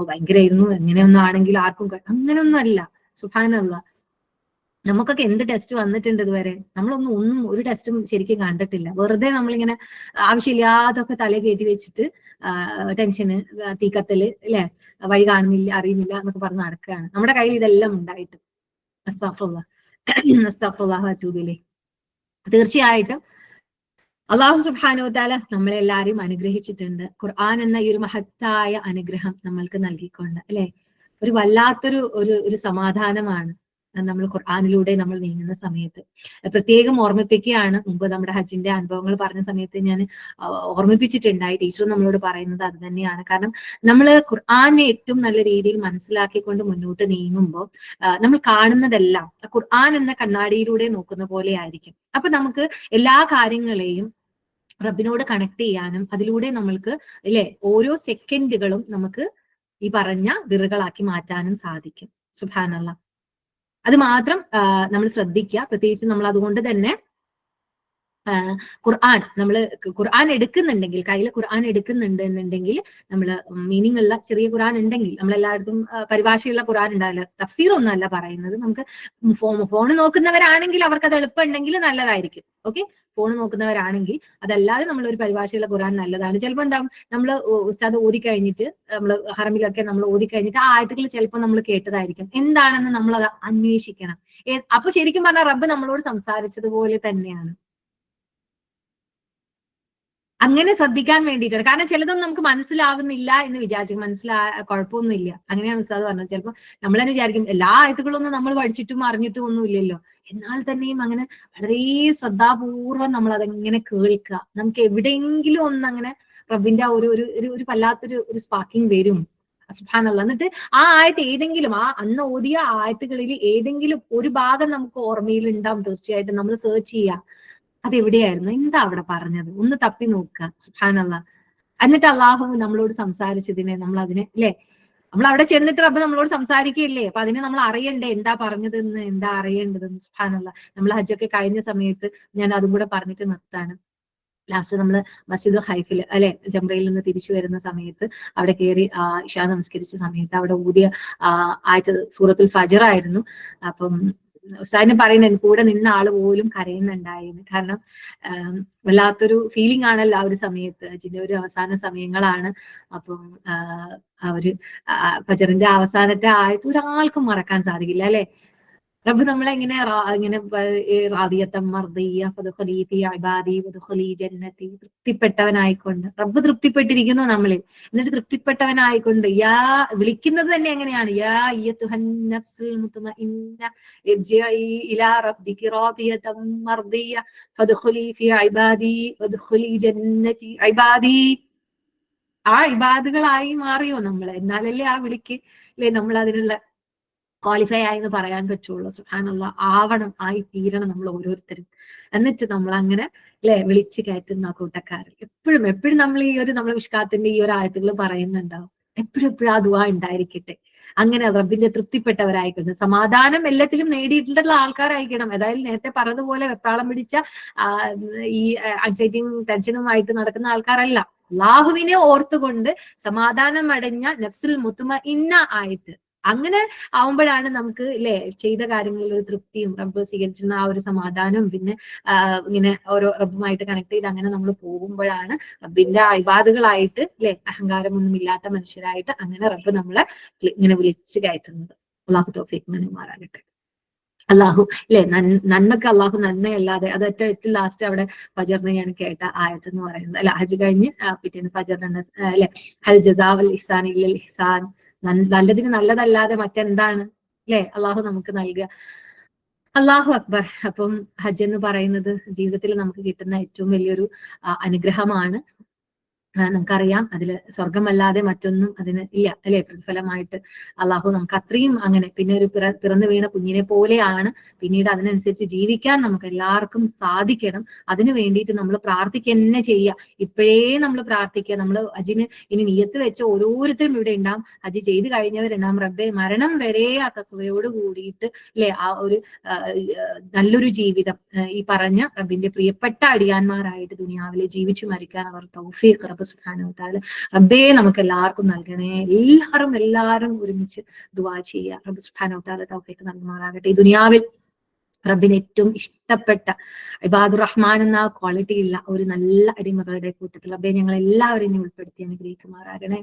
Speaker 1: ഭയങ്കരമായിരുന്നു, എങ്ങനെയൊന്നും ആണെങ്കിൽ ആർക്കും അങ്ങനെയൊന്നും അല്ല. സുബ്ഹാനല്ലാഹ്, നമുക്കൊക്കെ എന്ത് ടെസ്റ്റ് വന്നിട്ടുണ്ട് ഇതുവരെ? ഒന്നും ഒരു ടെസ്റ്റും ശരിക്കും കണ്ടിട്ടില്ല. വെറുതെ നമ്മളിങ്ങനെ ആവശ്യമില്ലാതൊക്കെ തല കയറ്റി വെച്ചിട്ട് ടെൻഷന്, തീക്കത്തല് അല്ലെ, വഴി കാണുന്നില്ല, അറിയുന്നില്ല എന്നൊക്കെ പറഞ്ഞ് നടക്കുകയാണ്. നമ്മുടെ കയ്യിൽ ഇതെല്ലാം ഉണ്ടായിട്ട്. അസ്തഗ്ഫിറുല്ലാഹ് വഅതൂബു ഇലൈഹി. തീർച്ചയായിട്ടും അല്ലാഹു സുബ്ഹാനഹു വ തആല നമ്മളെല്ലാരെയും അനുഗ്രഹിച്ചിട്ടുണ്ട്. ഖുർആൻ എന്ന ഈ ഒരു മഹത്തായ അനുഗ്രഹം നമ്മൾക്ക് നൽകിക്കൊണ്ട് അല്ലെ, ഒരു വല്ലാത്തൊരു ഒരു സമാധാനമാണ് നമ്മൾ ഖുർആനിലൂടെ നമ്മൾ നീങ്ങുന്ന സമയത്ത്. പ്രത്യേകം ഓർമ്മിപ്പിക്കുകയാണ്, മുമ്പ് നമ്മുടെ ഹജ്ജിന്റെ അനുഭവങ്ങൾ പറഞ്ഞ സമയത്ത് ഞാൻ ഓർമ്മിപ്പിച്ചിട്ടുണ്ടായി. ടീച്ചർ നമ്മളോട് പറയുന്നത് അത് തന്നെയാണ്. കാരണം നമ്മൾ ഖുർആനെ ഏറ്റവും നല്ല രീതിയിൽ മനസ്സിലാക്കിക്കൊണ്ട് മുന്നോട്ട് നീങ്ങുമ്പോൾ നമ്മൾ കാണുന്നതെല്ലാം ഖുർആൻ എന്ന കണ്ണാടിയിലൂടെ നോക്കുന്ന പോലെ ആയിരിക്കും. അപ്പൊ നമുക്ക് എല്ലാ കാര്യങ്ങളെയും റബ്ബിനോട് കണക്ട് ചെയ്യാനും അതിലൂടെ നമ്മൾക്ക് അല്ലെ ഓരോ സെക്കൻഡുകളും നമുക്ക് ഈ പറഞ്ഞ വിറുകളാക്കി മാറ്റാനും സാധിക്കും. സുബ്ഹാനല്ലാഹ്. അത് മാത്രം നമ്മൾ ശ്രദ്ധിക്കുക. പ്രത്യേകിച്ച് നമ്മൾ അതുകൊണ്ട് തന്നെ ഖുർആൻ എടുക്കുന്നുണ്ടെങ്കിൽ, കയ്യിൽ ഖുർആൻ എടുക്കുന്നുണ്ട് എന്നുണ്ടെങ്കിൽ, നമ്മൾ മീനിങ് ഉള്ള ചെറിയ ഖുർആൻ ഉണ്ടെങ്കിൽ, നമ്മളെല്ലായിടത്തും പരിഭാഷയുള്ള ഖുർആൻ ഉണ്ടാവില്ല, തഫ്സീർ ഒന്നും അല്ല പറയുന്നത്. നമുക്ക് ഫോൺ നോക്കുന്നവരാണെങ്കിൽ അവർക്ക് അത് എളുപ്പമുണ്ടെങ്കിൽ നല്ലതായിരിക്കും. ഓക്കെ, ഫോൺ നോക്കുന്നവരാണെങ്കിൽ അതല്ലാതെ നമ്മൾ ഒരു പരിഭാഷയുള്ള ഖുർആൻ നല്ലതാണ്. ചിലപ്പോൾ എന്താവും, നമ്മൾ ഉസ്താദ് ഓതി കഴിഞ്ഞിട്ട് നമ്മൾ ഹറമിലൊക്കെ നമ്മൾ ഓതി കഴിഞ്ഞിട്ട് ആ ആയത്തുകൾ ചിലപ്പോൾ നമ്മൾ കേട്ടതായിരിക്കും. എന്താണെന്ന് നമ്മൾ അത് അന്വേഷിക്കണം. അപ്പൊ ശരിക്കും പറഞ്ഞാൽ റബ്ബ് നമ്മളോട് സംസാരിച്ചതുപോലെ തന്നെയാണ്. അങ്ങനെ ശ്രദ്ധിക്കാൻ വേണ്ടിയിട്ടാണ്. കാരണം ചിലതൊന്നും നമുക്ക് മനസ്സിലാവുന്നില്ല എന്ന് വിചാരിക്കും. കുഴപ്പമൊന്നുമില്ല, അങ്ങനെയാണ് ഉസ്താദ് പറഞ്ഞത്. ചിലപ്പോൾ നമ്മൾ തന്നെ വിചാരിക്കും എല്ലാ ആയത്തുകളൊന്നും നമ്മൾ പഠിച്ചിട്ടും അറിഞ്ഞിട്ടും ഒന്നും ഇല്ലല്ലോ. എന്നാൽ തന്നെയും അങ്ങനെ വളരെ ശ്രദ്ധാപൂർവം നമ്മൾ അതെങ്ങനെ കേൾക്കുക. നമുക്ക് എവിടെയെങ്കിലും ഒന്നങ്ങനെ റബ്ബിന്റെ ഒരു വല്ലാത്തൊരു സ്പാർക്കിംഗ് വരും. സുബ്ഹാനല്ലാഹ്. എന്നിട്ട് ആ ആയത്ത് ഏതെങ്കിലും അന്ന് ഓതിയ ആയത്തുകളിൽ ഏതെങ്കിലും ഒരു ഭാഗം നമുക്ക് ഓർമ്മയിൽ ഉണ്ടാവും. തീർച്ചയായിട്ടും നമ്മൾ സെർച്ച് ചെയ്യുക, അതെവിടെയായിരുന്നു, എന്താ അവിടെ പറഞ്ഞത്, ഒന്ന് തപ്പി നോക്കുക. സുബ്ഹാനല്ലാഹ്. എന്നിട്ട് അള്ളാഹു നമ്മളോട് സംസാരിച്ചതിനെ നമ്മൾ അതിനെ അല്ലെ നമ്മൾ അവിടെ ചെന്നിട്ട് റബ്ബ് നമ്മളോട് സംസാരിക്കുകയില്ലേ? അപ്പൊ അതിന് നമ്മൾ അറിയണ്ടേ എന്താ പറഞ്ഞതെന്ന്, എന്താ അറിയേണ്ടതെന്ന്. സുബ്ഹാനല്ലാഹ്. നമ്മൾ ഹജ്ജൊക്കെ കഴിഞ്ഞ സമയത്ത് ഞാൻ അതും കൂടെ പറഞ്ഞിട്ട് നിർത്താണ്. ലാസ്റ്റ് നമ്മൾ മസ്ജിദുൽ ഹൈഫിൽ അല്ലെ, ജംറയിൽ നിന്ന് തിരിച്ചു വരുന്ന സമയത്ത് അവിടെ കയറി ഇശാ നമസ്കരിച്ച സമയത്ത് അവിടെ ഊതിയ ആയത്ത് സൂറത്തുൽ ഫജ്ർ ആയിരുന്നു. അപ്പം ഉസ്താദിനെ പറയുന്നത് കൂടെ നിന്ന ആള് പോലും കരയുന്നുണ്ടായിരുന്നു. കാരണം വല്ലാത്തൊരു ഫീലിംഗ് ആണല്ലോ ആ ഒരു സമയത്ത്. ഹജ്ജിന്റെ ഒരു അവസാന സമയങ്ങളാണ്. അപ്പം ഒരു ഫജ്റിന്റെ അവസാനത്തെ ആയത്ത് ഒരാൾക്കും മറക്കാൻ സാധിക്കില്ല അല്ലെ. റബ്ബ് നമ്മളെ ഇങ്ങനെ തൃപ്തിപ്പെട്ടവനായിക്കൊണ്ട്, റബ്ബ് തൃപ്തിപ്പെട്ടിരിക്കുന്നു നമ്മളിൽ. എന്നിട്ട് തൃപ്തിപ്പെട്ടവനായിക്കൊണ്ട് വിളിക്കുന്നത് തന്നെ എങ്ങനെയാണ്? യാ അയ്യത്തുഹൻ നഫ്സുൽ മുത്മഇന്ന ഇർജിഇ ഇലാ റബ്ബികി റാദിയതൻ മർദിയ ഫദ്ഖുലി ഫീ ഇബാദി വദ്ഖുലി ജന്നതി. ഇബാദി, ആ ഇബാദുകളായി മാറിയോ നമ്മൾ? എന്നാലല്ലേ ആ വിളിക്ക് അല്ലെ നമ്മൾ അതിനുള്ള ക്വാളിഫൈ ആയി എന്ന് പറയാൻ പറ്റുള്ളൂ. സുബ്ഹാനല്ലാഹ്. ആയി തീരണം നമ്മൾ ഓരോരുത്തരും. എന്നിട്ട് നമ്മൾ അങ്ങനെ വിളിച്ചു കയറ്റുന്ന കൂട്ടക്കാരിൽ എപ്പോഴും നമ്മൾ ഈ ഒരു നമ്മളെ മിശ്കാത്തിന്റെ ഈ ഒരു ആയത്തുകൾ പറയുന്നുണ്ടാവും. എപ്പോഴും ആ ദുആ ഉണ്ടായിരിക്കട്ടെ. അങ്ങനെ റബ്ബിന്റെ തൃപ്തിപ്പെട്ടവരായിക്കൊണ്ട് സമാധാനം എല്ലാത്തിലും നേടിയിട്ടുള്ള ആൾക്കാരായിരിക്കണം. അതായത് നേരത്തെ പറഞ്ഞതുപോലെ വെപ്രാളം പിടിച്ച ഈ ആൻസൈറ്റിയും ടെൻഷനുമായിട്ട് നടക്കുന്ന ആൾക്കാരല്ല. അല്ലാഹുവിനെ ഓർത്തുകൊണ്ട് സമാധാനം അടഞ്ഞ നഫ്സുൽ മുത്മഇന്ന ആയിട്ട് അങ്ങനെ ആവുമ്പോഴാണ് നമുക്ക് ചെയ്ത കാര്യങ്ങളിൽ ഒരു തൃപ്തിയും റബ്ബ് സ്വീകരിച്ചിരുന്ന ആ ഒരു സമാധാനവും പിന്നെ ഇങ്ങനെ ഓരോ റബ്ബുമായിട്ട് കണക്ട് ചെയ്ത് അങ്ങനെ നമ്മൾ പോകുമ്പോഴാണ് റബ്ബിന്റെ ഇബാദുകളായിട്ട് അഹങ്കാരമൊന്നും ഇല്ലാത്ത മനുഷ്യരായിട്ട് അങ്ങനെ റബ്ബ് നമ്മളെ ഇങ്ങനെ വിളിച്ചു കയറ്റുന്നത്. അല്ലാഹു തൗഫീഖ് നൽകുമാറാകട്ടെ. അല്ലാഹു നന്മക്ക് അല്ലാഹു നന്മയല്ലാതെ, അത് ഏറ്റവും ലാസ്റ്റ് അവിടെ ഫജറിന് ഞാൻ കേട്ട ആയത്ത് എന്ന് പറയുന്നത് ഹജ്ജ് കഴിഞ്ഞ് പിറ്റേന്ന് ഫജറിന് ഹൽ ജസാഉൽ ഇഹ്സാൻ ഇല്ലൽ ഇഹ്സാൻ, നല്ലതിന് നല്ലതല്ലാതെ മറ്റെന്താണ് അള്ളാഹു നമുക്ക് നൽകുക. അല്ലാഹു അക്ബർ. അപ്പം ഹജ്ജ് എന്ന് പറയുന്നത് ജീവിതത്തിൽ നമുക്ക് കിട്ടുന്ന ഏറ്റവും വലിയൊരു അനുഗ്രഹമാണ്. നമുക്കറിയാം അതിൽ സ്വർഗമല്ലാതെ മറ്റൊന്നും അതിന് ഇല്ല അല്ലെ. പ്രതിഫലമായിട്ട് അള്ളാഹു നമുക്ക് അത്രയും അങ്ങനെ പിന്നെ ഒരു പിറന്നു വീണ കുഞ്ഞിനെ പോലെയാണ്. പിന്നീട് അതിനനുസരിച്ച് ജീവിക്കാൻ നമുക്ക് എല്ലാവർക്കും സാധിക്കണം. അതിനു വേണ്ടിയിട്ട് നമ്മൾ പ്രാർത്ഥിക്കുക തന്നെ ചെയ്യുക. ഇപ്പോഴേ നമ്മൾ പ്രാർത്ഥിക്കുക. നമ്മൾ ഹജ്ജിന് ഇനി നിയത്ത് വെച്ച ഓരോരുത്തരും ഇവിടെ ഉണ്ടാവും. ഹജ്ജ് ചെയ്ത് കഴിഞ്ഞവരുണ്ടാവും. റബ്ബേ മരണം വരെ ആ തഖ്വയോട് കൂടിയിട്ട് ആ ഒരു നല്ലൊരു ജീവിതം ഈ പറഞ്ഞ റബ്ബിന്റെ പ്രിയപ്പെട്ട അടിയാന്മാരായിട്ട് ദുനിയാവിലെ ജീവിച്ചു മരിക്കാൻ അവർ തൗഫീഖ് റബ്ബ് സുബ്ഹാനഹു വ തആല റബ്ബേ നമുക്ക് എല്ലാവർക്കും നൽകണേ. എല്ലാവരും ഒരുമിച്ച് ദുആ ചെയ്യുക. റബ്ബ് സുബ്ഹാനഹു വ തആല തൗഫീഖ് നൽകുമാറാകട്ടെ. ഈ ദുനിയാവിൽ റബ്ബിന് ഏറ്റവും ഇഷ്ടപ്പെട്ട ഇബാദുർ റഹ്മാൻ എന്ന ക്വാളിറ്റി ഉള്ള ഒരു നല്ല അടിമകളുടെ കൂട്ടത്തിൽ റബ്ബേ ഞങ്ങൾ എല്ലാവരെയും ഉൾപ്പെടുത്തി അനുഗ്രഹിക്കുമാറാകണേ.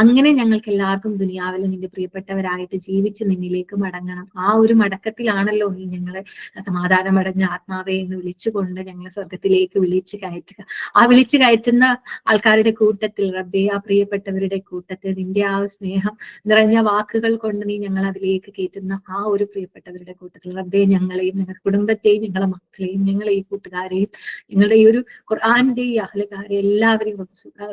Speaker 1: അങ്ങനെ ഞങ്ങൾക്ക് എല്ലാവർക്കും ദുനിയാവിൽ നിന്റെ പ്രിയപ്പെട്ടവരായിട്ട് ജീവിച്ച് നിന്നിലേക്ക് മടങ്ങണം. ആ ഒരു മടക്കത്തിലാണല്ലോ നീ ഞങ്ങളെ സമാധാനമടഞ്ഞ ആത്മാവെ എന്ന് വിളിച്ചുകൊണ്ട് ഞങ്ങളെ സ്വർഗത്തിലേക്ക് വിളിച്ചു കയറ്റുക. ആ വിളിച്ചു കയറ്റുന്ന ആൾക്കാരുടെ കൂട്ടത്തിൽ റബ്ബേ, ആ പ്രിയപ്പെട്ടവരുടെ കൂട്ടത്തിൽ നിന്റെ ആ സ്നേഹം നിറഞ്ഞ വാക്കുകൾ കൊണ്ട് നീ ഞങ്ങൾ അതിലേക്ക് കയറ്റുന്ന ആ ഒരു പ്രിയപ്പെട്ടവരുടെ കൂട്ടത്തിൽ റബ്ബേ ഞങ്ങളെയും ഞങ്ങളുടെ കുടുംബത്തെയും ഞങ്ങളുടെ മക്കളെയും ഞങ്ങളെ ഈ കൂട്ടുകാരെയും ഞങ്ങളുടെ ഈ ഒരു ഖുർആന്റെ ഈ അഹ്ലുകാരെ എല്ലാവരെയും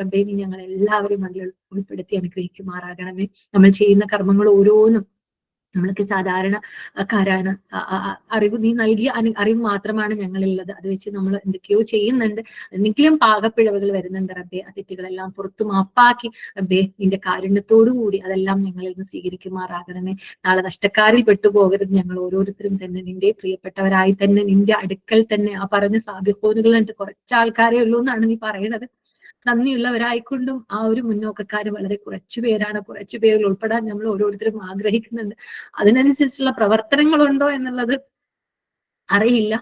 Speaker 1: റബ്ബേ നീ ഞങ്ങൾ എല്ലാവരെയും അതിൽ ഉൾപ്പെടുത്തി അനുഗ്രഹിക്കുമാറാകണമേ. നമ്മൾ ചെയ്യുന്ന കർമ്മങ്ങൾ ഓരോന്നും നമ്മൾക്ക് സാധാരണക്കാരാണ്. അറിവ് നീ നൽകിയ അറിവ് മാത്രമാണ് ഞങ്ങളുള്ളത്. അത് വെച്ച് നമ്മൾ എന്തൊക്കെയോ ചെയ്യുന്നുണ്ട്. എന്തെങ്കിലും പാകപ്പിഴവുകൾ വരുന്നുണ്ട് റബ്ബേ. ആ തെറ്റുകളെല്ലാം പുറത്തു മാപ്പാക്കി റബ്ബേ നിന്റെ കാരുണ്യത്തോടു കൂടി അതെല്ലാം ഞങ്ങളിൽ നിന്ന് സ്വീകരിക്കുമാറാകണമേ. നാളെ നഷ്ടക്കാരിൽ പെട്ടുപോകരുത്. ഞങ്ങൾ ഓരോരുത്തരും തന്നെ നിന്റെ പ്രിയപ്പെട്ടവരായി തന്നെ നിന്റെ അടുക്കൽ തന്നെ ആ പറഞ്ഞ സാബിഖൂനുകളുണ്ട്. കുറച്ച് ആൾക്കാരേ ഉള്ളൂ എന്നാണ് നീ പറയുന്നത്. നന്ദിയുള്ളവരായിക്കൊണ്ടും ആ ഒരു മുന്നോക്കക്കാര് വളരെ കുറച്ചു പേരാണ്. കുറച്ചു പേരിൽ ഉൾപ്പെടാൻ നമ്മൾ ഓരോരുത്തരും ആഗ്രഹിക്കുന്നുണ്ട്. അതിനനുസരിച്ചുള്ള പ്രവർത്തനങ്ങളുണ്ടോ എന്നുള്ളത് അറിയില്ല.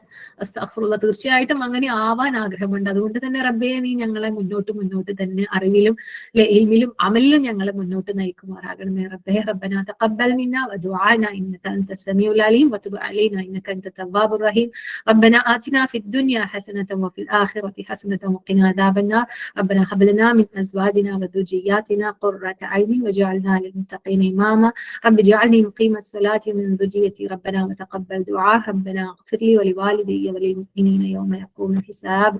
Speaker 1: അസ്തഗ്ഫിറുല്ലാ. തീർച്ചയായിട്ടും അങ്ങനെ ആവാൻ ആഗ്രഹമുണ്ട്. അതുകൊണ്ട് തന്നെ റബ്ബേ നീ ഞങ്ങളെ മുന്നോട്ട് തന്നെ അറിവിലും ഇൽമിലും അമലിലും ഞങ്ങളെ മുന്നോട്ട് നയിക്കുമാറാകണമേ. റബ്ബേ റബ്ബനാ തഖബ്ബൽ മിന്നാ വദുആനാ ഇന്നക അൻത സമീഉൽ അലീം വതുബ് അലൈനാ ഇന്നക അൻത തവ്വാബുർ റഹീം. റബ്ബനാ ആതിനാ ഫിദ് ദുനിയാ ഹസനതൻ വഫിൽ ആഖിറതി ഹസനതൻ വഖിനാ അദാബന്നാർ. റബ്ബനാ ഹബ് ലനാ മിൻ അസ്വാജിനാ വദുർരിയ്യാതിനാ ഖുർറത അയ്നിൻ വജഅൽനാ ലിൽമുത്തഖീന ഇമാമാ. റബ്ബി ജഅൽനി മുഖീമസ് സ്വലാത്തി വമിൻ ദുർരിയ്യതി. റബ്ബനാ വതഖബ്ബൽ ദുആ. റബ്ബനാ لي ولوالدي وللمؤمنين يوم يقوم الحساب.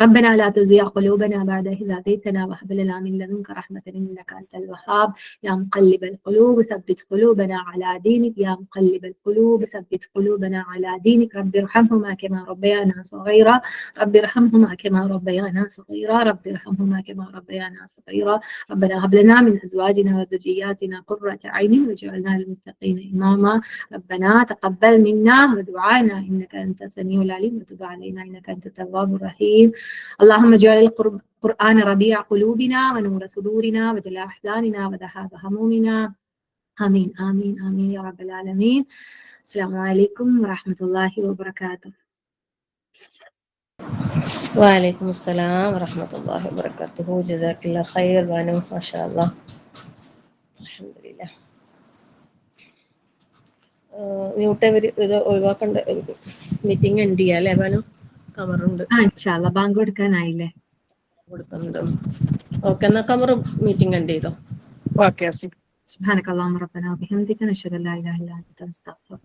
Speaker 1: ربنا لا تزغ قلوبنا بعد إذ هديتنا وهب لنا من لدنك رحمة إنك أنت الوهاب يا مقلب القلوب ثبت قلوبنا على دينك يا مقلب القلوب ثبت قلوبنا على دينك رب ارحمهما كما ربيانا صغيرا رب ارحمهما كما ربيانا صغيرا رب ارحمهما كما ربيانا صغيرا ربنا هب لنا من أزواجنا وذرياتنا قرة عين واجعلنا للمتقين إماما ربنا تقبل منا ودعانا إنك أنت السميع العليم وتب علينا إنك أنت التواب الرحيم اللهم اجعل القرآن ربيع قلوبنا ونور صدورنا وجلاء أحزاننا وذهاب همومنا آمين آمين آمين يا رب العالمين. السلام عليكم ورحمة الله وبركاته.
Speaker 2: وعليكم السلام ورحمة الله وبركاته. جزاك الله خير بانو ما شاء الله. الحمد لله. മ്യൂട്ട് ഇത് ഒഴിവാക്കേണ്ട മീറ്റിംഗ് എൻഡ് ചെയ്യാം അല്ലേ ബാനു? കമറുണ്ട്
Speaker 1: ഇൻഷാ അല്ലാഹ് ബാങ്ക് കൊടുക്കാനായില്ലേ?
Speaker 2: കൊടുക്കുന്നുണ്ട്. ഓക്കെ, എന്നാ കമർ മീറ്റിംഗ് എൻഡ് ചെയ്തോ.
Speaker 3: ഓക്കെ.
Speaker 1: സുബ്ഹാനക അല്ലാഹുമ്മ റബ്ബനാ വബിഹംദിക നശ്ഹദു അല്ലാ ഇലാഹ ഇല്ലാ അൻത നസ്തഗ്ഫിറുക